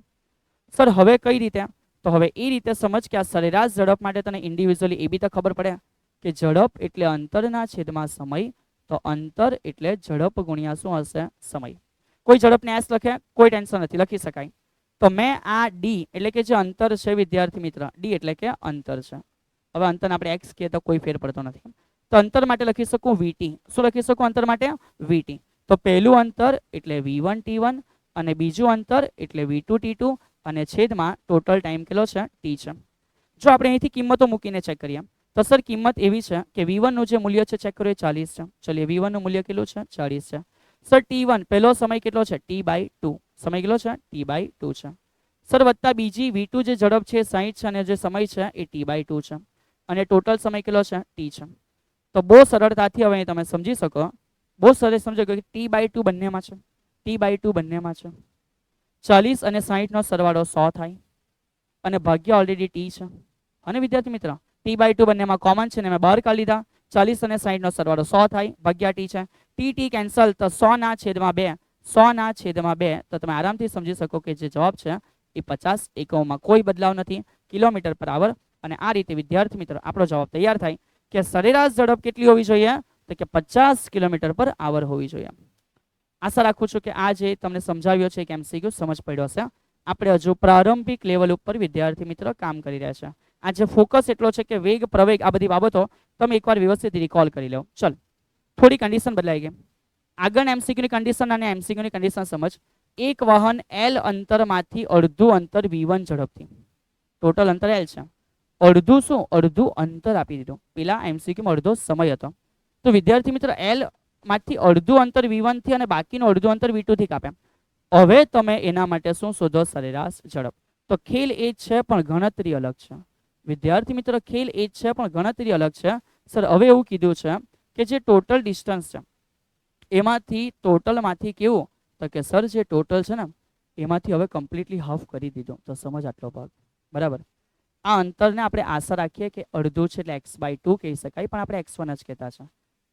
સર હવે કઈ રીતે? તો હવે એ રીતે સમજ કે આ સરેરાશ ઝડપ માટે તને ઇન્ડિવિજ્યુઅલી એ બી તો ખબર પડે કે ઝડપ એટલે અંતરના છેદમાં સમય. તો અંતર એટલે ઝડપ ગુણ્યા શું હશે? સમય. કોઈ ઝડપને s લખે કોઈ ટેન્શન નથી, લખી શકાય. તો મેં આ d એટલે કે જે અંતર છે વિદ્યાર્થી મિત્ર, d એટલે કે અંતર છે. હવે અંતરને આપણે x કહીએ તો કોઈ ફેર પડતો નથી. તો અંતર માટે લખી શકું vt. શું લખી શકું અંતર માટે? vt. તો પહેલું અંતર એટલે v1 t1 અને બીજું અંતર એટલે v2 t2 અને છેદમાં ટોટલ ટાઈમ કેટલો છે? t છે. જો આપણે અહીંથી કિંમતો મૂકીને ચેક કરીએ તો સર કિંમત એવી છે કે v1 નું જે મૂલ્ય છે ચેક કરો એ 40 છે. ચલીએ, v1 નું મૂલ્ય કેટલું છે? 40 છે. સર t1 પહેલો સમય કેટલો છે? t/2. સમય કેટલો છે? t/2 છે. સર વત્તા બીજી v2 જે ઝડપ છે 60 છે અને જે સમય છે એ t/2 છે અને ટોટલ સમય કેટલો છે? t છે. તો બહુ સરળતાથી હવે તમે સમજી શકો, બહુ સરસ સમજો કે t/2 બંનેમાં છે, t/2 બંનેમાં છે. 40 અને 60 નો સરવાળો 100 થાય અને ભાગ્ય ઓલરેડી t છે. અને વિદ્યાર્થી મિત્ર t/2 બંનેમાં કોમન છે ને મેં બહાર કાઢી લીધા. 40 અને 60 નો સરવાળો 100 થાય ભાગ્યા t છે. t કેન્સલ તો 100 ના છેદમાં 2, 100 ના છેદમાં 2. તો તમે આરામથી સમજી શકો કે જે જવાબ છે એ 50 એકમોમાં કોઈ બદલાવ નથી, કિલોમીટર પર આવર. અને આ રીતે વિદ્યાર્થી મિત્રો આપણો જવાબ તૈયાર થાય કે સરેરાશ ઝડપ કેટલી હોવી જોઈએ? તો કે 50 કિલોમીટર પર આવર હોવી જોઈએ. આશા રાખું છું કે આ જે તમને સમજાવ્યો છે કે MCQ સમજ પડ્યો હશે. આપણે હજુ પ્રારંભિક લેવલ ઉપર વિદ્યાર્થી મિત્રો કામ કરી રહ્યા છે. આ જે ફોકસ એટલો છે કે વેગ પ્રવેગ આ બધી બાબતો તમે એકવાર વ્યવસ્થિત રિકોલ કરી લો. ચલ, થોડી કન્ડિશન બદલાઈ ગઈ. આગળ MCQ ની કન્ડિશન અને MCQ ની કન્ડિશન સમજ. એક વાહન L અંતરમાંથી અડધું અંતર V1 ઝડપથી, ટોટલ અંતર L છે, અડધું શું? અડધું અંતર આપી દીધું. પેલા MCQ માં અડધો સમય હતો. તો વિદ્યાર્થી મિત્ર L માંથી અડધું અંતર V1 થી અને બાકીનું અડધું અંતર V2 થી કાપે. હવે તમે એના માટે શું શોધો? સરેરાશ ઝડપ. તો ખેલ એ જ છે પણ ગણતરી અલગ છે. વિદ્યાર્થી મિત્ર ખેલ એ જ છે પણ ગણતરી અલગ છે. સર હવે એવું કીધું છે કે જે ટોટલ ડિસ્ટન્સ છે એમાંથી ટોટલમાંથી કેવું? તો કે સર જે ટોટલ છે ને એમાંથી હવે કમ્પ્લીટલી હાફ કરી દીધું. તો સમજ આટલો ભાગ બરાબર. આ અંતરને આપણે આશા રાખીએ કે અડધું છે એટલે x/2 કહી શકાય, પણ આપણે x1 જ કહેતા છે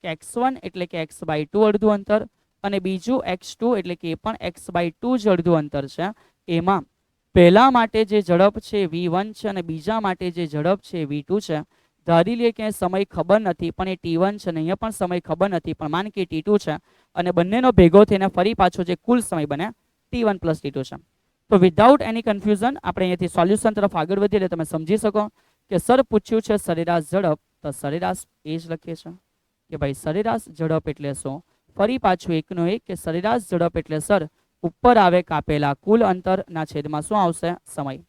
કે x1 એટલે કે x/2 અડધું અંતર, અને બીજું x2 એટલે કે એ પણ x/2 જ અડધું અંતર છે. એમાં પહેલા માટે જે ઝડપ છે v1 છે અને બીજા માટે જે ઝડપ છે v2 છે. ધારી લે કે સમય ખબર નથી પણ એ t1 છે ને અહીંયા પણ સમય ખબર નથી પણ માન કે t2 છે, અને બંનેનો ભેગો થઈને ફરી પાછો જે કુલ સમય બને t1 + t2 છે. તો વિધાઉટ એની કન્ફ્યુઝન આપણે અહીંયાથી સોલ્યુશન તરફ આગળ વધીએ એટલે તમે સમજી શકો કે સર પૂછ્યું છે સરેરાશ ઝડપ, તો સરેરાશ એ જ લખીએ છીએ કે ભાઈ સરેરાશ ઝડપ એટલે શું? ફરી પાછું એકનો એક કે સરેરાશ ઝડપ એટલે સર ઉપર આવે કાપેલા કુલ અંતરના છેદમાં શું આવશે? સમય.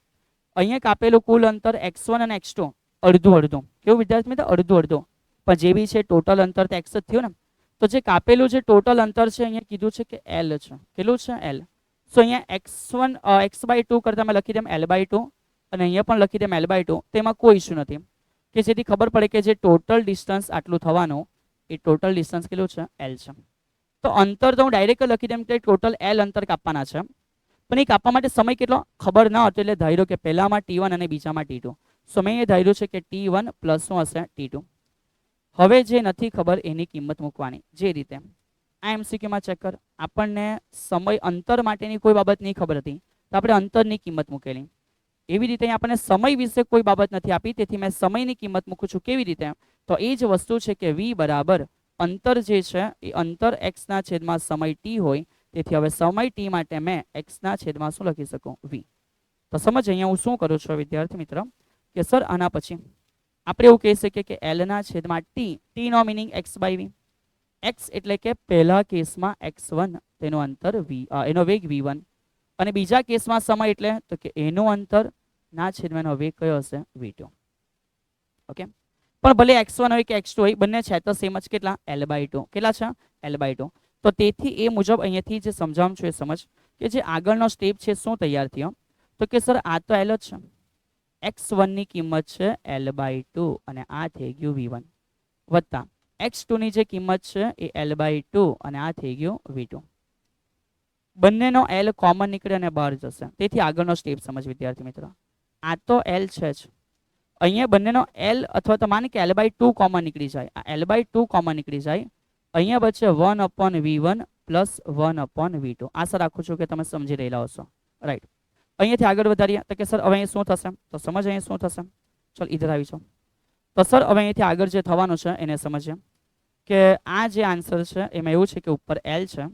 અહીંયા કાપેલું કુલ અંતર x1 અને x2 અડધું અડધું. કેવું વિદ્યાર્થી મિત્રો? અડધું અડધું. પણ જે બી છે ટોટલ અંતર તો x જ થયું ને. તો જે કાપેલું જે ટોટલ અંતર છે અહીંયા કીધું છે કે L છે. કેટલું છે? L. સો અહીંયા x1 x/2 કરતા મેં લખી દેમ L/2 અને અહીંયા પણ લખી દેમ L/2. તેમાં કોઈ ઇશ્યુ નથી કે જેથી ખબર પડે કે જે ટોટલ ડિસ્ટન્સ આટલું થવાનું એ ટોટલ ડિસ્ટન્સ કેટલું છે? L છે. તો અંતર તો હું ડાયરેક્ટ લખી દેમ કે ટોટલ L અંતર કાપવાના છે, પણ એ કાપવા માટે સમય કેટલો ખબર ન હતો એટલે ધાર્યો કે પહેલામાં t1 અને બીજામાં t2. સો મેં એ ધાર્યું છે કે t1 પ્લસ શું હશે? t2. હવે જે નથી ખબર એની કિંમત મૂકવાની. જે રીતે આ MCQમાં ચેક કર, આપણને સમય અંતર માટેની કોઈ બાબત નહીં ખબર હતી તો આપણે અંતરની કિંમત મૂકેલી. એવી રીતે આપણને સમય વિશે કોઈ બાબત નથી આપી તેથી મેં સમયની કિંમત મૂકું છું. કેવી રીતે? તો એ જ વસ્તુ છે કે v બરાબર અંતર જે છે એ અંતર x ના છેદમાં સમય t હોય. તેથી હવે સમય t માટે મેં x ના છેદમાં શું લખી શકું? v. તો સમજ અહીંયા હું શું કરું છું વિદ્યાર્થી મિત્ર કે સર આના પછી આપણે એવું કહી શકીએ કે L ના છેદમાં t no meaning x/v. x એટલે કે પહેલા કેસમાં x1 તેનું અંતર v, એનો વેગ v1, અને બીજા કેસમાં સમય એટલે તો કે એનું અંતર ના છેદમાં એનો વેગ કયો હશે? v2. ઓકે, પણ ભલે x1 હોય કે x2 હોય બંને છે તો સેમ જ. કેટલા? L/2. કેટલા છે? L/2. તો તેથી એ મુજબ અહીંયાથી જે સમજાવું છું એ સમજ કે જે આગળનો સ્ટેપ છે શું તૈયાર થયો? તો કે સર આ તો L જ છે, x1 ની કિંમત છે L/2 અને આ થઈ ગયું v1, વત્તા x2 ની જે કિંમત છે એ L/2 અને આ થઈ ગયું v2. બંનેનો L કોમન નીકળે અને બહાર જશે. તેથી આગળનો સ્ટેપ સમજ વિદ્યાર્થી મિત્રો. આ તો L છે જ, અહીંયા બંનેનો L અથવા તો માની કે L/2 કોમન નીકળી જાય, આ L/2 કોમન નીકળી જાય. અહીંયા બચે 1/v1 પ્લસ 1/v2. આશા રાખું છું કે તમે સમજી રહેલા હશો. રાઈટ, અહીંયાથી આગળ વધારીએ તો કે સર હવે અહીં શું થશે? તો સમજ અહીં શું થશે? ચલ ઇધર આવીશું. તો સર હવે અહીંથી આગળ જે થવાનું છે એને સમજીએ કે આ જે આન્સર છે એમાં એવું છે કે ઉપર L છે,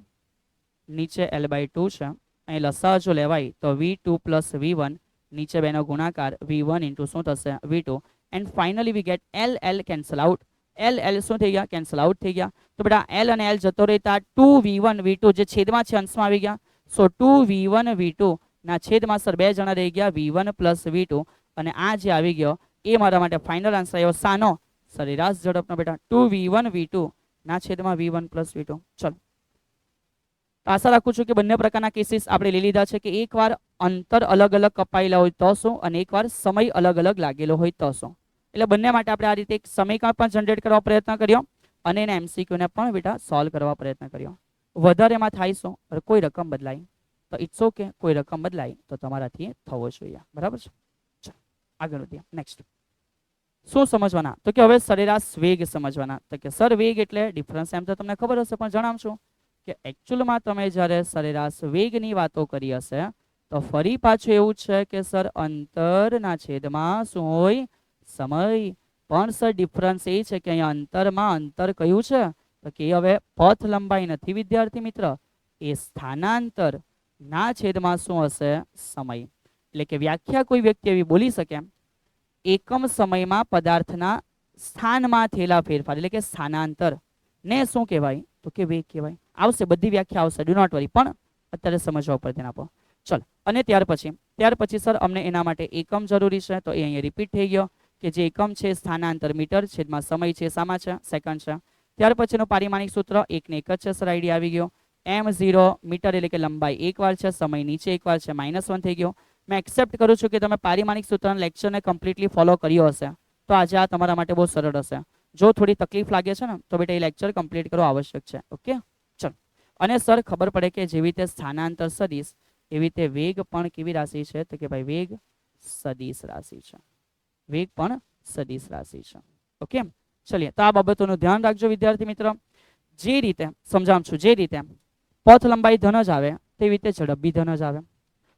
નીચે L/2 છે. અહીં લસા જો લેવાય તો v2 પ્લસ v1, નીચે બેનો ગુણાકાર v1 ઇન્ટુ શું થશે? v2. And finally we get L cancel out. L શું થઈ ગયા? કેન્સલ આઉટ થઈ ગયા. તો બેટા L અને L જતો રહેતા 2v1 v2 જે છેદમાં છે અંશમાં આવી ગયા. સો 2v1 v2 ના છેદમાં સર બે જણા રહી ગયા v1 પ્લસ v2, અને આ જે આવી ગયો એ મારા માટે ફાઇનલ આન્સર આવ્યો સાનો? સરેરાશ ઝડપનો બેટા 2v1 v2 ના છેદમાં v1 પ્લસ v2. ચલો, તો આશા રાખું છું કે બંને પ્રકારના કેસીસ આપણે લઈ લીધા છે કે એકવાર અંતર અલગ અલગ કપાયેલા હોય તો શું, અને એકવાર સમય અલગ અલગ લાગેલો હોય તો શું. એટલે બંને માટે આપણે આ રીતે એક સમીકરણ પણ જનરેટ કરવા પ્રયત્ન કર્યો અને એના MCQને પણ બેટા સોલ્વ કરવા પ્રયત્ન કર્યો. વધારેમાં થાય શું? કોઈ રકમ બદલાય તો ઇટ્સ ઓકે, કોઈ રકમ બદલાય તો તમારાથી થવો જોઈએ. બરાબર છે? આગળ વધીએ. નેક્સ્ટ શું સમજવાના? તો કે હવે સરેરાશ વેગ સમજવાના. તો કે સર વેગ એટલે ડિફરન્સ એમ તો તમને ખબર હશે, પણ જણાવશું કે એકચ્યુઅલમાં તમે જ્યારે સરેરાશ વેગની વાતો કરી હશે તો ફરી પાછું એવું છે કે સર અંતરના છેદમાં શું હોય? સમય. પણ સર ડિફરન્સ એ છે કે અહીંયા અંતરમાં અંતર કયું છે? તો કે હવે પથ લંબાઈ નથી વિદ્યાર્થી મિત્ર, એ સ્થાનાંતર ના છેદમાં શું હશે? સમય. એટલે કે વ્યાખ્યા કોઈ વ્યક્તિ એવી બોલી શકે, એકમ સમયમાં પદાર્થના સ્થાનમાં થયેલા ફેરફાર એટલે કે સ્થાનાંતર ને શું કહેવાય? તો કે વેગ કહેવાય. આવશે, બધી વ્યાખ્યા આવશે, ડુ નોટ વરી, પણ અત્યારે સમજવા ઉપર ધ્યાન આપો. ચલ, અને ત્યાર પછી સર અમને એના માટે એકમ જરૂરી છે, તો એ અહીંયા રિપીટ થઈ ગયો કે જે એકમ છે સ્થાનાંતર મીટર છેદમાં સમય છે, શામાં છે? સેકન્ડ છે. ત્યાર પછીનું પારિમાણિક સૂત્ર એક ને એક જ છે સર, આઈડિયા આવી ગયો. m0 મીટર એટલે કે લંબાઈ એક વાર છે, સમય નીચે એક વાર છે, -1 થઈ ગયો. મેં એક્સેપ્ટ કરું છું કે તમે પારિમાણિક સૂત્રના લેક્ચરને કમ્પ્લીટલી ફોલો કર્યો હશે, તો આજે આ તમારા માટે બહુ સરળ હશે. જો થોડી તકલીફ લાગે છે ને તો બેટા એ લેક્ચર કમ્પ્લીટ કરવો આવશ્યક છે. ઓકે, ચલો. અને સર ખબર પડે કે જેવી રીતે સ્થાનાંતર સદિશ એવી રીતે વેગ પણ કેવી રાશિ છે? તો કે ભાઈ વેગ સદિશ રાશિ છે. વેગ પણ સદિશ રાશિ છે. ઓકે, ચલીએ. તો આ બાબતોનું ધ્યાન રાખજો વિદ્યાર્થી મિત્ર. જે રીતે સમજાવું છું, જે રીતે પથ લંબાઈ ધન જ આવે તેવી રીતે ઝડપ બી ધન જ આવે,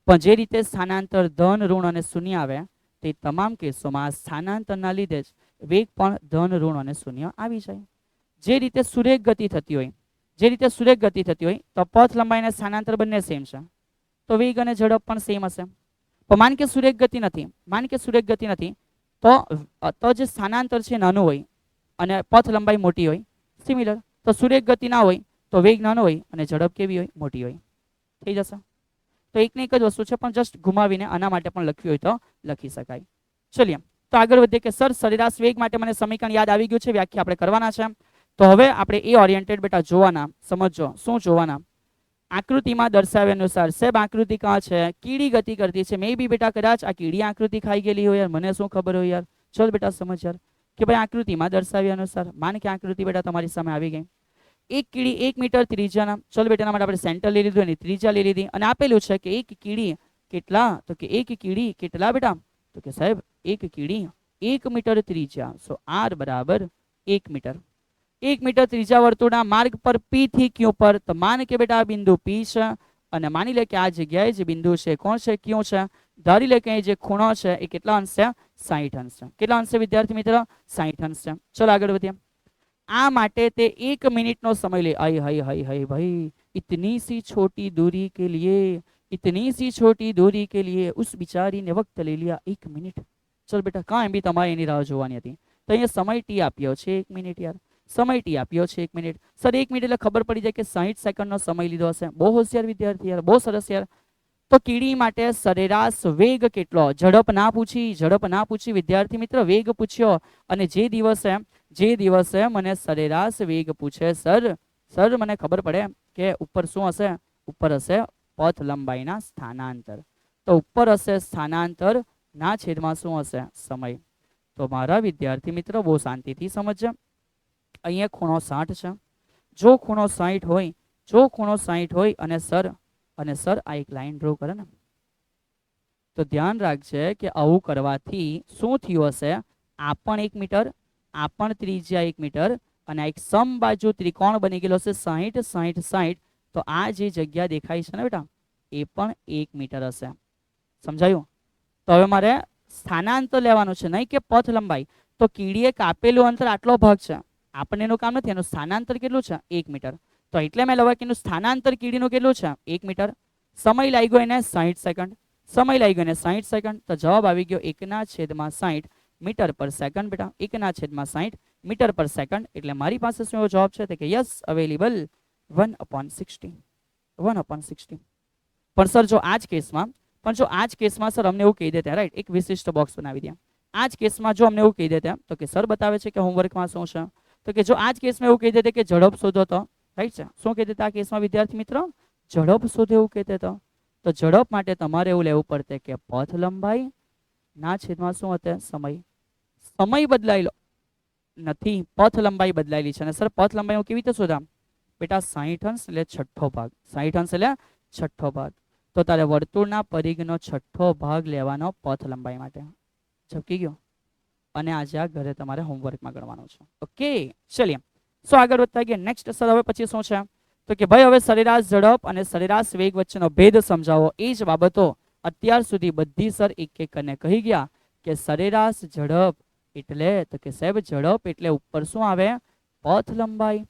પણ જે રીતે સ્થાનાંતર ધન, ઋણ અને શૂન્ય આવે તે તમામ કેસોમાં સ્થાનાંતરના લીધે જ વેગ પણ ધન, ઋણ અને શૂન્ય આવી જાય. જે રીતે સુરેખ ગતિ થતી હોય, તો પથ લંબાઈ અને સ્થાનાંતર બંને સેમ છે, તો વેગ અને ઝડપ પણ સેમ હશે. પણ માન કે સુરેખ ગતિ નથી, તો જે સ્થાનાંતર છે નાનું હોય અને પથ લંબાઈ મોટી હોય, સિમિલર. તો સુરેખ ગતિ ના હોય તો વેગ નાનો હોય અને ઝડપ કેવી હોય? મોટી હોય. થઈ જશે. તો એક ને એક જ વસ્તુ છે, પણ જસ્ટ ઘુમાવીને આના માટે પણ લખ્યું હોય તો લખી શકાય. ચલીએ, તો આગળ વધીએ કે સર સરેરાશ વેગ માટે મને સમીકરણ યાદ આવી ગયું છે, વ્યાખ્યા આપણે કરવાના છે. તો હવે આપણે એ ઓરિએન્ટેડ બેટા જોવાના. સમજો શું જોવાના? આકૃતિમાં દર્શાવ્યા અનુસાર સાહેબ આકૃતિ કાં છે? કીડી ગતિ કરતી છે. મે બી બેટા કદાચ આ કીડી આકૃતિ ખાઈ ગયેલી હોય યાર, મને શું ખબર હોય યાર. ચલ બેટા સમજ યાર કે ભાઈ આકૃતિમાં દર્શાવ્યા અનુસાર, માન કે આકૃતિ બેટા તમારી સામે આવી ગઈ. એક કીડી 1 મીટર ત્રિજ્યાના, ચલો બેટા એના માટે આપણે સેન્ટર લઈ લીધું, એની ત્રિજ્યા લઈ લીધી, અને આપેલું છે કે એક કીડી કેટલા? તો કે એક કીડી કેટલા બેટા? તો કે સાહેબ એક કીડી 1 મીટર ત્રિજ્યા, સો r બરાબર 1 મીટર. 1 મીટર ત્રિજ્યા વર્તુળના માર્ગ પર P થી Q પર, તો માન કે બેટા આ બિંદુ P છે, અને માની લે કે આ જગ્યાએ જે બિંદુ છે કોણ છે? Q છે. ધારી લે કે જે ખૂણો છે એ કેટલા અંશ છે? 60 અંશ છે. કેટલા અંશ છે વિદ્યાર્થી મિત્ર? 60 અંશ છે. ચલો આગળ વધીએ. આ માટે તે 1 મિનિટનો સમય લે. આય હાય હાય હાય ભાઈ, इतनी सी छोटी दूरी के लिए, इतनी सी छोटी दूरी के लिए उस बिचारी ने वक्त ले लिया 1 મિનિટ. ચલ બેટા કાંઈ બી તમારે એની રાહ જોવાની હતી, તો અહીંયા સમય ટી આપ્યો છે 1 મિનિટ યાર. સમય ટી આપ્યો છે 1 મિનિટ. સર 1 મિનિટ એટલે ખબર પડી જાય કે 60 સેકન્ડનો સમય લીધો હશે. બહુ હોશિયાર વિદ્યાર્થી યાર, બહુ સરસ યાર. તો કીડી માટે સરેરાશ વેગ કેટલો? ઝડપ ના પૂછી વિદ્યાર્થી મિત્ર, વેગ પૂછ્યો. અને જે દિવસે મને સરેરાશ વેગ પૂછે સર મને ખબર પડે કે ઉપર શું હશે? ઉપર હશે પથ લંબાઈના સ્થાનાંતર. તો ઉપર હશે સ્થાનાંતર ના છેદમાં શું હશે? સમય. તો મારા વિદ્યાર્થી મિત્ર બહુ શાંતિથી સમજજો. અહીંયા ખૂણો 60 છે. જો ખૂણો 60 હોય અને સર આ એક લાઈન ડ્રો કરે ને, તો ધ્યાન રાખજે કે આવું કરવાથી શું થયું હશે? આ પણ 1 મીટર, આ પણ ત્રિજ્યા 1 મીટર, અને આ એક સમબાજુ ત્રિકોણ બની ગયેલો હશે 60 60 60. તો આ જે જગ્યા દેખાય છે ને બેટા, એ પણ 1 મીટર હશે. સમજાયું? તો હવે મારે સ્થાનાંતર લેવાનું છે, નહીં કે પથ લંબાઈ. તો કીડીએ કાપેલું અંતર આટલો ભાગ છે, આપણને એનું કામ નથી, એનું સ્થાનાંતર કેટલું છે? 1 મીટર. તો એટલે મેં લવા કે એનું સ્થાનાંતર કીડીનું કેટલું છે? 1 મીટર. સમય લાગ્યો એને 60 સેકન્ડ. તો જવાબ આવી ગયો 1/60 મીટર પર સેકન્ડ બેટા. 1/60 મીટર પર સેકન્ડ. એટલે મારી પાસે શું એવો જવાબ છે? તો કે યસ અવેલેબલ 1/60. પણ સર જો આ જ કેસમાં સર અમને એવું કહી દેતા, રાઈટ, એક વિશિષ્ટ બોક્સ બનાવી દે. આ જ કેસમાં જો અમને એવું કહી દેતા, તો કે સર બતાવે છે કે હોમવર્કમાં શું છે, તો કે જો આ જ કેસમાં એવું કહી દેતા કે ઝડપ શોધો, તો રાઈટ છે. શું કહી દેતા આ કેસમાં વિદ્યાર્થી મિત્રો? ઝડપ શોધો એવું કહેતા. તો ઝડપ માટે તમારે એવું લેવું પડતે કે પથ લંબાઈ ના છેદમાં શું હશે? સમય. સમય બદલાયેલો નથી, પથ લંબાઈ બદલાયેલી છે. અને સર પથ લંબાઈ હું કેવી રીતે શોધામ? બેટા 60 અંશ એટલે છઠ્ઠો ભાગ. 60 અંશ એટલે છઠ્ઠો ભાગ. તો તારે વર્તુળના પરિઘનો છઠ્ઠો ભાગ લેવાનો પથ લંબાઈ માટે. ઝપકી ગયો? અને આજે આ ઘરે તમારે હોમવર્કમાં ગણવાનું છે. ઓકે, ચલીએ. સો આગળ વધતા ગયા. નેક્સ્ટ સર હવે પછી શું છે તો કે ભાઈ હવે સરેરાશ ઝડપ અને સરેરાશ વેગ વચ્ચેનો ભેદ સમજાવો. એ જ બાબતો અત્યાર સુધી બધી સર એક એક કરીને કહી ગયા કે સરેરાશ ઝડપ એટલે તો કે સાહેબ ઝડપ એટલે ઉપર શું આવે? પથ લંબાઈ.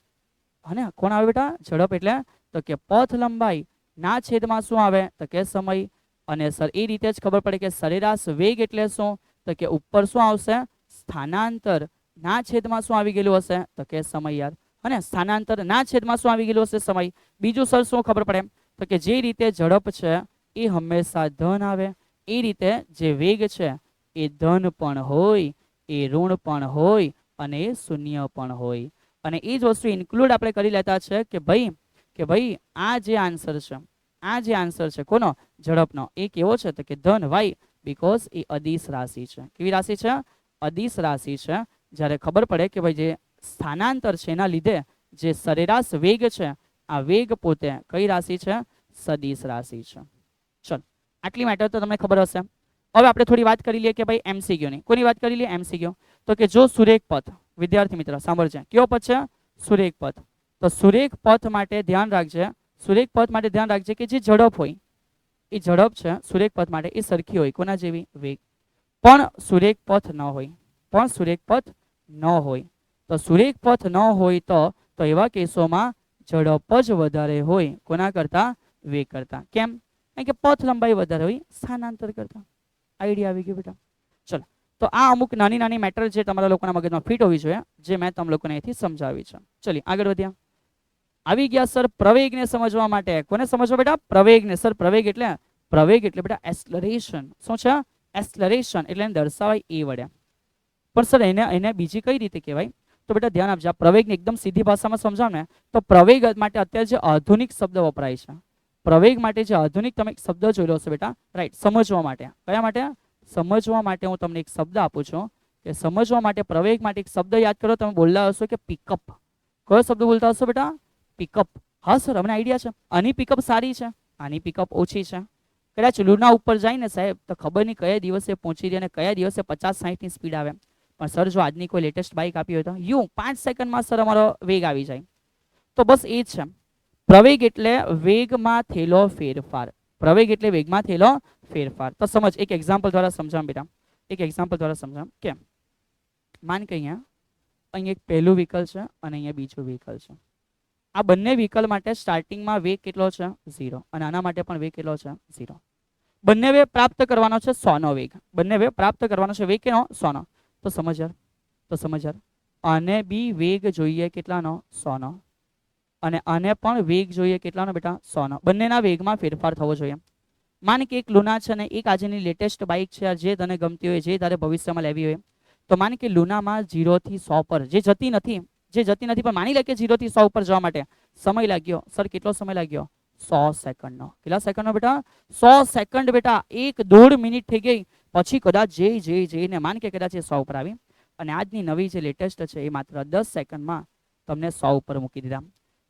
અને કોણ આવે બેટા? ઝડપ એટલે તો કે પથ લંબાઈ ના છેદમાં શું આવે તો કે સમય. અને સર એ રીતે જ ખબર પડે કે સરેરાશ વેગ એટલે શું તો કે ઉપર શું આવશે? સ્થાનાંતર ના છેદમાં શું આવી ગયેલું હશે તો કે સમય. યાર અને સ્થાનાંતર ના છેદમાં શું આવી ગયેલું હશે? સમય. બીજું સર શું ખબર પડે તો કે જે રીતે ઝડપ છે એ હંમેશા ધન આવે, એ રીતે જે વેગ છે એ ધન પણ હોય, એ ઋણ પણ હોય અને એ શૂન્ય પણ હોય. અને એ જ વસ્તુ ઇન્ક્લુડ આપણે કરી લેતા છે કે ભાઈ આ જે આન્સર છે, આ જે આન્સર છે કોનો? ઝડપનો, એ કેવો છે તો કે ધન. વાય? બીકોઝ એ અદિશ રાશિ છે. કેવી રાશિ છે? અદિશ રાશિ છે. જ્યારે ખબર પડે કે ભાઈ જે સ્થાનાંતર છે એના લીધે જે સરેરાશ વેગ છે, આ વેગ પોતે કઈ રાશિ છે? સદિશ રાશિ છે. ચલો, આટલી મેટર તો તમને ખબર હશે. હવે આપણે થોડી વાત કરી લઈએ કે ભાઈ એમસીક્યુની. કોની વાત કરી લઈએ? એમસીક્યુ. તો કે જો સુરેખ પથ, વિદ્યાર્થી મિત્ર સાંભળજે, કયો પથ છે? સુરેખ પથ. તો સુરેખ પથ માટે ધ્યાન રાખજે, સુરેખ પથ માટે ધ્યાન રાખજે કે જે ઝડપ હોય એ ઝડપ છે સુરેખ પથ માટે એ સરખી હોય. કોના જેવી? વેગ. પણ સુરેખ પથ ન હોય, પણ સુરેખ પથ ન હોય. તો સુરેખ પથ ન હોય તો એવા કેસોમાં ઝડપ જ વધારે હોય. કોના કરતા? વેગ કરતા. કેમ? કારણ કે પથ લંબાઈ વધારે હોય સ્થાનાંતર કરતા. આઈડિયા આવી ગયો બેટા? ચલો, તો આ અમુક નાની નાની મેટર જે તમારા લોકોના મગજમાં ફિટ હોવી જોઈએ, જે મેં તમને લોકોને અહીંથી સમજાવી છે. ચલી આગળ વધ્યા. આવી ગયા સર પ્રવેગને સમજવા માટે. કોને સમજવા બેટા? પ્રવેગને. સર પ્રવેગ એટલે બેટા એસ્લરેશન. શું છે? એસ્લરેશન એટલે એને દર્શાવાય એ વડે. પણ સર એને બીજી કઈ રીતે કહેવાય? તો બેટા ધ્યાન આપજો. પ્રવેગને એકદમ સીધી ભાષામાં સમજાવ ને તો પ્રવેગ માટે અત્યારે જે આધુનિક શબ્દ વપરાય છે, પ્રવેગ માટે જે આધુનિક તમે શબ્દ જોઈ લો છો બેટા, રાઈટ, સમજવા માટે. કયા માટે? સમજવા માટે હું તમને એક શબ્દ આપું છું કે સમજવા માટે પ્રવેગ માટે એક શબ્દ યાદ કરો. તમે બોલતા હશો કે પિકઅપ. કયો શબ્દ બોલતા હશો બેટા? પિકઅપ. હા સર, અમને આઈડિયા છે. આની પિકઅપ સારી છે, આની પિકઅપ ઓછી છે. કદાચ લુના ઉપર જાય ને સાહેબ તો ખબર નહીં કયા દિવસે પહોંચી જાય અને કયા દિવસે 50-60ની સ્પીડ આવે. પણ સર જો આજની કોઈ લેટેસ્ટ બાઇક આપી હોય તો 5 સેકન્ડમાં સર અમારો વેગ આવી જાય. તો બસ એ જ છે. પ્રવેગ એટલે વેગમાં થયેલો ફેરફાર. પ્રવેગ એટલે વેગમાં થયેલો ફેરફાર. તો સમજ, એક એક્ઝામ્પલ દ્વારા સમજાવ બેટા, એક એક્ઝામ્પલ દ્વારા સમજાવ. કેમ? માન કે અહીંયા એક પહેલું વ્હીકલ છે અને અહીંયા બીજું વ્હીકલ છે. આ બંને વ્હીકલ માટે સ્ટાર્ટિંગમાં વેગ કેટલો છે? 0. અને આના માટે પણ વેગ કેટલો છે? 0. બંને વેગ પ્રાપ્ત કરવાનો છે 100 નો વેગ. બંને વેગ પ્રાપ્ત કરવાનો છે વેગ કેનો? 100 નો. તો સમજ યાર, આને બી વેગ જોઈએ કેટલાનો? 100 નો. અને આને પણ વેગ જોઈએ કેટલાનો બેટા? 100 નો. બંનેના વેગમાં ફેરફાર થવો જોઈએ. માન કે એક લુના છે ને એક આજની લેટેસ્ટ બાઇક છે, જે તને ગમતી હોય, જે તારે ભવિષ્યમાં લેવી હોય. તો માન કે લુનામાં 0 થી 100 પર જે જતી નથી પણ માની લે કે 0 થી 100 ઉપર જવા માટે સમય લાગ્યો. સર કેટલો સમય લાગ્યો? 100 સેકન્ડનો. કેટલા સેકન્ડનો બેટા? 100 સેકન્ડ બેટા. 1.5 મિનિટ થઈ ગઈ. પછી કદાચ જઈને માન કે કદાચ એ 100 ઉપર આવી અને આજની નવી જે લેટેસ્ટ છે એ માત્ર 10 સેકન્ડમાં તમને 100 ઉપર મૂકી દીધા.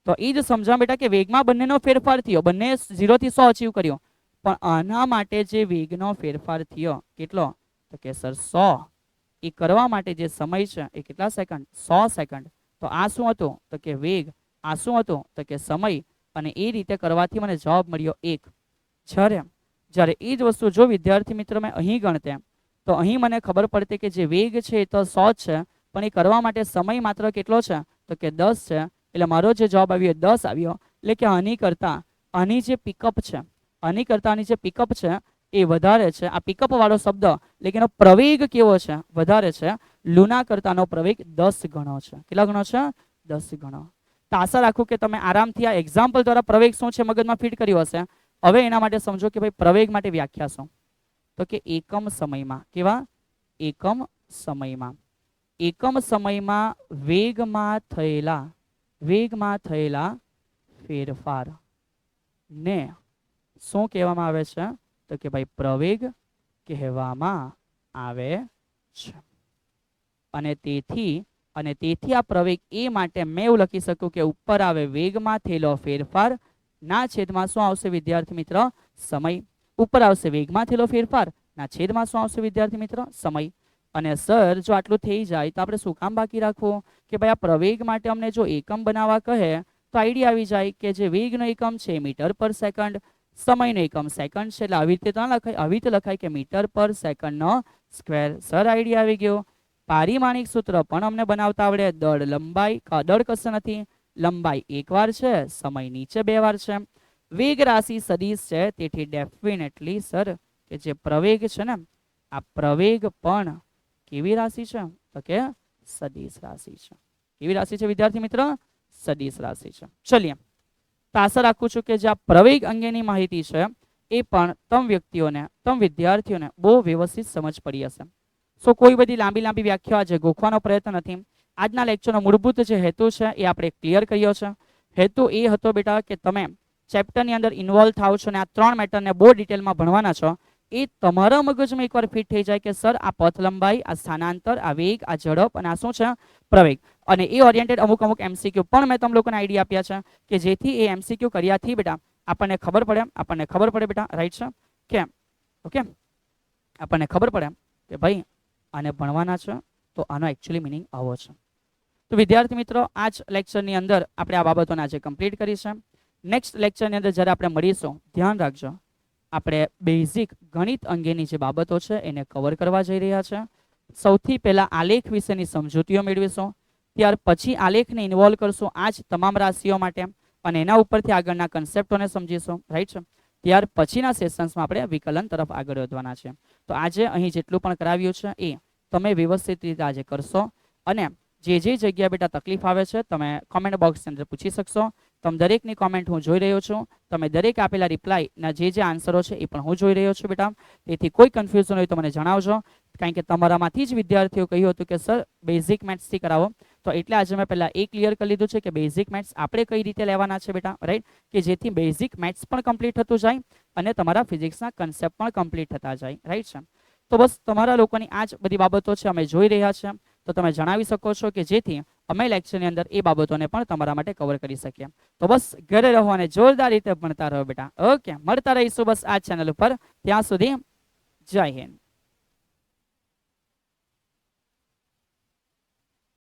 તો એ જ સમજાવ બેટા કે વેગમાં બંનેનો ફેરફાર થયો, બંને 0 થી 100 અચીવ કર્યો. પણ આના માટે જે વેગનો ફેરફાર થયો કેટલો? તો કે સર 100. એ કરવા માટે જે સમય છે એ કેટલા સેકન્ડ? 100 સેકન્ડ. તો આ શું હતું? તો કે વેગ. આ શું હતું? તો કે સમય. અને એ રીતે કરવાથી મને જવાબ મળ્યો 1. જ્યારે એ જ વસ્તુ જો વિદ્યાર્થી મિત્રો મેં અહીં ગણતે તો અહીં મને ખબર પડતી કે જે વેગ છે એ તો 100 છે, પણ એ કરવા માટે સમય માત્ર કેટલો છે? તો કે 10 છે. એટલે મારો જે જવાબ આવ્યો 10 આવ્યો. એટલે કે આની કરતાં આની જે પિકઅપ છે, આની કરતાં આની જે પિકઅપ છે એ વધારે છે. આ પિકઅપ વાળો શબ્દ એટલે કે એનો પ્રવેગ કેવો છે? વધારે છે. લુના કરતાનો પ્રવેગ 10 ગણો છે. કેટલા ગણો છે? 10 ગણો. તો આશા રાખું કે તમે આરામથી આ એક્ઝામ્પલ દ્વારા પ્રવેગ શું છે મગજમાં ફિટ કર્યું હશે. હવે એના માટે સમજો કે ભાઈ પ્રવેગ માટે વ્યાખ્યા શું? તો કે એકમ સમયમાં. કેવા? એકમ સમયમાં. એકમ સમયમાં વેગમાં થયેલા ફેરફાર ને શું કહેવામાં આવે છે? તો કે ભાઈ પ્રવેગ કહેવામાં આવે છે. અને તેથી આ પ્રવેગ એ માટે મેં એવું લખી શકું કે ઉપર આવે વેગમાં થયેલો ફેરફાર ના છેદમાં શું આવશે વિદ્યાર્થી મિત્ર? સમય. ઉપર આવશે વેગમાં થયેલો ફેરફાર ના છેદમાં શું આવશે વિદ્યાર્થી મિત્ર? સમય. અને સર જો આટલું થઈ જાય તો આપણે શું કામ બાકી રાખવું કે ભાઈ આ પ્રવેગ માટે અમને જો એકમ બનાવવા કહે તો આઈડિયા આવી જાય કે જે વેગનો એકમ છે મીટર પર સેકન્ડ, સમયનો એકમ સેકન્ડ છે, એટલે આવી રીતે ના લખાય, આવી રીતે લખાય કે મીટર પર સેકન્ડનો સ્ક્વેર. સર આઈડિયા આવી ગયો. પારિમાણિક સૂત્ર પણ અમને બનાવતા આવડે. દળ લંબાઈ, દળ કશું નથી, લંબાઈ એક વાર છે, સમય નીચે 2 વાર છે. વેગ રાશિ સદિશ છે, તેથી ડેફિનેટલી સર કે જે પ્રવેગ છે ને આ પ્રવેગ પણ કેવી રાશિ છે તો કે સદિશ રાશિ છે. કેવી રાશિ છે વિદ્યાર્થી મિત્ર? સદિશ રાશિ છે. ચલિએ, તો આશા રાખું છું કે જે આ પ્રવેગ અંગેની માહિતી છે એ પણ તમ વિદ્યાર્થીઓને બહુ વ્યવસ્થિત સમજ પડી હશે. સો કોઈ બધી લાંબી વ્યાખ્યા આજે ગોખવાનો પ્રયત્ન નથી. આજના લેક્ચરનો મૂળભૂત જે હેતુ છે એ આપણે ક્લિયર કર્યો છે. હેતુ એ હતો બેટા કે તમે ચેપ્ટરની અંદર ઇન્વોલ્વ થાવ છો અને આ 3 મેટરને બહુ ડિટેલમાં ભણવાના છો. એ તમારા મગજમાં એકવાર ફિટ થઈ જાય કે સર આ પથ લંબાઈ, આ સ્થાનાંતર, આ વેગ, આ ઝડપ અને આ શું છે પ્રવેગ. અને એ ઓરિએન્ટેડ અમુક એમસીક્યુ પણ મેં તમને લોકોને આઈડિયા આપ્યા છે કે જેથી એ એમસીક્યુ કર્યાથી બેટા આપણને ખબર પડે બેટા, રાઈટ છે કેમ? ઓકે, આપણને ખબર પડે કે ભાઈ આને ભણવાના છે તો આનો એકચ્યુઅલી મિનિંગ આવો છે. તો વિદ્યાર્થી મિત્રો આ જ લેક્ચરની અંદર આપણે આ બાબતોને આજે કમ્પ્લીટ કરી છે. નેક્સ્ટ લેક્ચરની અંદર જ્યારે આપણે મળીશું ધ્યાન રાખજો, આપણે બેઝિક ગણિત અંગેની જે બાબતો છે એને કવર કરવા જઈ રહ્યા છે. સૌથી પહેલા આલેખ વિશેની સમજૂતીઓ મેળવીશું, ત્યાર પછી આલેખને ઇન્વોલ્વ કરશું આ જ તમામ રાશિઓ માટે અને એના ઉપરથી આગળના કન્સેપ્ટોને સમજીશું, રાઈટ છે. ત્યાર પછીના સેશન્સમાં આપણે વિકલન તરફ આગળ વધવાના છે. તો આજે અહીં જેટલું પણ કરાવ્યું છે એ તમે વ્યવસ્થિત રીતે આજે કરશો અને જે જગ્યા બેટા તકલીફ આવે છે તમે કોમેન્ટ બોક્સની અંદર પૂછી શકશો. તમે દરેકની કોમેન્ટ હું જોઈ રહ્યો છું, તમે દરેક આપેલા રિપ્લાયના જે આન્સરો છે એ પણ હું જોઈ રહ્યો છું બેટા. તેથી કોઈ કન્ફ્યુઝન હોય તો મને જણાવજો, કારણ કે તમારામાંથી જ વિદ્યાર્થીઓ કહ્યું હતું કે સર બેઝિક મેથ્સથી કરાવો. તો એટલે આજે મેં પહેલાં એ ક્લિયર કરી લીધું છે કે બેઝિક મેથ્સ આપણે કઈ રીતે લેવાના છે બેટા, રાઈટ, કે જેથી બેઝિક મેથ્સ પણ કમ્પ્લીટ થતું જાય અને તમારા ફિઝિક્સના કન્સેપ્ટ પણ કમ્પ્લીટ થતા જાય, રાઈટ છે. તો બસ તમારા લોકોની આ જ બધી બાબતો છે અમે જોઈ રહ્યા છીએ. તો તમે જણાવી શકો છો કે જેથી અમે લેક્ચરની અંદર એ બાબતોને પણ તમારા માટે કવર કરી શકીએ. તો બસ ઘરે રહો અને જોરદાર રીતે ભણતા રહો બેટા. ઓકે, મળતા રહીશું બસ આ ચેનલ ઉપર. ત્યાં સુધી જય હિન્દ.